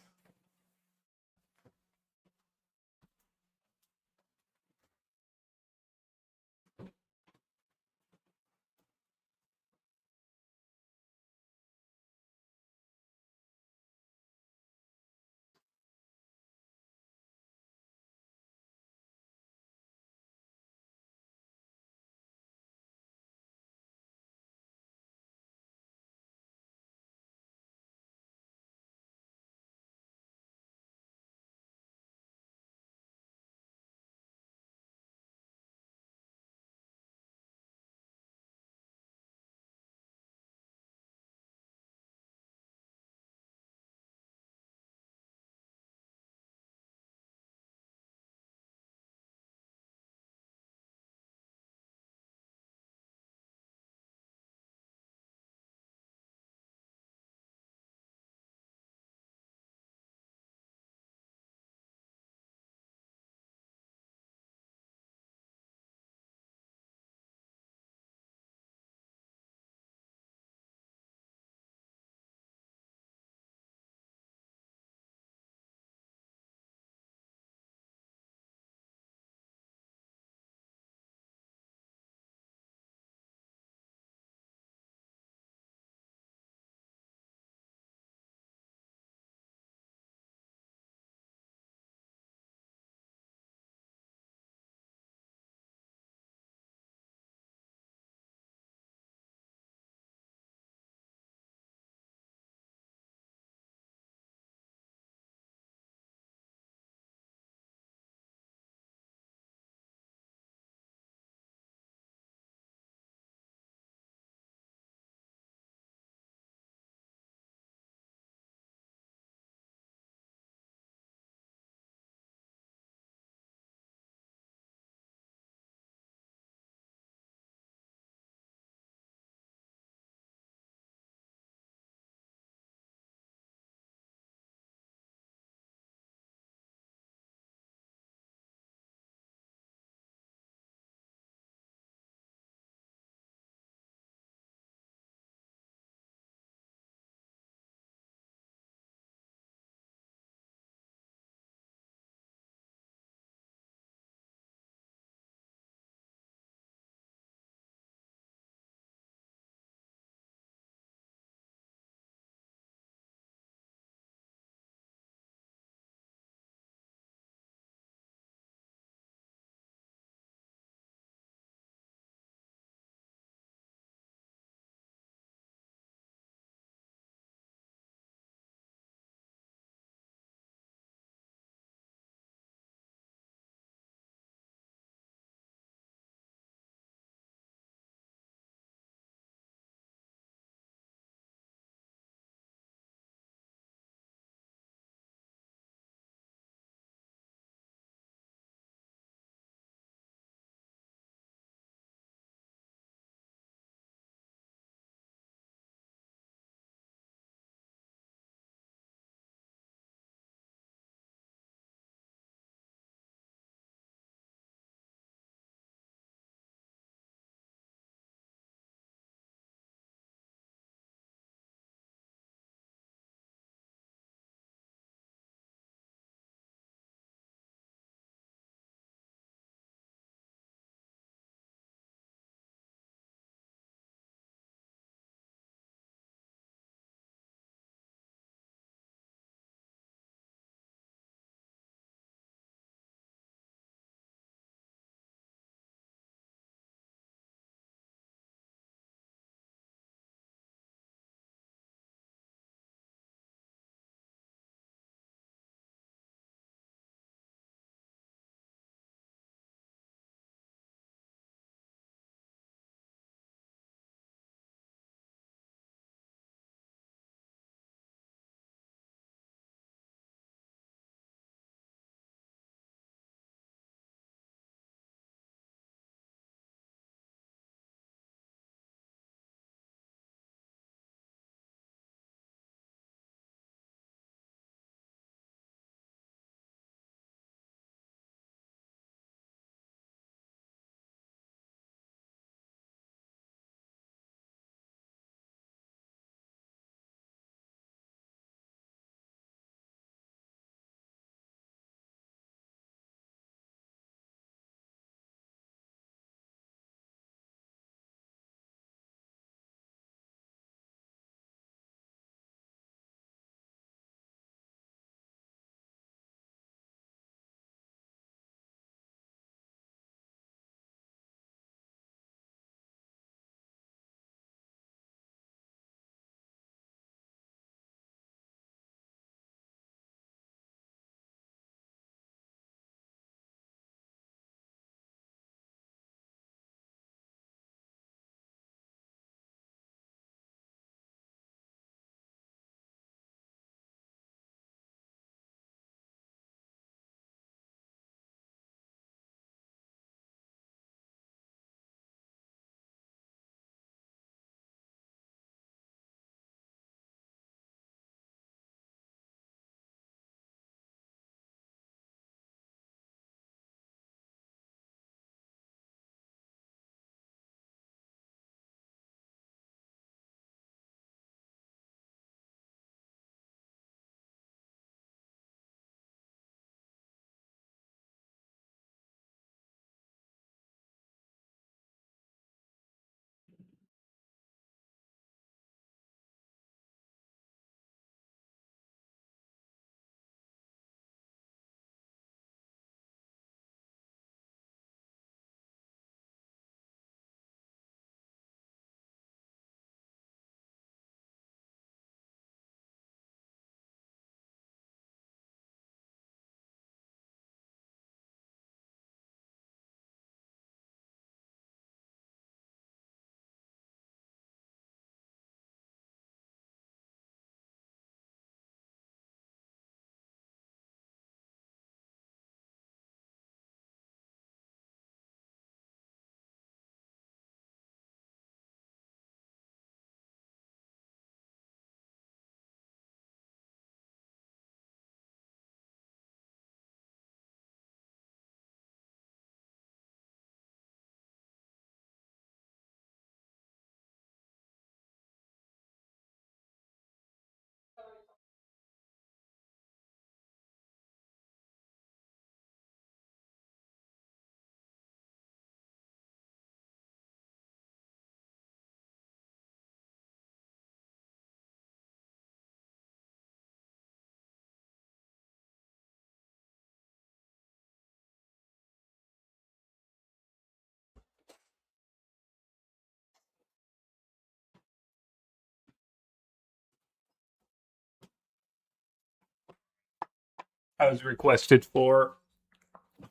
I was requested for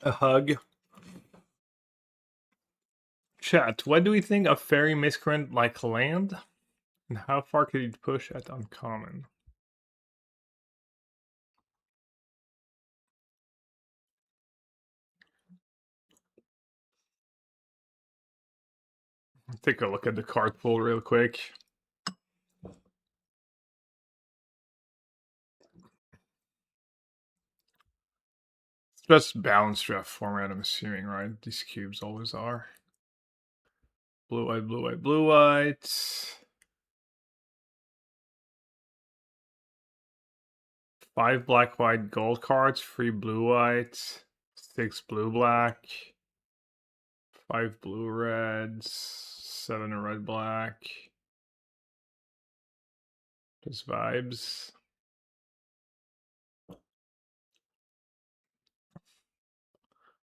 a hug. Chat, what do we think of Fairy Miscreant like land? And how far could he push at uncommon? Take a look at the card pool real quick. It's just balanced draft format, I'm assuming, right? These cubes always are. Blue white, blue white, blue white. 5 black white gold cards, 3 blue white, 6 blue black, 5 blue reds, 7 red black. Just vibes.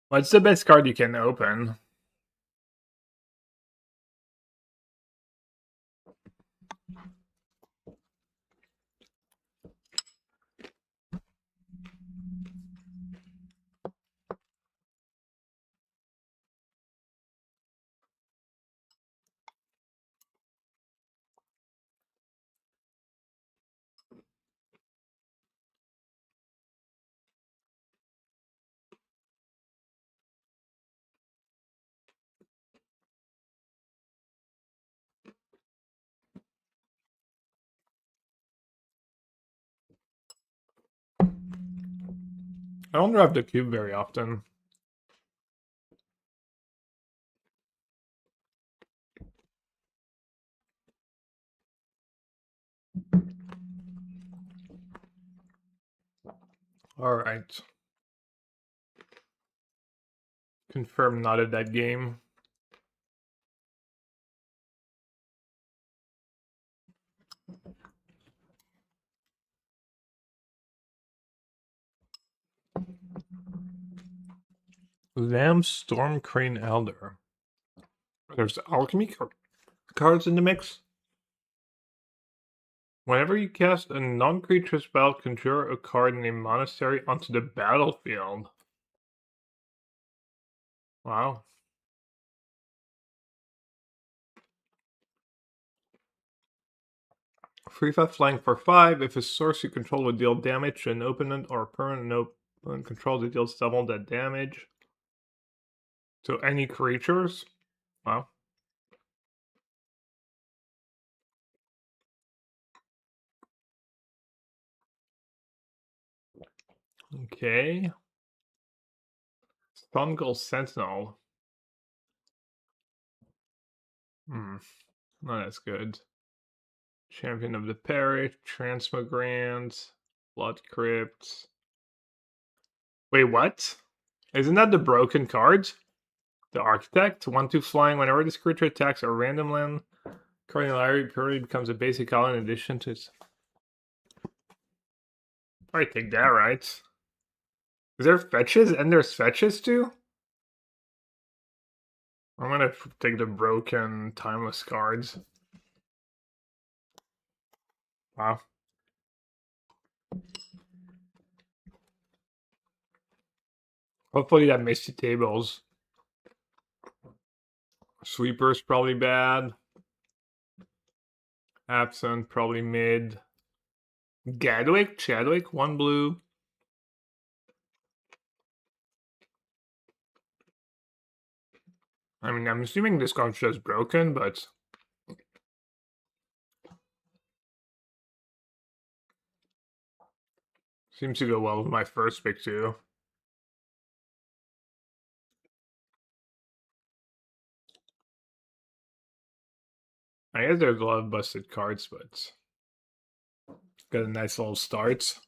What's the best card you can open? I don't draft the cube very often. Alright. Confirm not at that game. Lamb Storm Crane Elder. There's alchemy cards in the mix. Whenever you cast a non-creature spell, conjure a card named Monastery onto the battlefield. Wow. 3/5 flying for 5. If a source you control would deal damage to an opponent or a permanent no opponent controls, it deals double that damage. To any creatures? Wow. Okay. Fungal Sentinel. Not as good. Champion of the Parish, Transmogrant, Blood Crypt. Wait, what? Isn't that the broken card? The Architect? 1/2 flying. Whenever this creature attacks a random land, card in the library purely becomes a basic call in addition to its. I take that, right? Is there fetches? And there's fetches too? I'm gonna take the broken timeless cards. Wow. Hopefully that Misty Tables. Sweeper's probably bad. Absent, probably mid. Chadwick, 1 blue. I mean, I'm assuming this card's just broken, but seems to go well with my first pick too. I guess there's a lot of busted cards, but got a nice little start.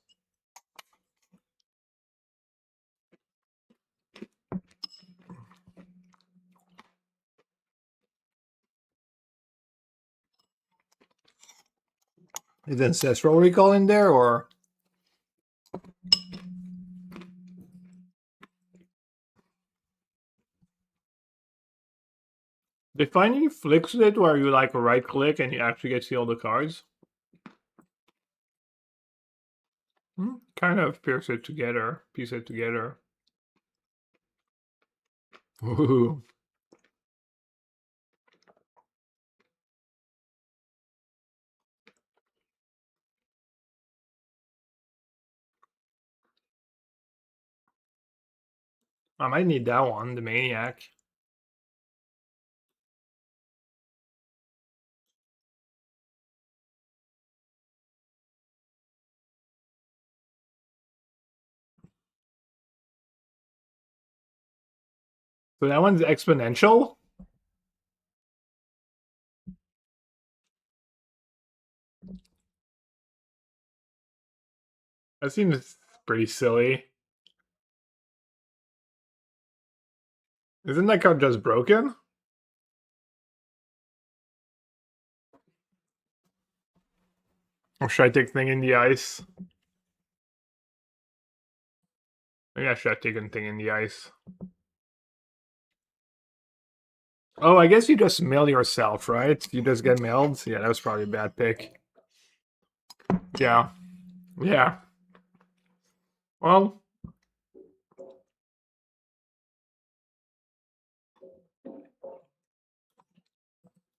Is Ancestral Recall in there, or? They find any flicks with it where you like right click and you actually get to see all the cards? Kind of piece it together. Ooh. I might need that one, the Maniac. So that one's exponential? That seems pretty silly. Isn't that card just broken? Or should I take Thing in the Ice? Maybe I should have taken Thing in the Ice. Oh, I guess you just mail yourself, right? You just get mailed? Yeah, that was probably a bad pick. Yeah. Yeah. Well,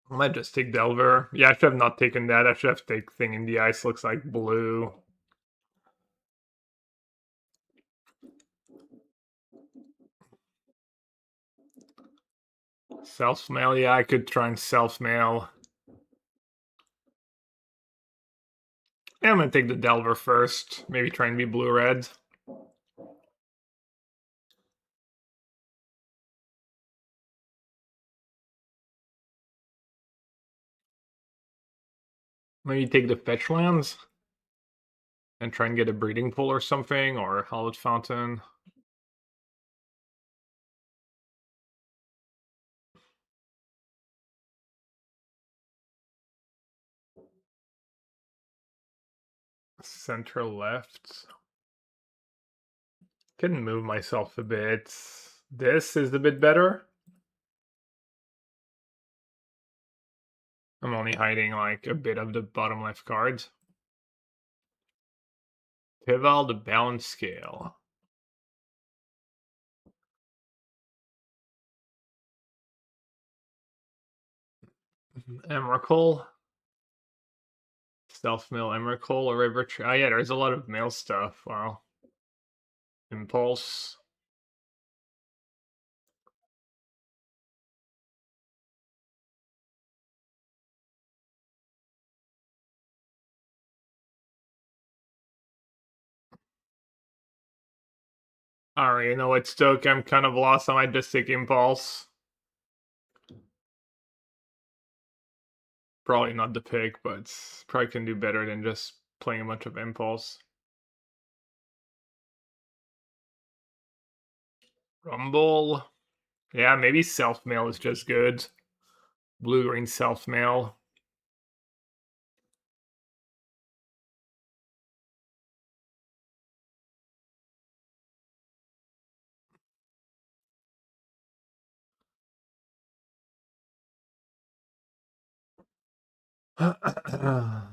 I might just take Delver. Yeah, I should have not taken that. I should have taken Thing in the Ice. Looks like blue. Self-mail, yeah, I could try and self-mail. Yeah, I'm gonna take the Delver first. Maybe try and be blue-red. Maybe take the fetch lands and try and get a breeding pool or something, or Hobbit Fountain. Center left. Can move myself a bit. This is a bit better. I'm only hiding like a bit of the bottom left cards. Pival, the balance scale. Emrakul. Self-mail Emrakul or River. Oh yeah, there's a lot of mail stuff. Wow. Impulse. Alright, you know what, Stoke? I'm kind of lost. I might just take Impulse. Probably not the pick, but probably can do better than just playing a bunch of Impulse. Rumble. Yeah, maybe self-mail is just good. Blue-green self-mail. I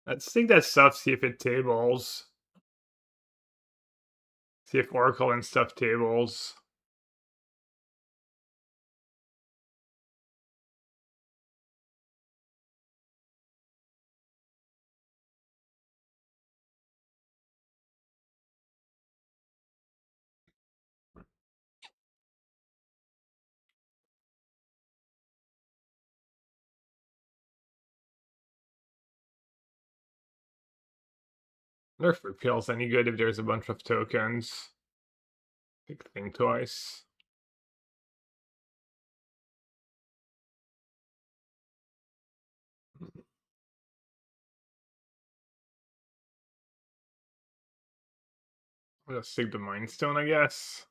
Let's think that stuff, see if it tables. See if Oracle and stuff tables. Wonder if repeal's any good if there's a bunch of tokens. Think twice. I'll just take the Mind Stone, I guess.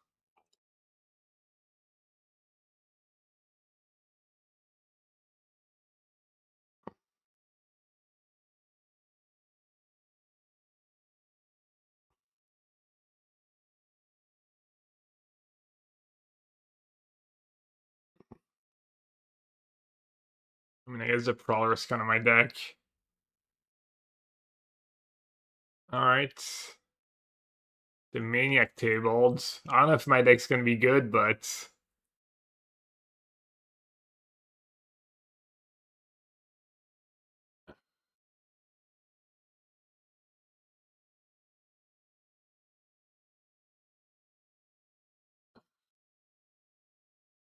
I mean, I guess the Prowler is kind of my deck. Alright. The Maniac tabled. I don't know if my deck's gonna be good, but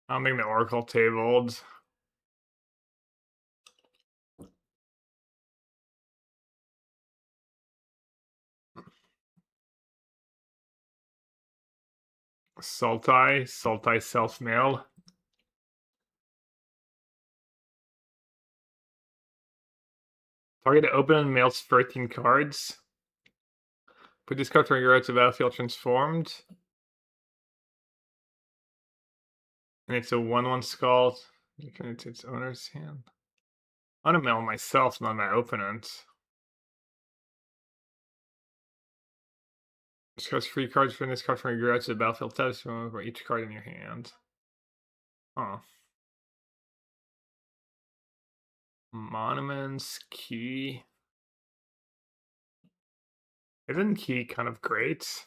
I don't think the Oracle tabled. Sultai self-mail. Target open mails 13 cards. Put this card from your out to battlefield transformed. And it's a 1/1 skull. It's its owner's hand. I want to mail myself, not my opponent. Discuss 3 cards from this card from your out to the battlefield test for each card in your hand. Oh. Monuments, Key. Isn't Key kind of great?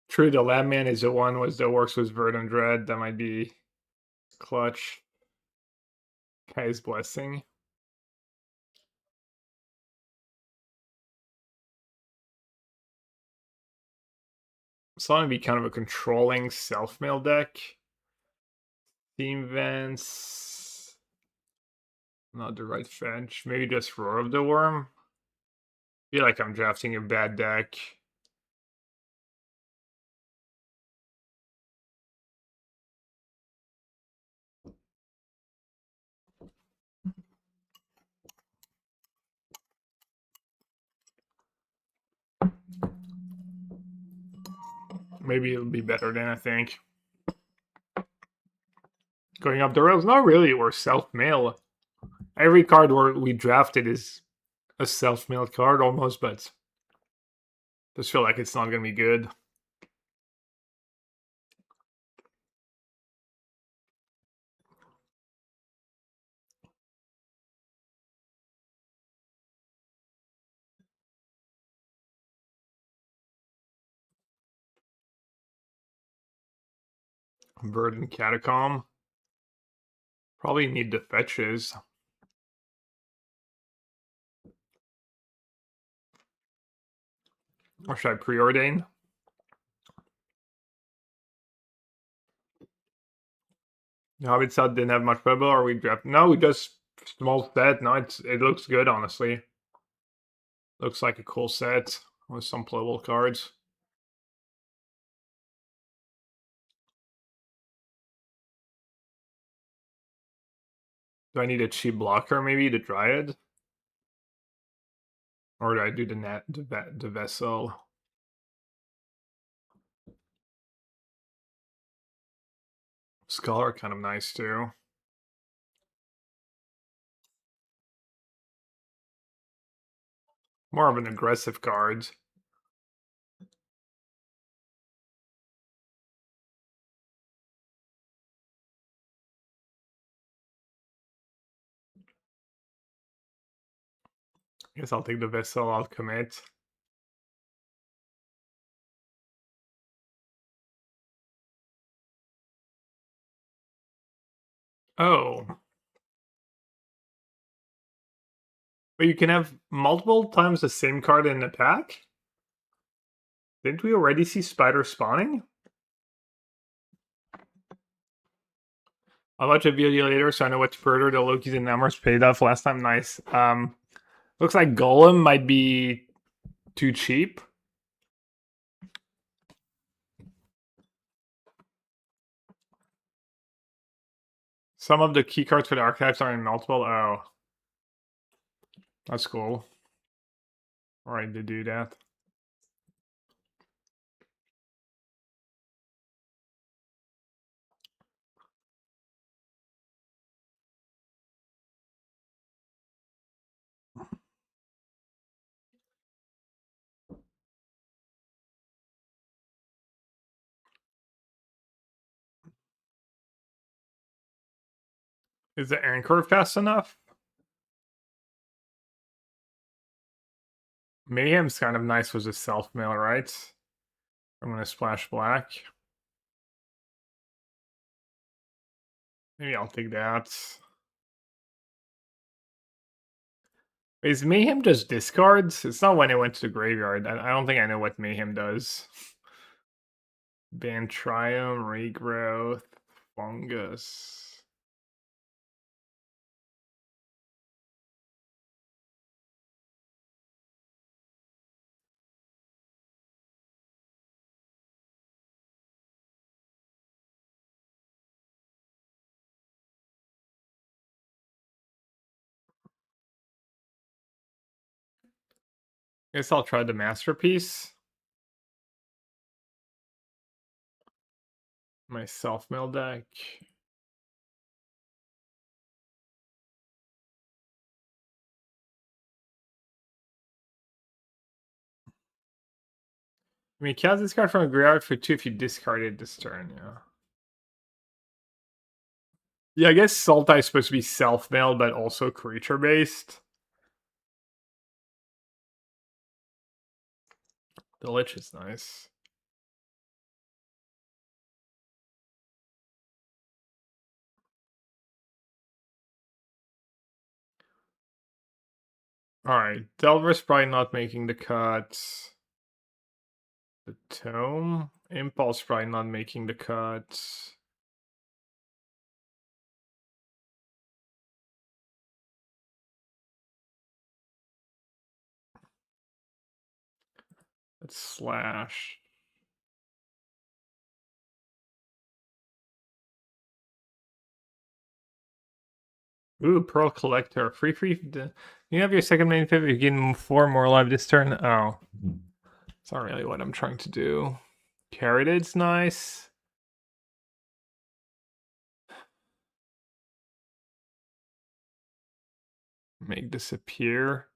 True, the Lab Man is the one that works with Verdant Dread. That might be clutch. Kai's Blessing. So I'm gonna be kind of a controlling self-mail deck. Team Vents. Not the right fetch. Maybe just Roar of the Worm. Feel like I'm drafting a bad deck. Maybe it'll be better than I think. Going up the rails, not really. We're self-mail. Every card we drafted is a self-mailed card almost, but just feel like it's not gonna be good. Verdant Catacomb. Probably need the fetches. Or should I preordain? The Hobbit Set didn't have much bubble, or we draft. No, we just small set. No, it looks good, honestly. Looks like a cool set with some playable cards. Do I need a cheap blocker, maybe, the Dryad? Or do I do the Vessel? Scholar, kind of nice, too. More of an aggressive card. Guess I'll take the Vessel, I'll commit. Oh. But you can have multiple times the same card in a pack? Didn't we already see Spider spawning? I'll watch a video later so I know what to further. The Loki's and numbers paid off last time. Nice. Looks like Golem might be too cheap. Some of the key cards for the archetypes are in multiple. Oh. That's cool. Alright to do that. Is the anchor fast enough? Mayhem's kind of nice with a self-mill, right? I'm gonna splash black. Maybe I'll take that. Is Mayhem just discards? It's not when it went to the graveyard. I don't think I know what Mayhem does. Ban Triumph, Regrowth, Fungus. Guess I'll try the Masterpiece. My self-mill deck. I mean, cast this card from a graveyard for 2 if you discard it this turn, yeah. Yeah, I guess Sultai is supposed to be self-mill, but also creature-based. The Lich is nice. Alright, Delver's probably not making the cut. The Tome? Impulse probably not making the cut. Let's slash. Ooh, Pearl Collector. Free. You have your second main pivot. You gain 4 more life this turn. Oh. It's not really what I'm trying to do. Caryatid's nice. Make disappear.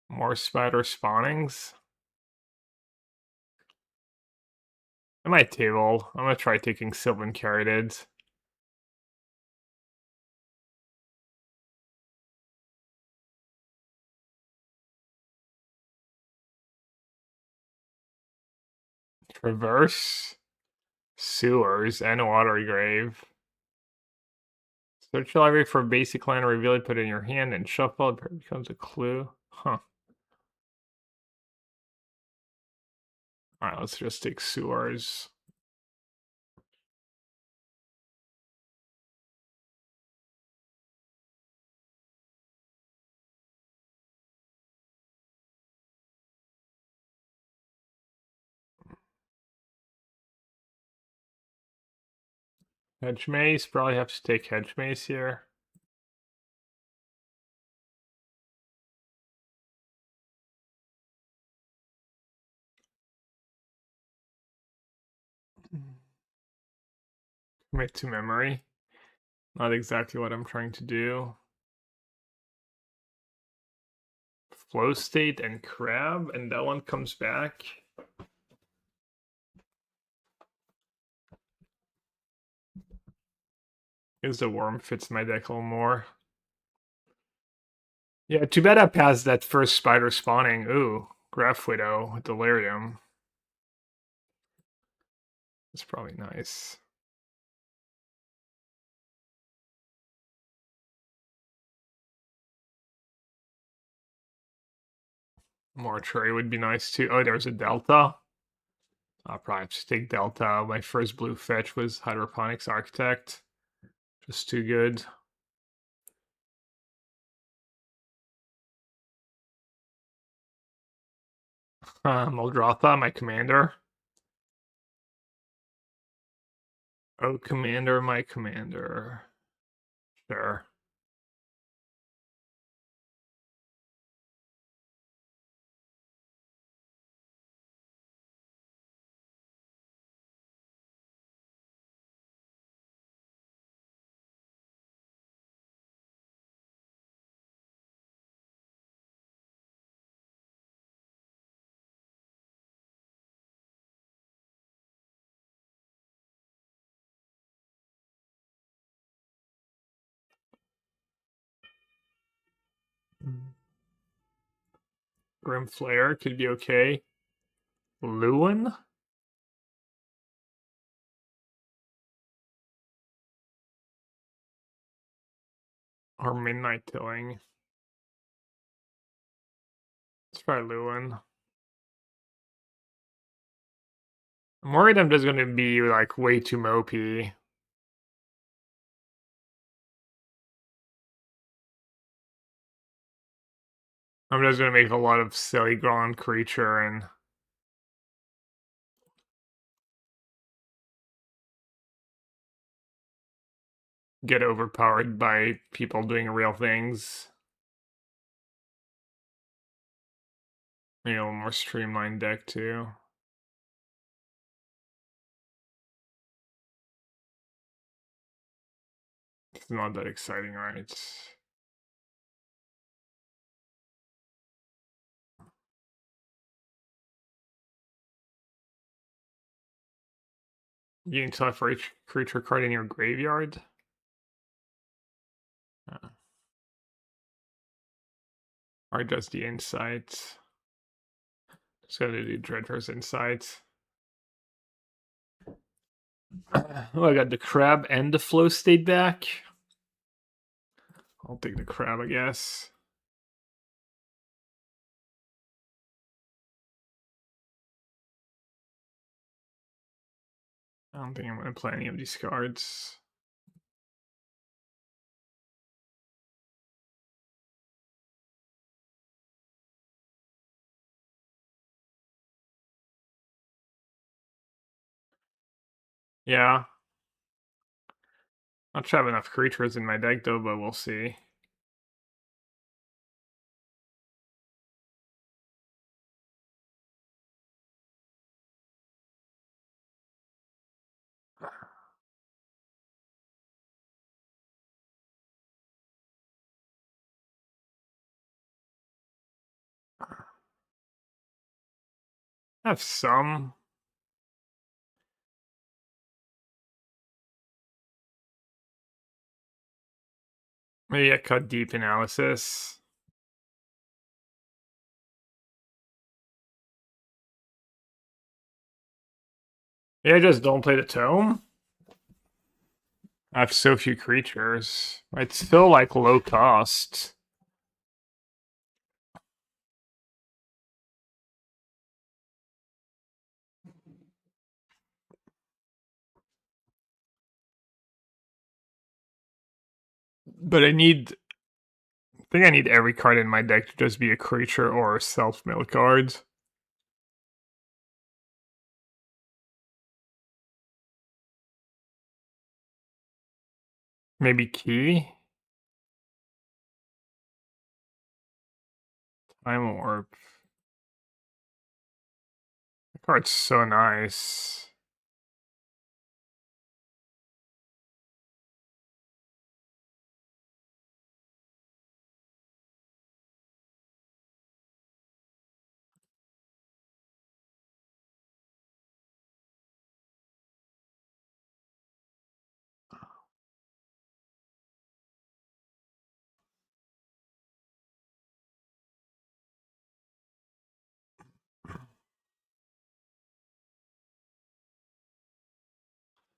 More spider spawnings. I might table. I'm gonna try taking Sylvan Caryatids. Traverse. Sewers and Watery Grave. Search the library for a basic land, reveal it, put it in your hand, and shuffle. It becomes a clue. Huh. Alright, let's just take Sewers. Hedge Maze. Probably have to take Hedge Maze here. Commit to memory. Not exactly what I'm trying to do. Flow State and Crab, and that one comes back. Is the Worm fits my deck a little more. Yeah, too bad I passed that first spider spawning. Ooh, Graph Widow with Delirium. It's probably nice. Mortuary would be nice too. Oh, there's a Delta. I'll probably have to take Delta. My first blue fetch was Hydroponics Architect. Just too good. Muldrotha, my commander. Oh, commander, my commander. Sure. Grim Flare could be okay. Lewin? Or Midnight Tilling? Let's try Lewin. I'm worried I'm just gonna be like way too mopey. I'm just gonna make a lot of silly ground creature and get overpowered by people doing real things. Maybe a little more streamlined deck too. It's not that exciting, right? You can tell for each creature card in your graveyard. Or just the insight. Just gotta do Dredger's insight. Oh, I got the crab and the flow state back. I'll take the crab, I guess. I don't think I'm gonna play any of these cards. Yeah. Not sure I have enough creatures in my deck though, but we'll see. I have some. Maybe I cut deep analysis. Yeah, I just don't play the tome. I have so few creatures. It's still like low cost. But I think I need every card in my deck to just be a creature or self-mill cards. Maybe key? Time Warp. The card's so nice.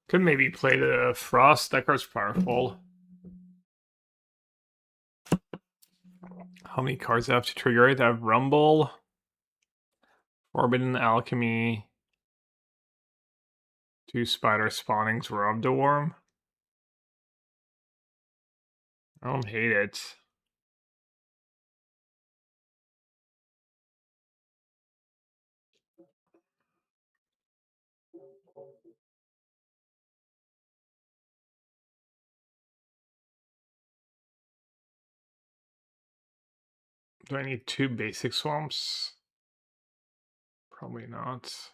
Could maybe play the Frost. That card's powerful. How many cards I have to trigger it? I have Rumble, Forbidden Alchemy, 2 Spider Spawnings, Rob the Worm. I don't hate it. Do I need 2 basic swamps? Probably not.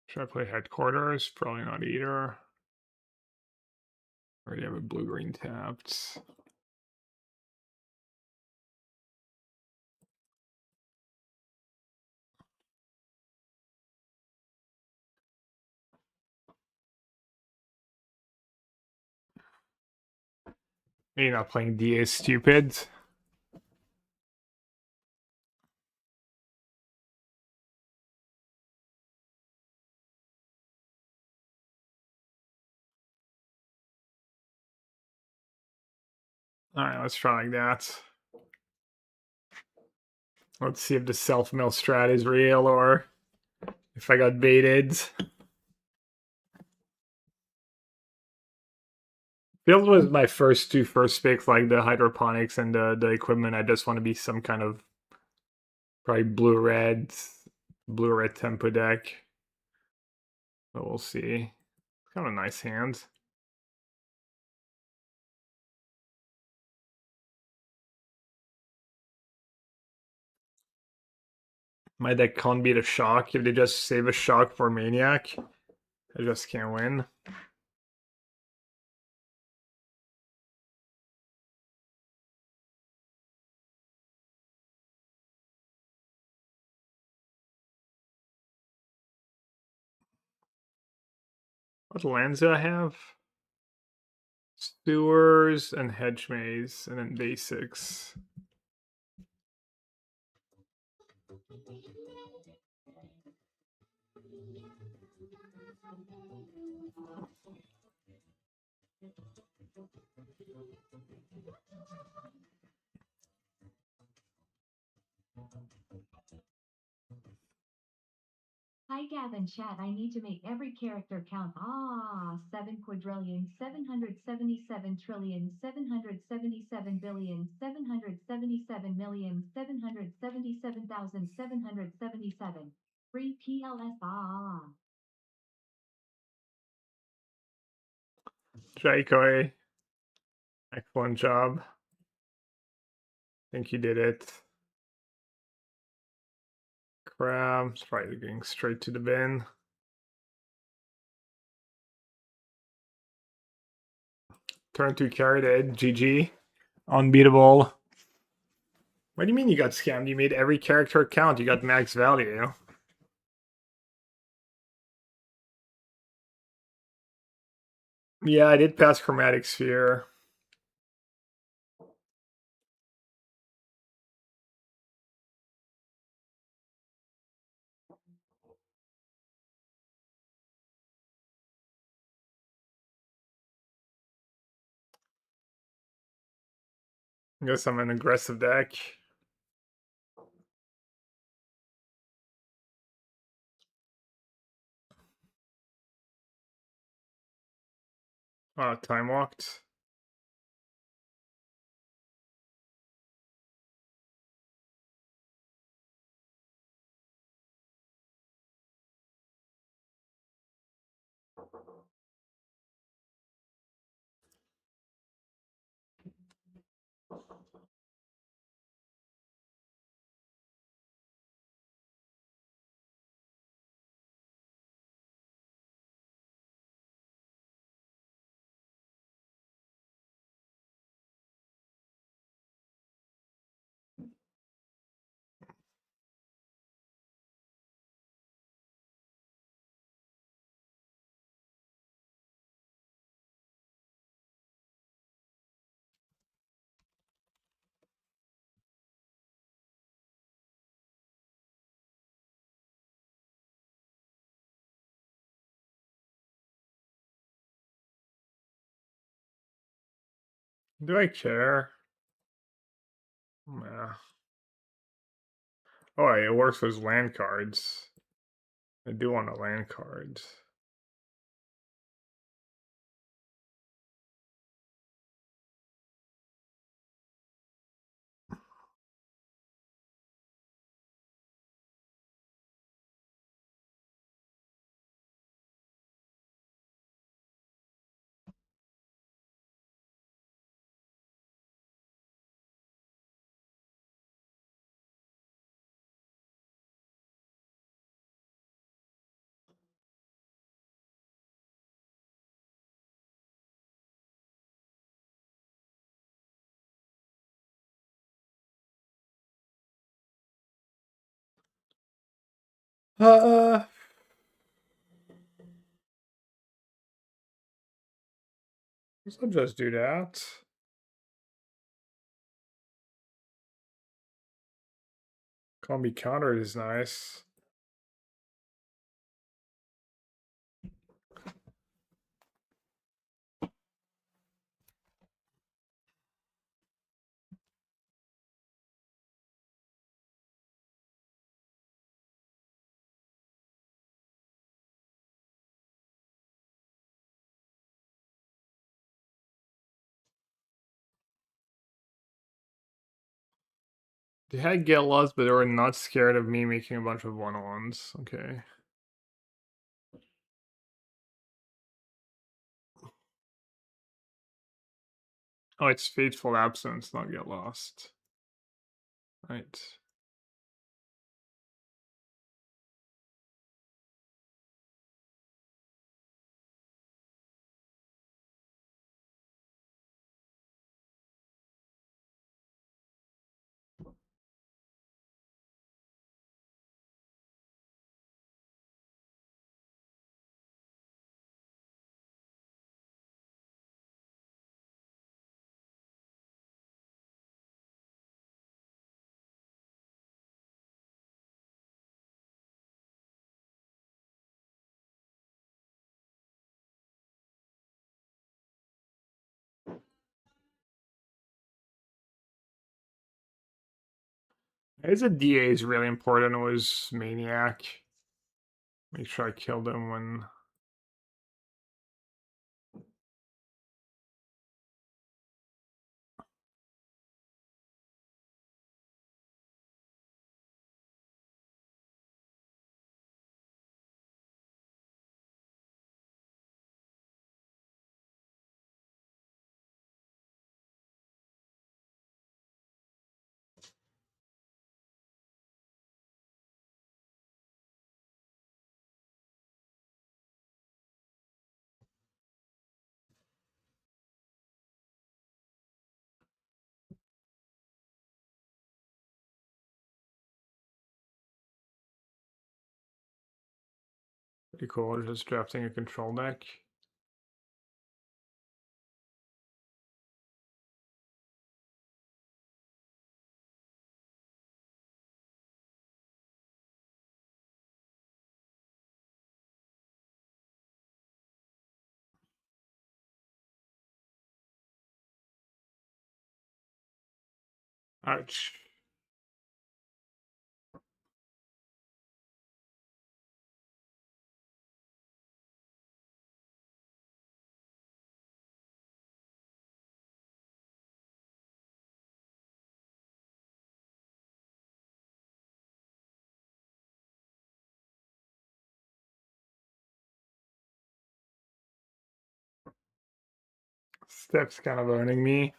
Should I play Headquarters? Probably not either. Already have a blue-green tapped. You're not playing DA stupid. Alright, let's try like that. Let's see if the self-mill strat is real or if I got baited. Field was my first picks, like the hydroponics and the equipment. I just want to be some kind of probably blue-red tempo deck. But we'll see. Kind of a nice hand. My deck can't beat a shock. If they just save a shock for Maniac, I just can't win. What lands do I have? Sewers and Hedge Maze, and then basics. Hi Gavin chat, I need to make every character count. 7,777,777,777,777,777. Free PLS. Jaikoi, excellent job. Think you did it. Crabs, probably going straight to the bin. Turn 2 carried it, GG. Unbeatable. What do you mean you got scammed? You made every character count. You got max value. Yeah, I did pass Chromatic Sphere. I guess I'm an aggressive deck. Time walked. Do I care? Nah. Oh, it works with land cards. I do want a land card. I'll just do that. Can't be countered is nice. They had get lost, but they were not scared of me making a bunch of 1/1s. Okay. Oh, it's Fateful Absence, not get lost. Right. As a DA is really important. It was Maniac. Make sure I killed him when. Pretty cool, just drafting a control deck. Ouch. Step's kind of owning me.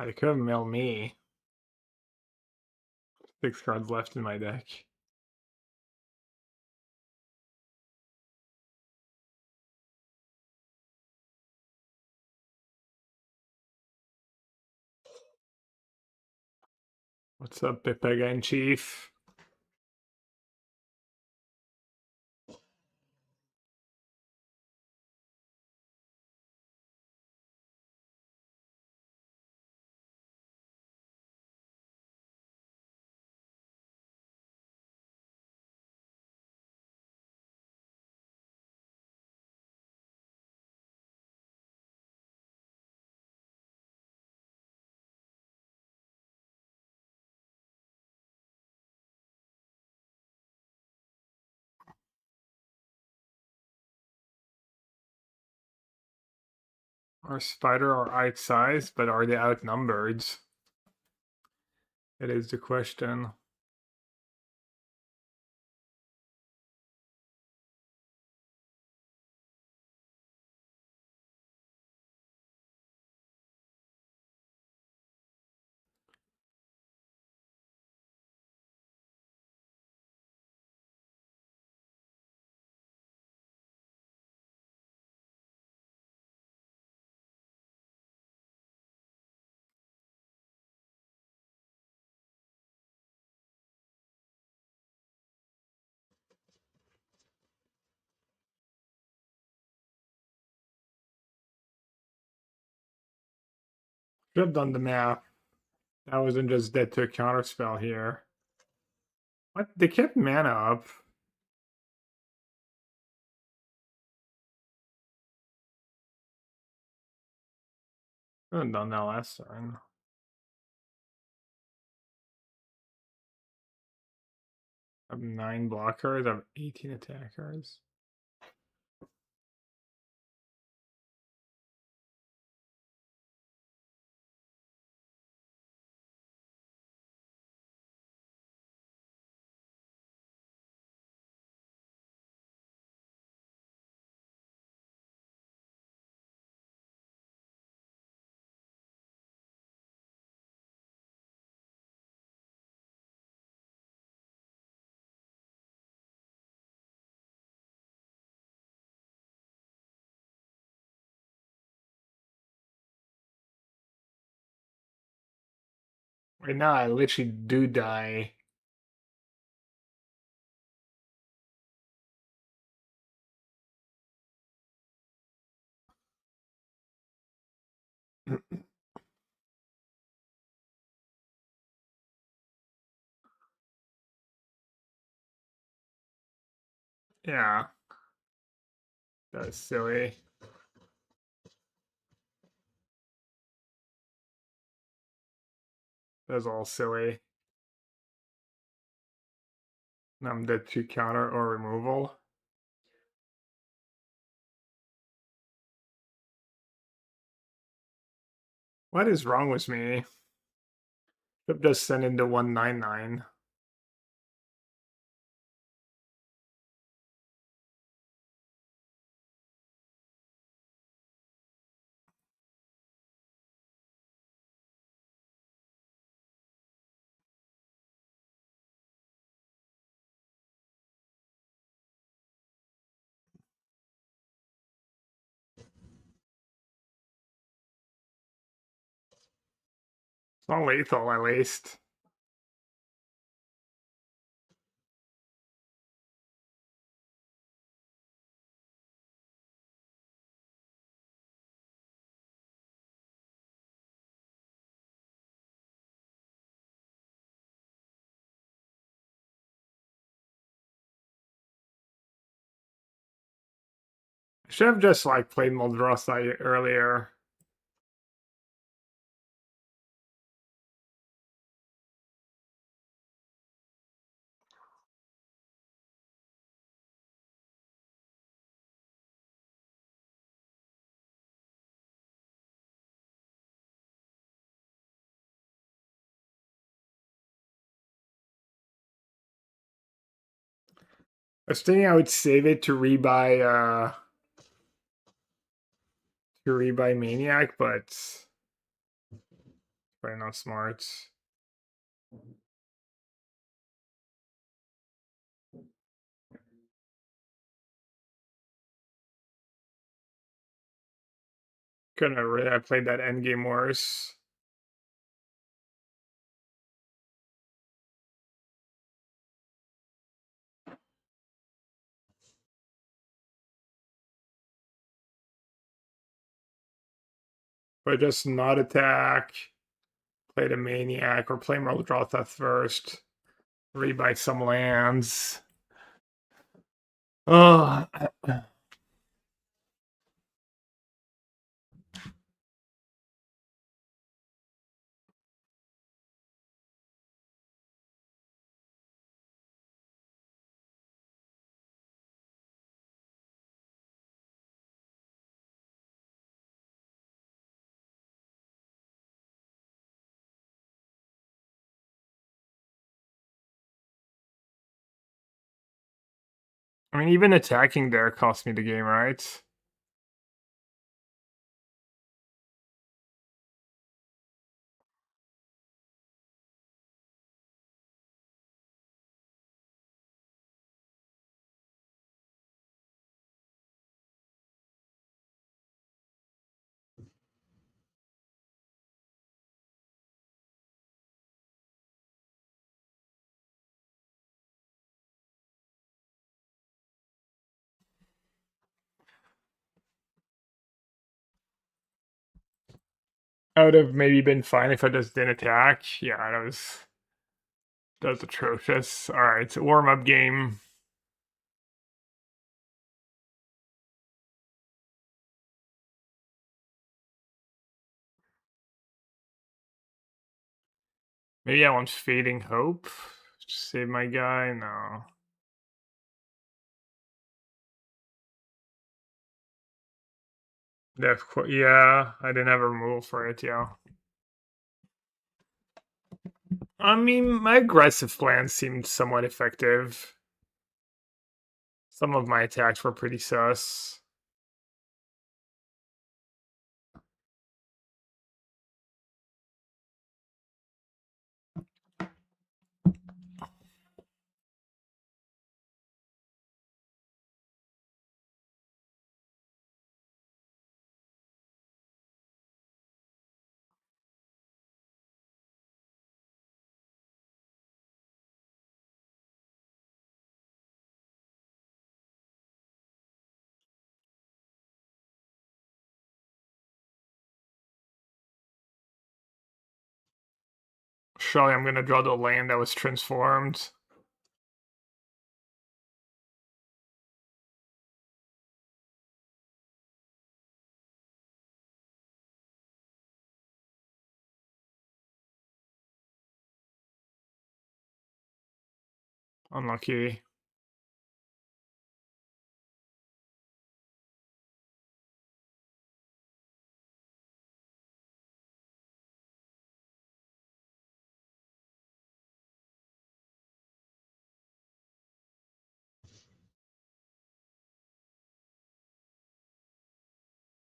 They could have milled me. 6 cards left in my deck. What's up, Pipega Chief? Are Spider or outsized, but are they outnumbered? That is the question. Should have done the math. That wasn't just dead to a counterspell here. What? They kept mana up. Should have done that last turn. I have 9 blockers, I have 18 attackers. Right now, I literally do die. Yeah, that's silly. That's all silly. I'm dead to counter or removal. What is wrong with me? Should just send in the 199. It's not lethal, at least. I should have just like played Muldrosai earlier. I was thinking I would save it to rebuy Maniac, but probably not smart. Couldn't have really I played that endgame worse. But just not attack, play the Maniac, or play Muldrotha first. Rebuy some lands. Oh, I mean, even attacking there cost me the game, right? I would have maybe been fine if I just didn't attack. Yeah, that was atrocious. All right, warm up game. Maybe I want Fading Hope. Just save my guy. No. Yeah, I didn't have a removal for it. Yeah. I mean, my aggressive plan seemed somewhat effective. Some of my attacks were pretty sus. Surely I'm gonna draw the land that was transformed. Unlucky.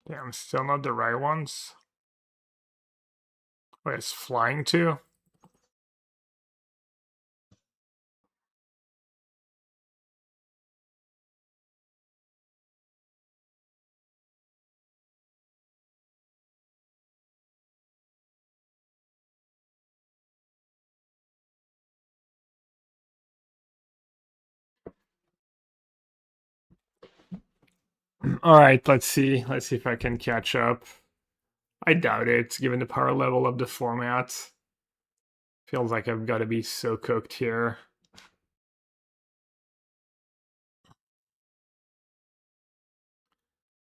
Damn, still not the right ones. Wait, it's flying too? Alright, let's see. Let's see if I can catch up. I doubt it, given the power level of the format. Feels like I've got to be so cooked here.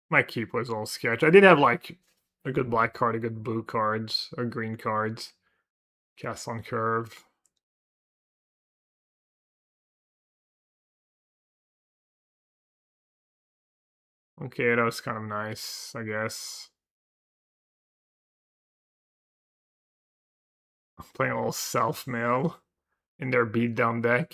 My keep was all sketch. I did have like a good black card, a good blue cards, or green cards. Cast on curve. Okay, that was kind of nice, I guess. Playing a little self-mail in their beatdown deck.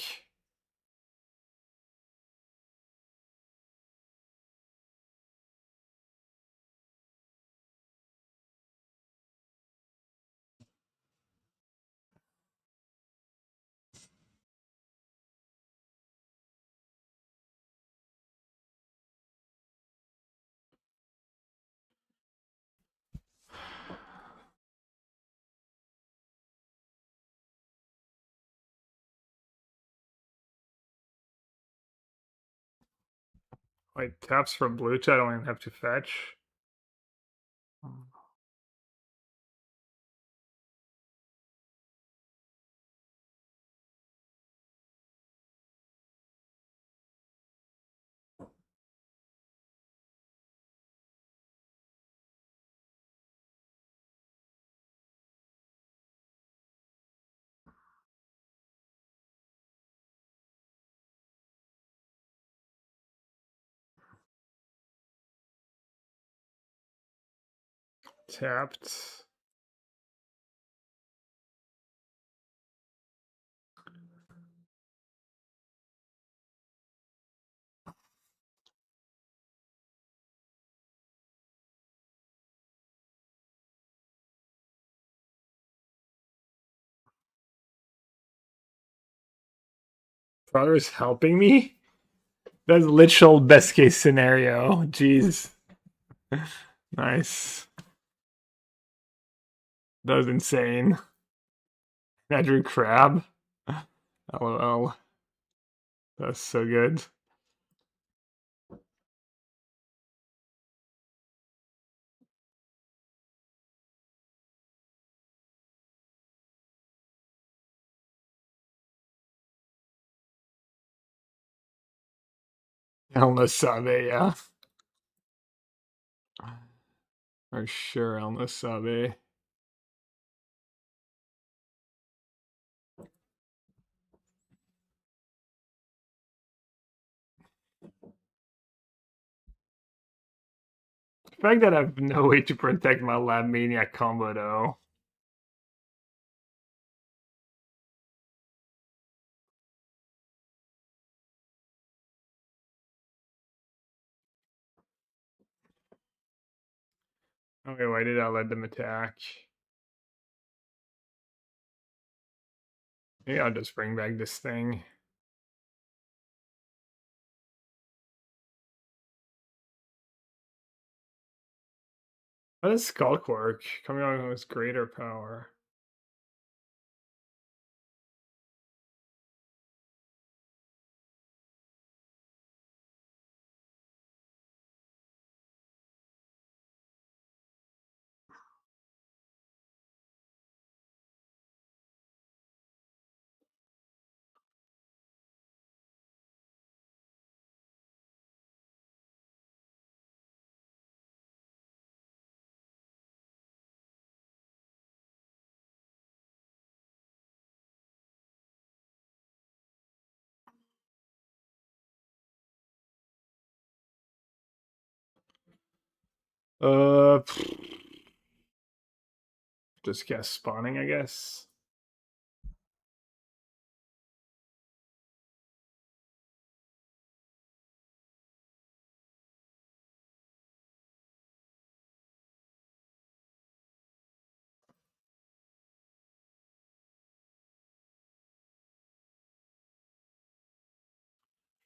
Like taps for blue, I don't even have to fetch. Tapped. Brother is helping me? That's literal best case scenario. Jeez. Nice. That was insane. I drew crab. LOL. That's so good. El no sabe, yeah. For sure, El no sabe. The fact that I have no way to protect my Lab Maniac combo, though. Okay, why did I let them attack? Maybe I'll just bring back this thing. How does Skulk work? Coming on with greater power. Uh, just guess spawning, I guess.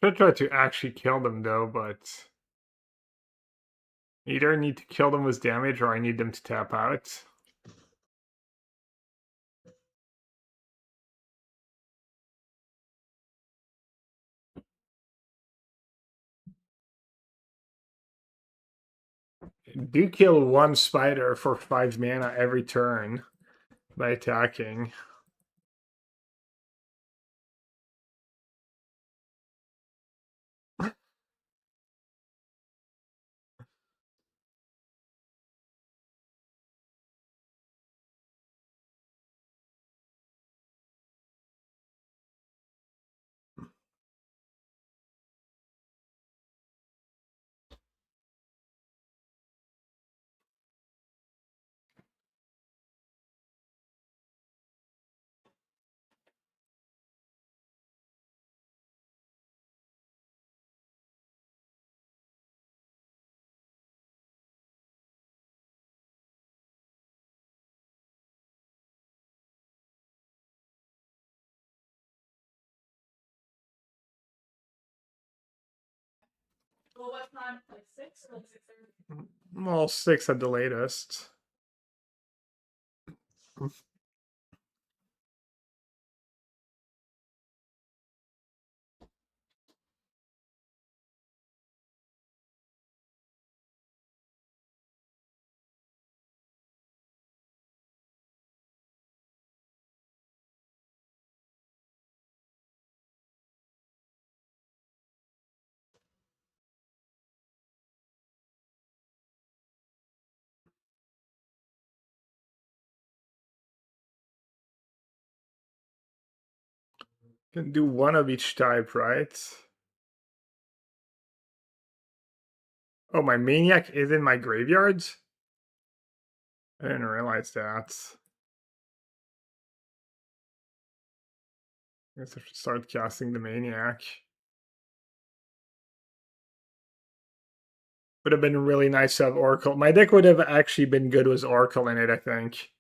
Should try to actually kill them though, but either need to kill them with damage or I need them to tap out. Do kill one spider for 5 mana every turn by attacking. Well, 6 at the latest. Can do one of each type, right? Oh, my Maniac is in my graveyard? I didn't realize that. I guess I should start casting the Maniac. Would have been really nice to have Oracle. My deck would have actually been good with Oracle in it, I think.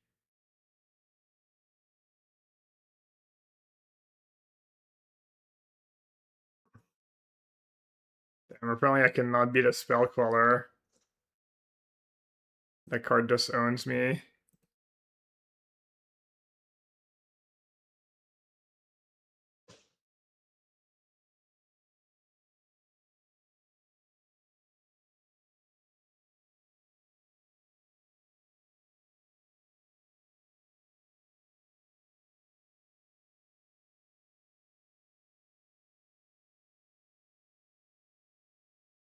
Damn, apparently I cannot beat a Spellcaller. That card just owns me.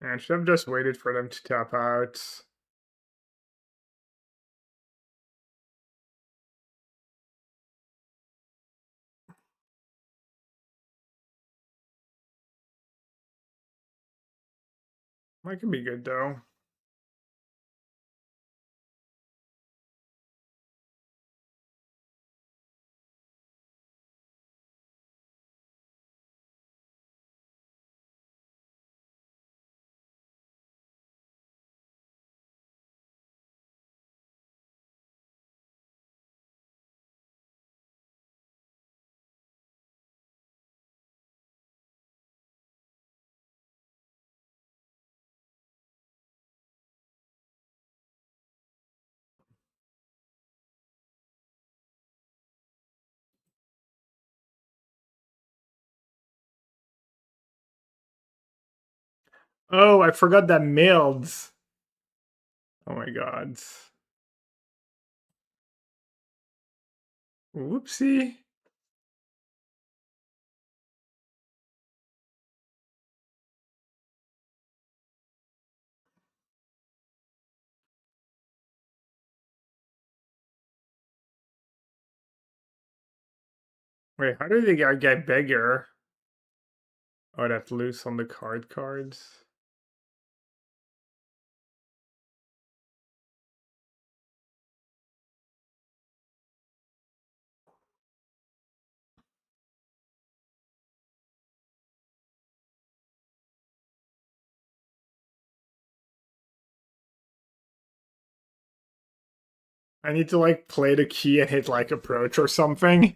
I should have just waited for them to tap out. That could be good though. Oh, I forgot that mailed. Oh my god. Whoopsie. Wait, how did they get bigger? Oh, that's loose on the cards. I need to like play the key and hit like approach or something.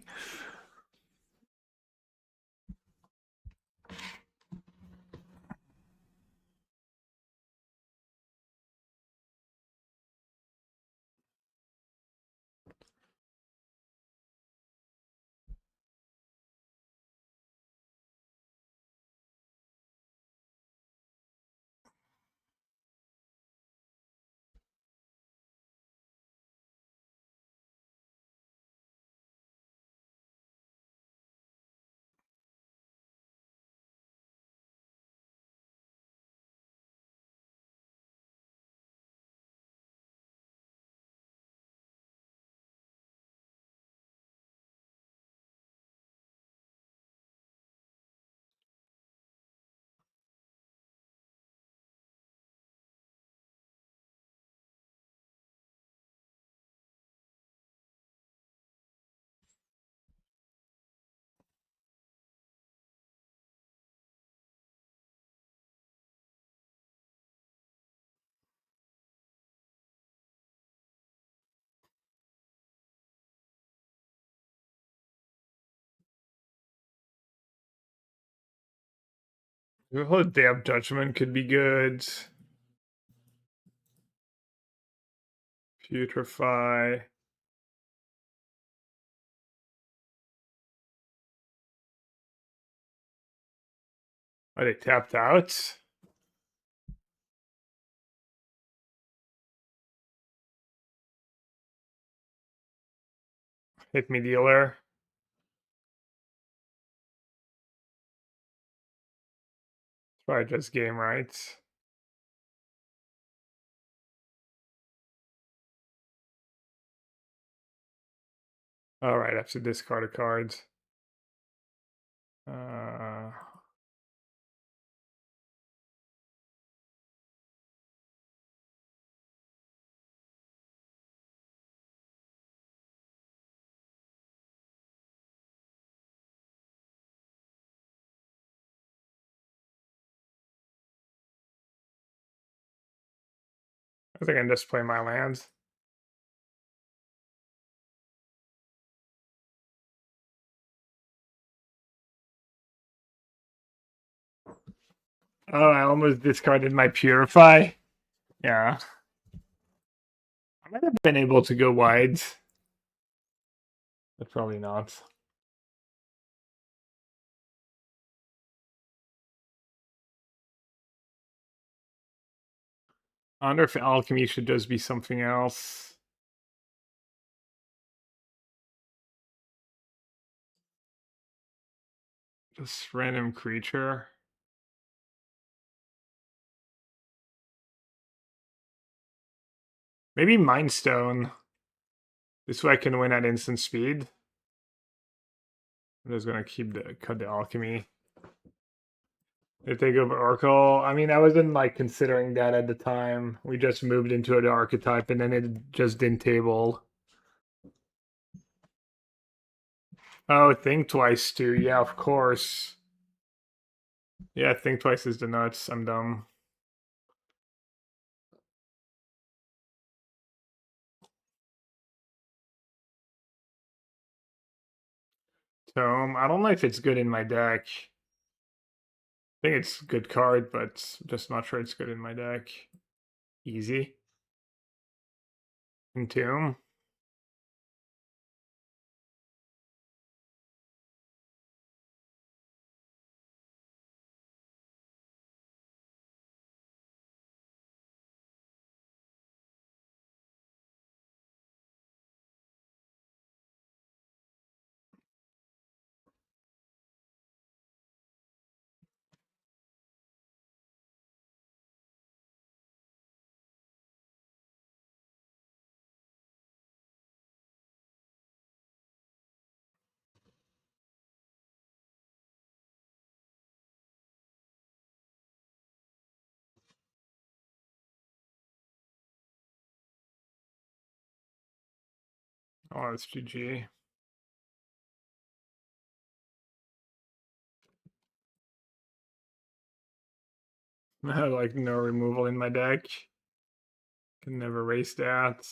The whole damn judgment could be good. Putrefy. Oh, they tapped out? Hit me dealer. Probably just game right. Alright, I have to discard a card. I think I can just play my lands. Oh, I almost discarded my Purify. Yeah. I might have been able to go wide. But probably not. I wonder if alchemy should just be something else. Just random creature. Maybe Mind Stone. This way I can win at instant speed. I'm just gonna cut the alchemy. They take over Oracle. I mean, I wasn't like considering that at the time. We just moved into the archetype and then it just didn't table. Oh, think twice too. Yeah, of course. Yeah, think twice is the nuts. I'm dumb. Tome. I don't know if it's good in my deck. I think it's a good card, but just not sure it's good in my deck. Easy. Entomb. Oh, it's GG. Like no removal in my deck. Can never raise that.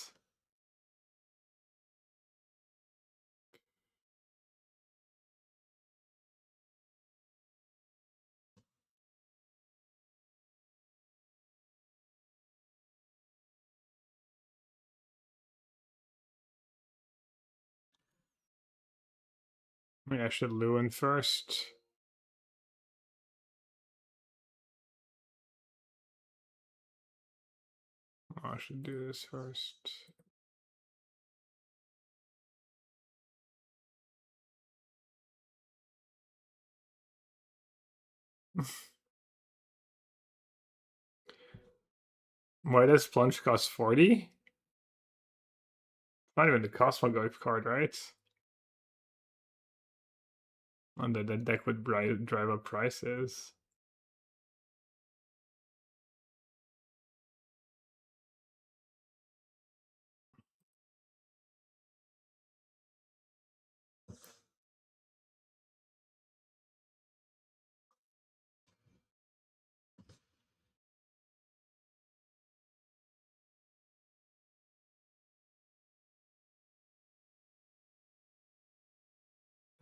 Maybe I should Lewin first. Oh, I should do this first. Why does Plunge cost 40? Not even the Cosmoglyph card, right? And the deck would drive up prices.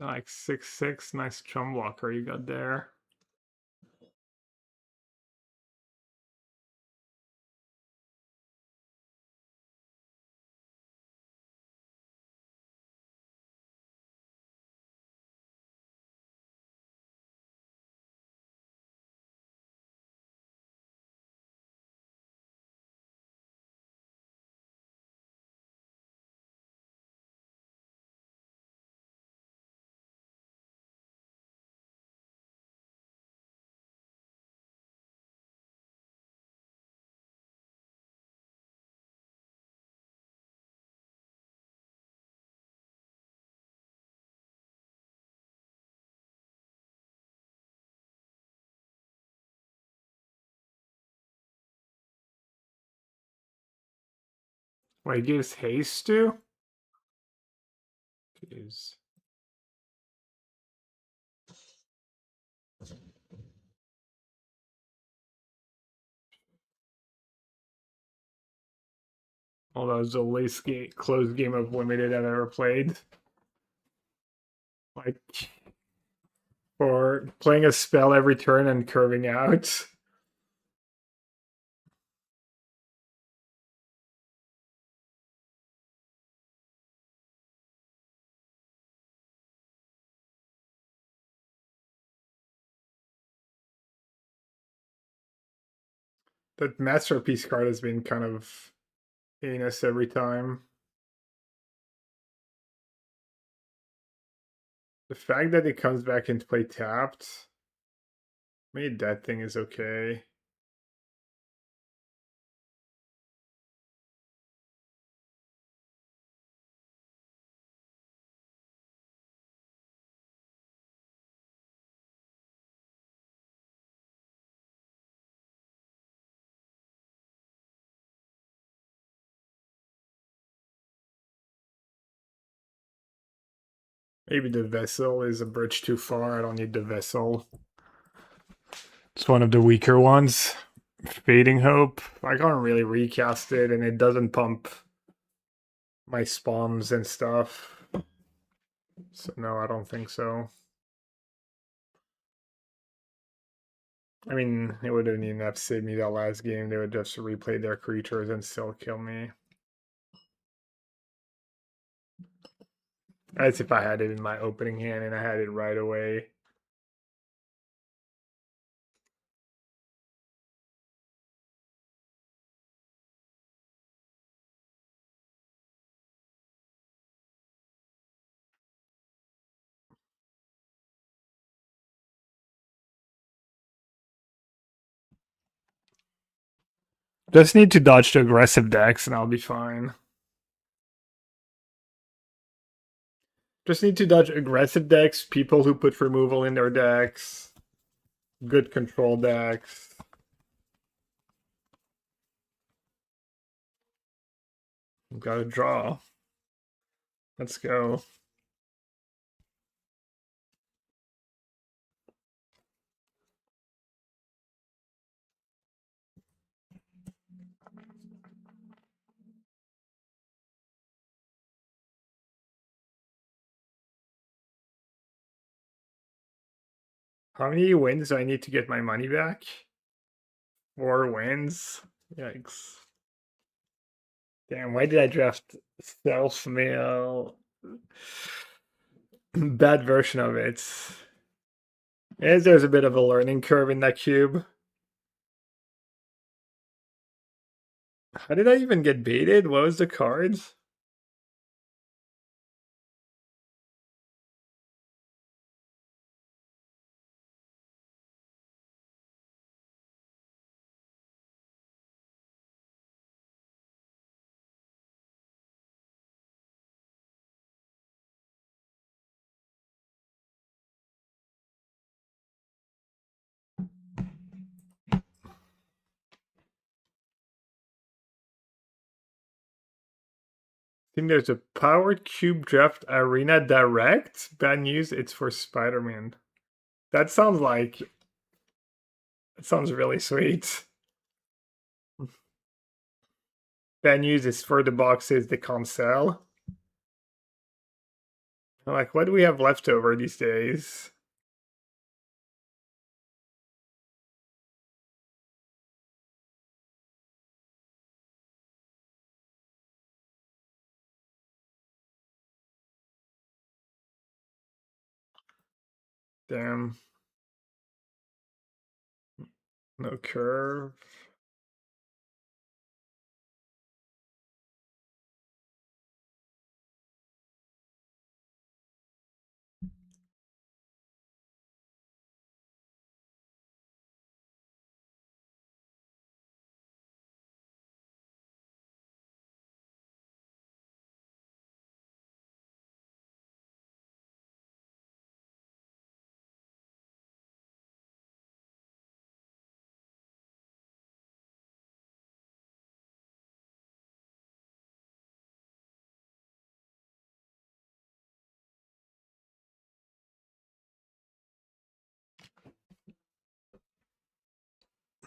Like 6/6, nice chum blocker you got there. Wait, it gives haste to? Jeez. Well, that was the least close game of limited I've ever played. Like, for playing a spell every turn and curving out. That Masterpiece card has been kind of heinous every time. The fact that it comes back into play tapped, maybe that thing is okay. Maybe the vessel is a bridge too far. I don't need the vessel. It's one of the weaker ones. Fading Hope. I can't really recast it, and it doesn't pump my spawns and stuff. So no, I don't think so. I mean, it wouldn't even have saved me that last game. They would just replay their creatures and still kill me. As if I had it in my opening hand and I had it right away. Just need to dodge the aggressive decks and I'll be fine. Just need to dodge aggressive decks, people who put removal in their decks, good control decks. Got to draw. Let's go. How many wins do I need to get my money back? 4 wins? Yikes. Damn, why did I draft self-mail? Bad version of it. As there's a bit of a learning curve in that cube. How did I even get baited? What was the cards? I think there's a Powered Cube Draft Arena Direct. Bad news, it's for Spider-Man. That sounds like... It sounds really sweet. Bad news is for the boxes they can't sell. Like, what do we have left over these days? Damn. No curve.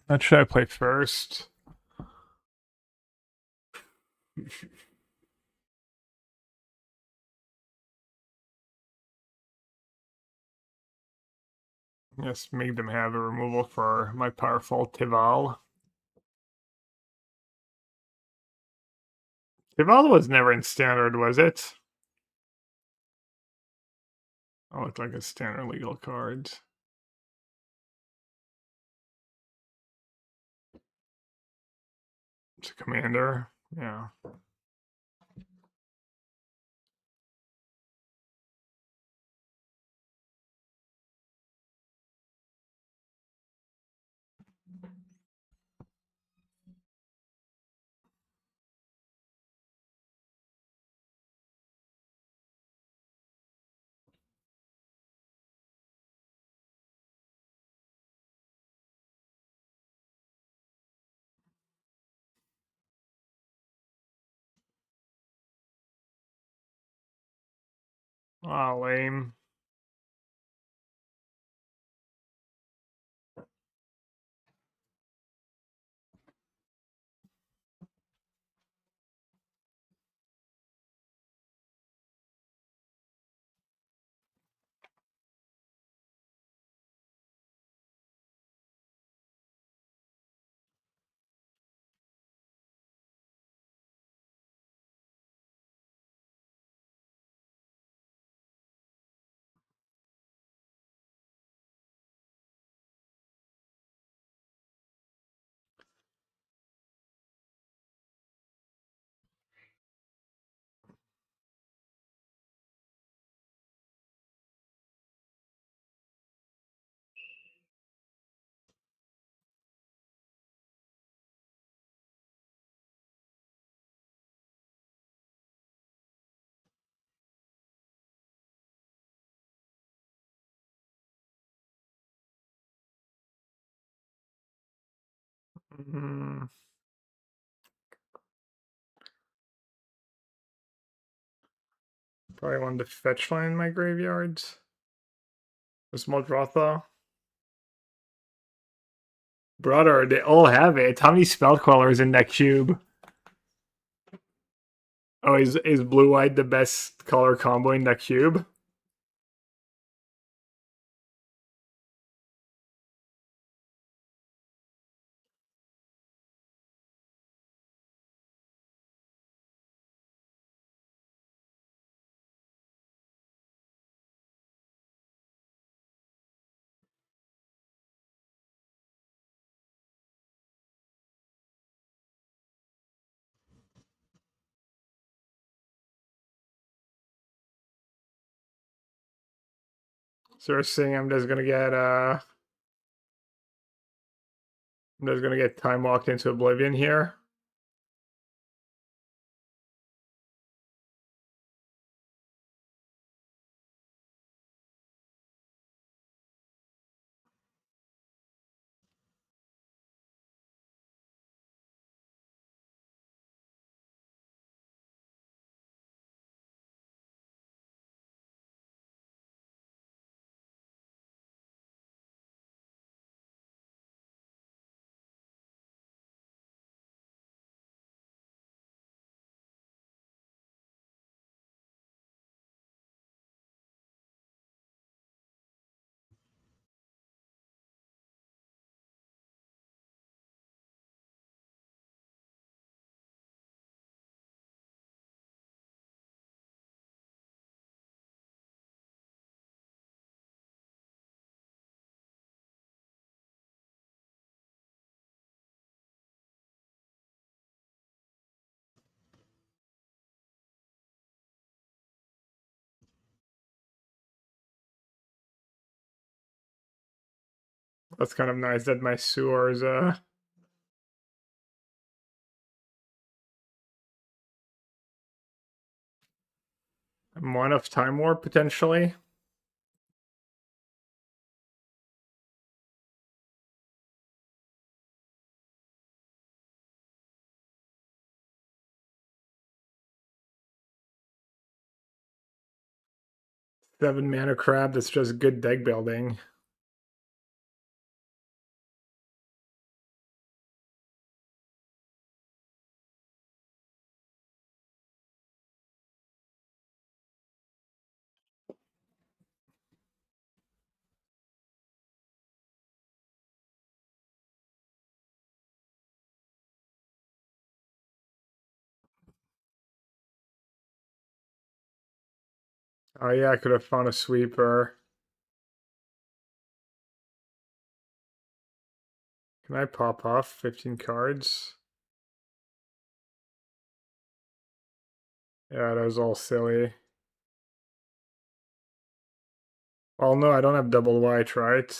What should I play first? Just make them have a removal for my powerful Tival. Tival was never in standard, was it? Oh, it's like a standard legal card. It's a commander. Yeah. Ah, lame. Mm, probably one to fetch line in my graveyards. A small draw thaw. Brother, they all have it. How many spell crawlers in that cube? Oh, is blue white the best color combo in that cube? So you're saying I'm just gonna get time walked into oblivion here. That's kind of nice that my sewers I'm one of time warp potentially. Seven mana crab that's just good deck building. Oh yeah, I could have found a sweeper. Can I pop off 15 cards? Yeah, that was all silly. Well, no, I don't have double white, right?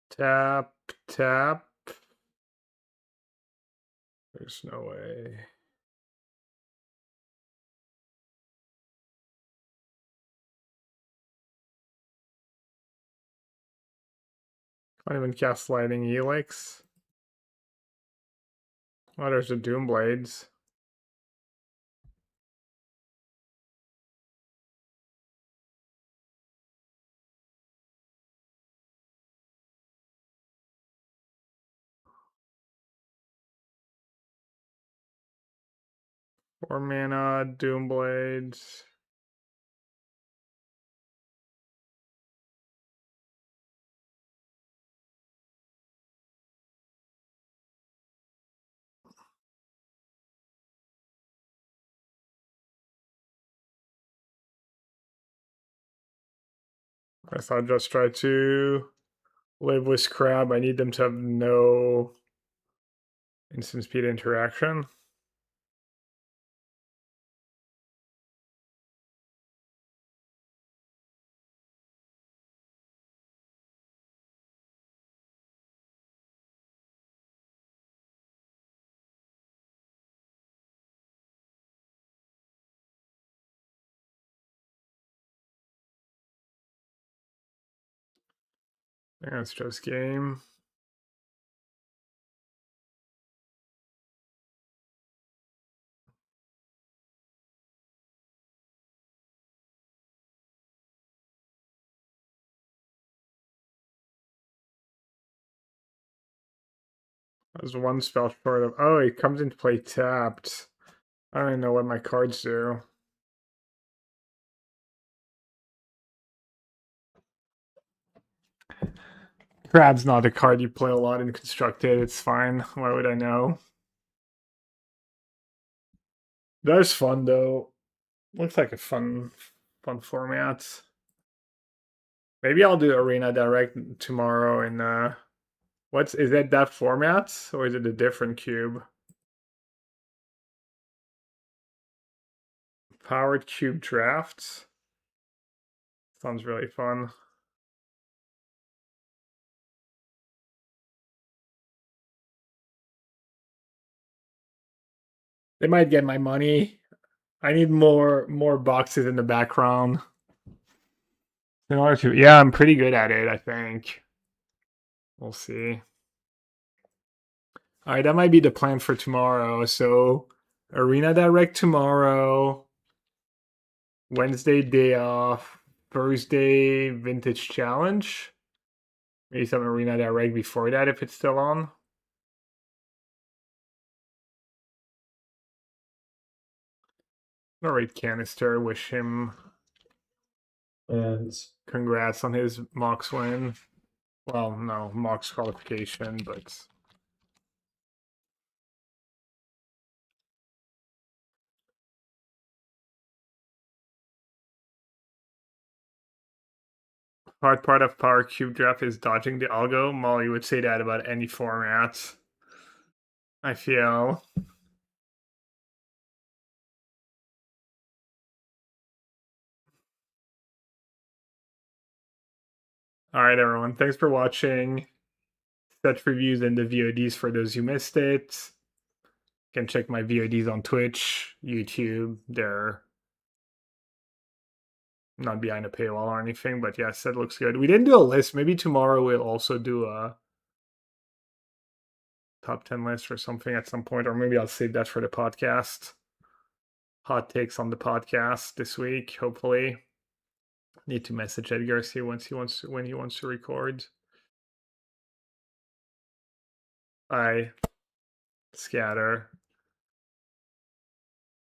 Tap, tap. There's no way. Can't even cast Lightning Helix. Oh, there's the Doom Blades. Four mana, Doom Blades. I guess I'll just try to live with Scrab. I need them to have no instant speed interaction. Yeah, it's just game. There's one spell short of. Oh, he comes into play tapped. I don't even know what my cards do. Crab's not a card you play a lot in Constructed. It's fine. Why would I know? That's fun though. Looks like a fun format. Maybe I'll do Arena Direct tomorrow in is that format or is it a different cube? Powered cube drafts. Sounds really fun. They might get my money. I need more boxes in the background. In order to, yeah, I'm pretty good at it, I think. We'll see. All right, that might be the plan for tomorrow. So, Arena Direct tomorrow, Wednesday day off, Thursday Vintage Challenge. Maybe some Arena Direct before that if it's still on. All right, Canister, wish him And congrats on his Mox win. Well, no, Mox qualification, but hard part of Power Cube Draft is dodging the algo. Molly would say that about any format. I feel. All right, everyone. Thanks for watching. Set reviews and the VODs for those who missed it. You can check my VODs on Twitch, YouTube. They're not behind a paywall or anything, but yes, that looks good. We didn't do a list. Maybe tomorrow we'll also do a top 10 list or something at some point, or maybe I'll save that for the podcast. Hot takes on the podcast this week, hopefully. Need to message Edgar, see when he wants to record. Bye. Scatter.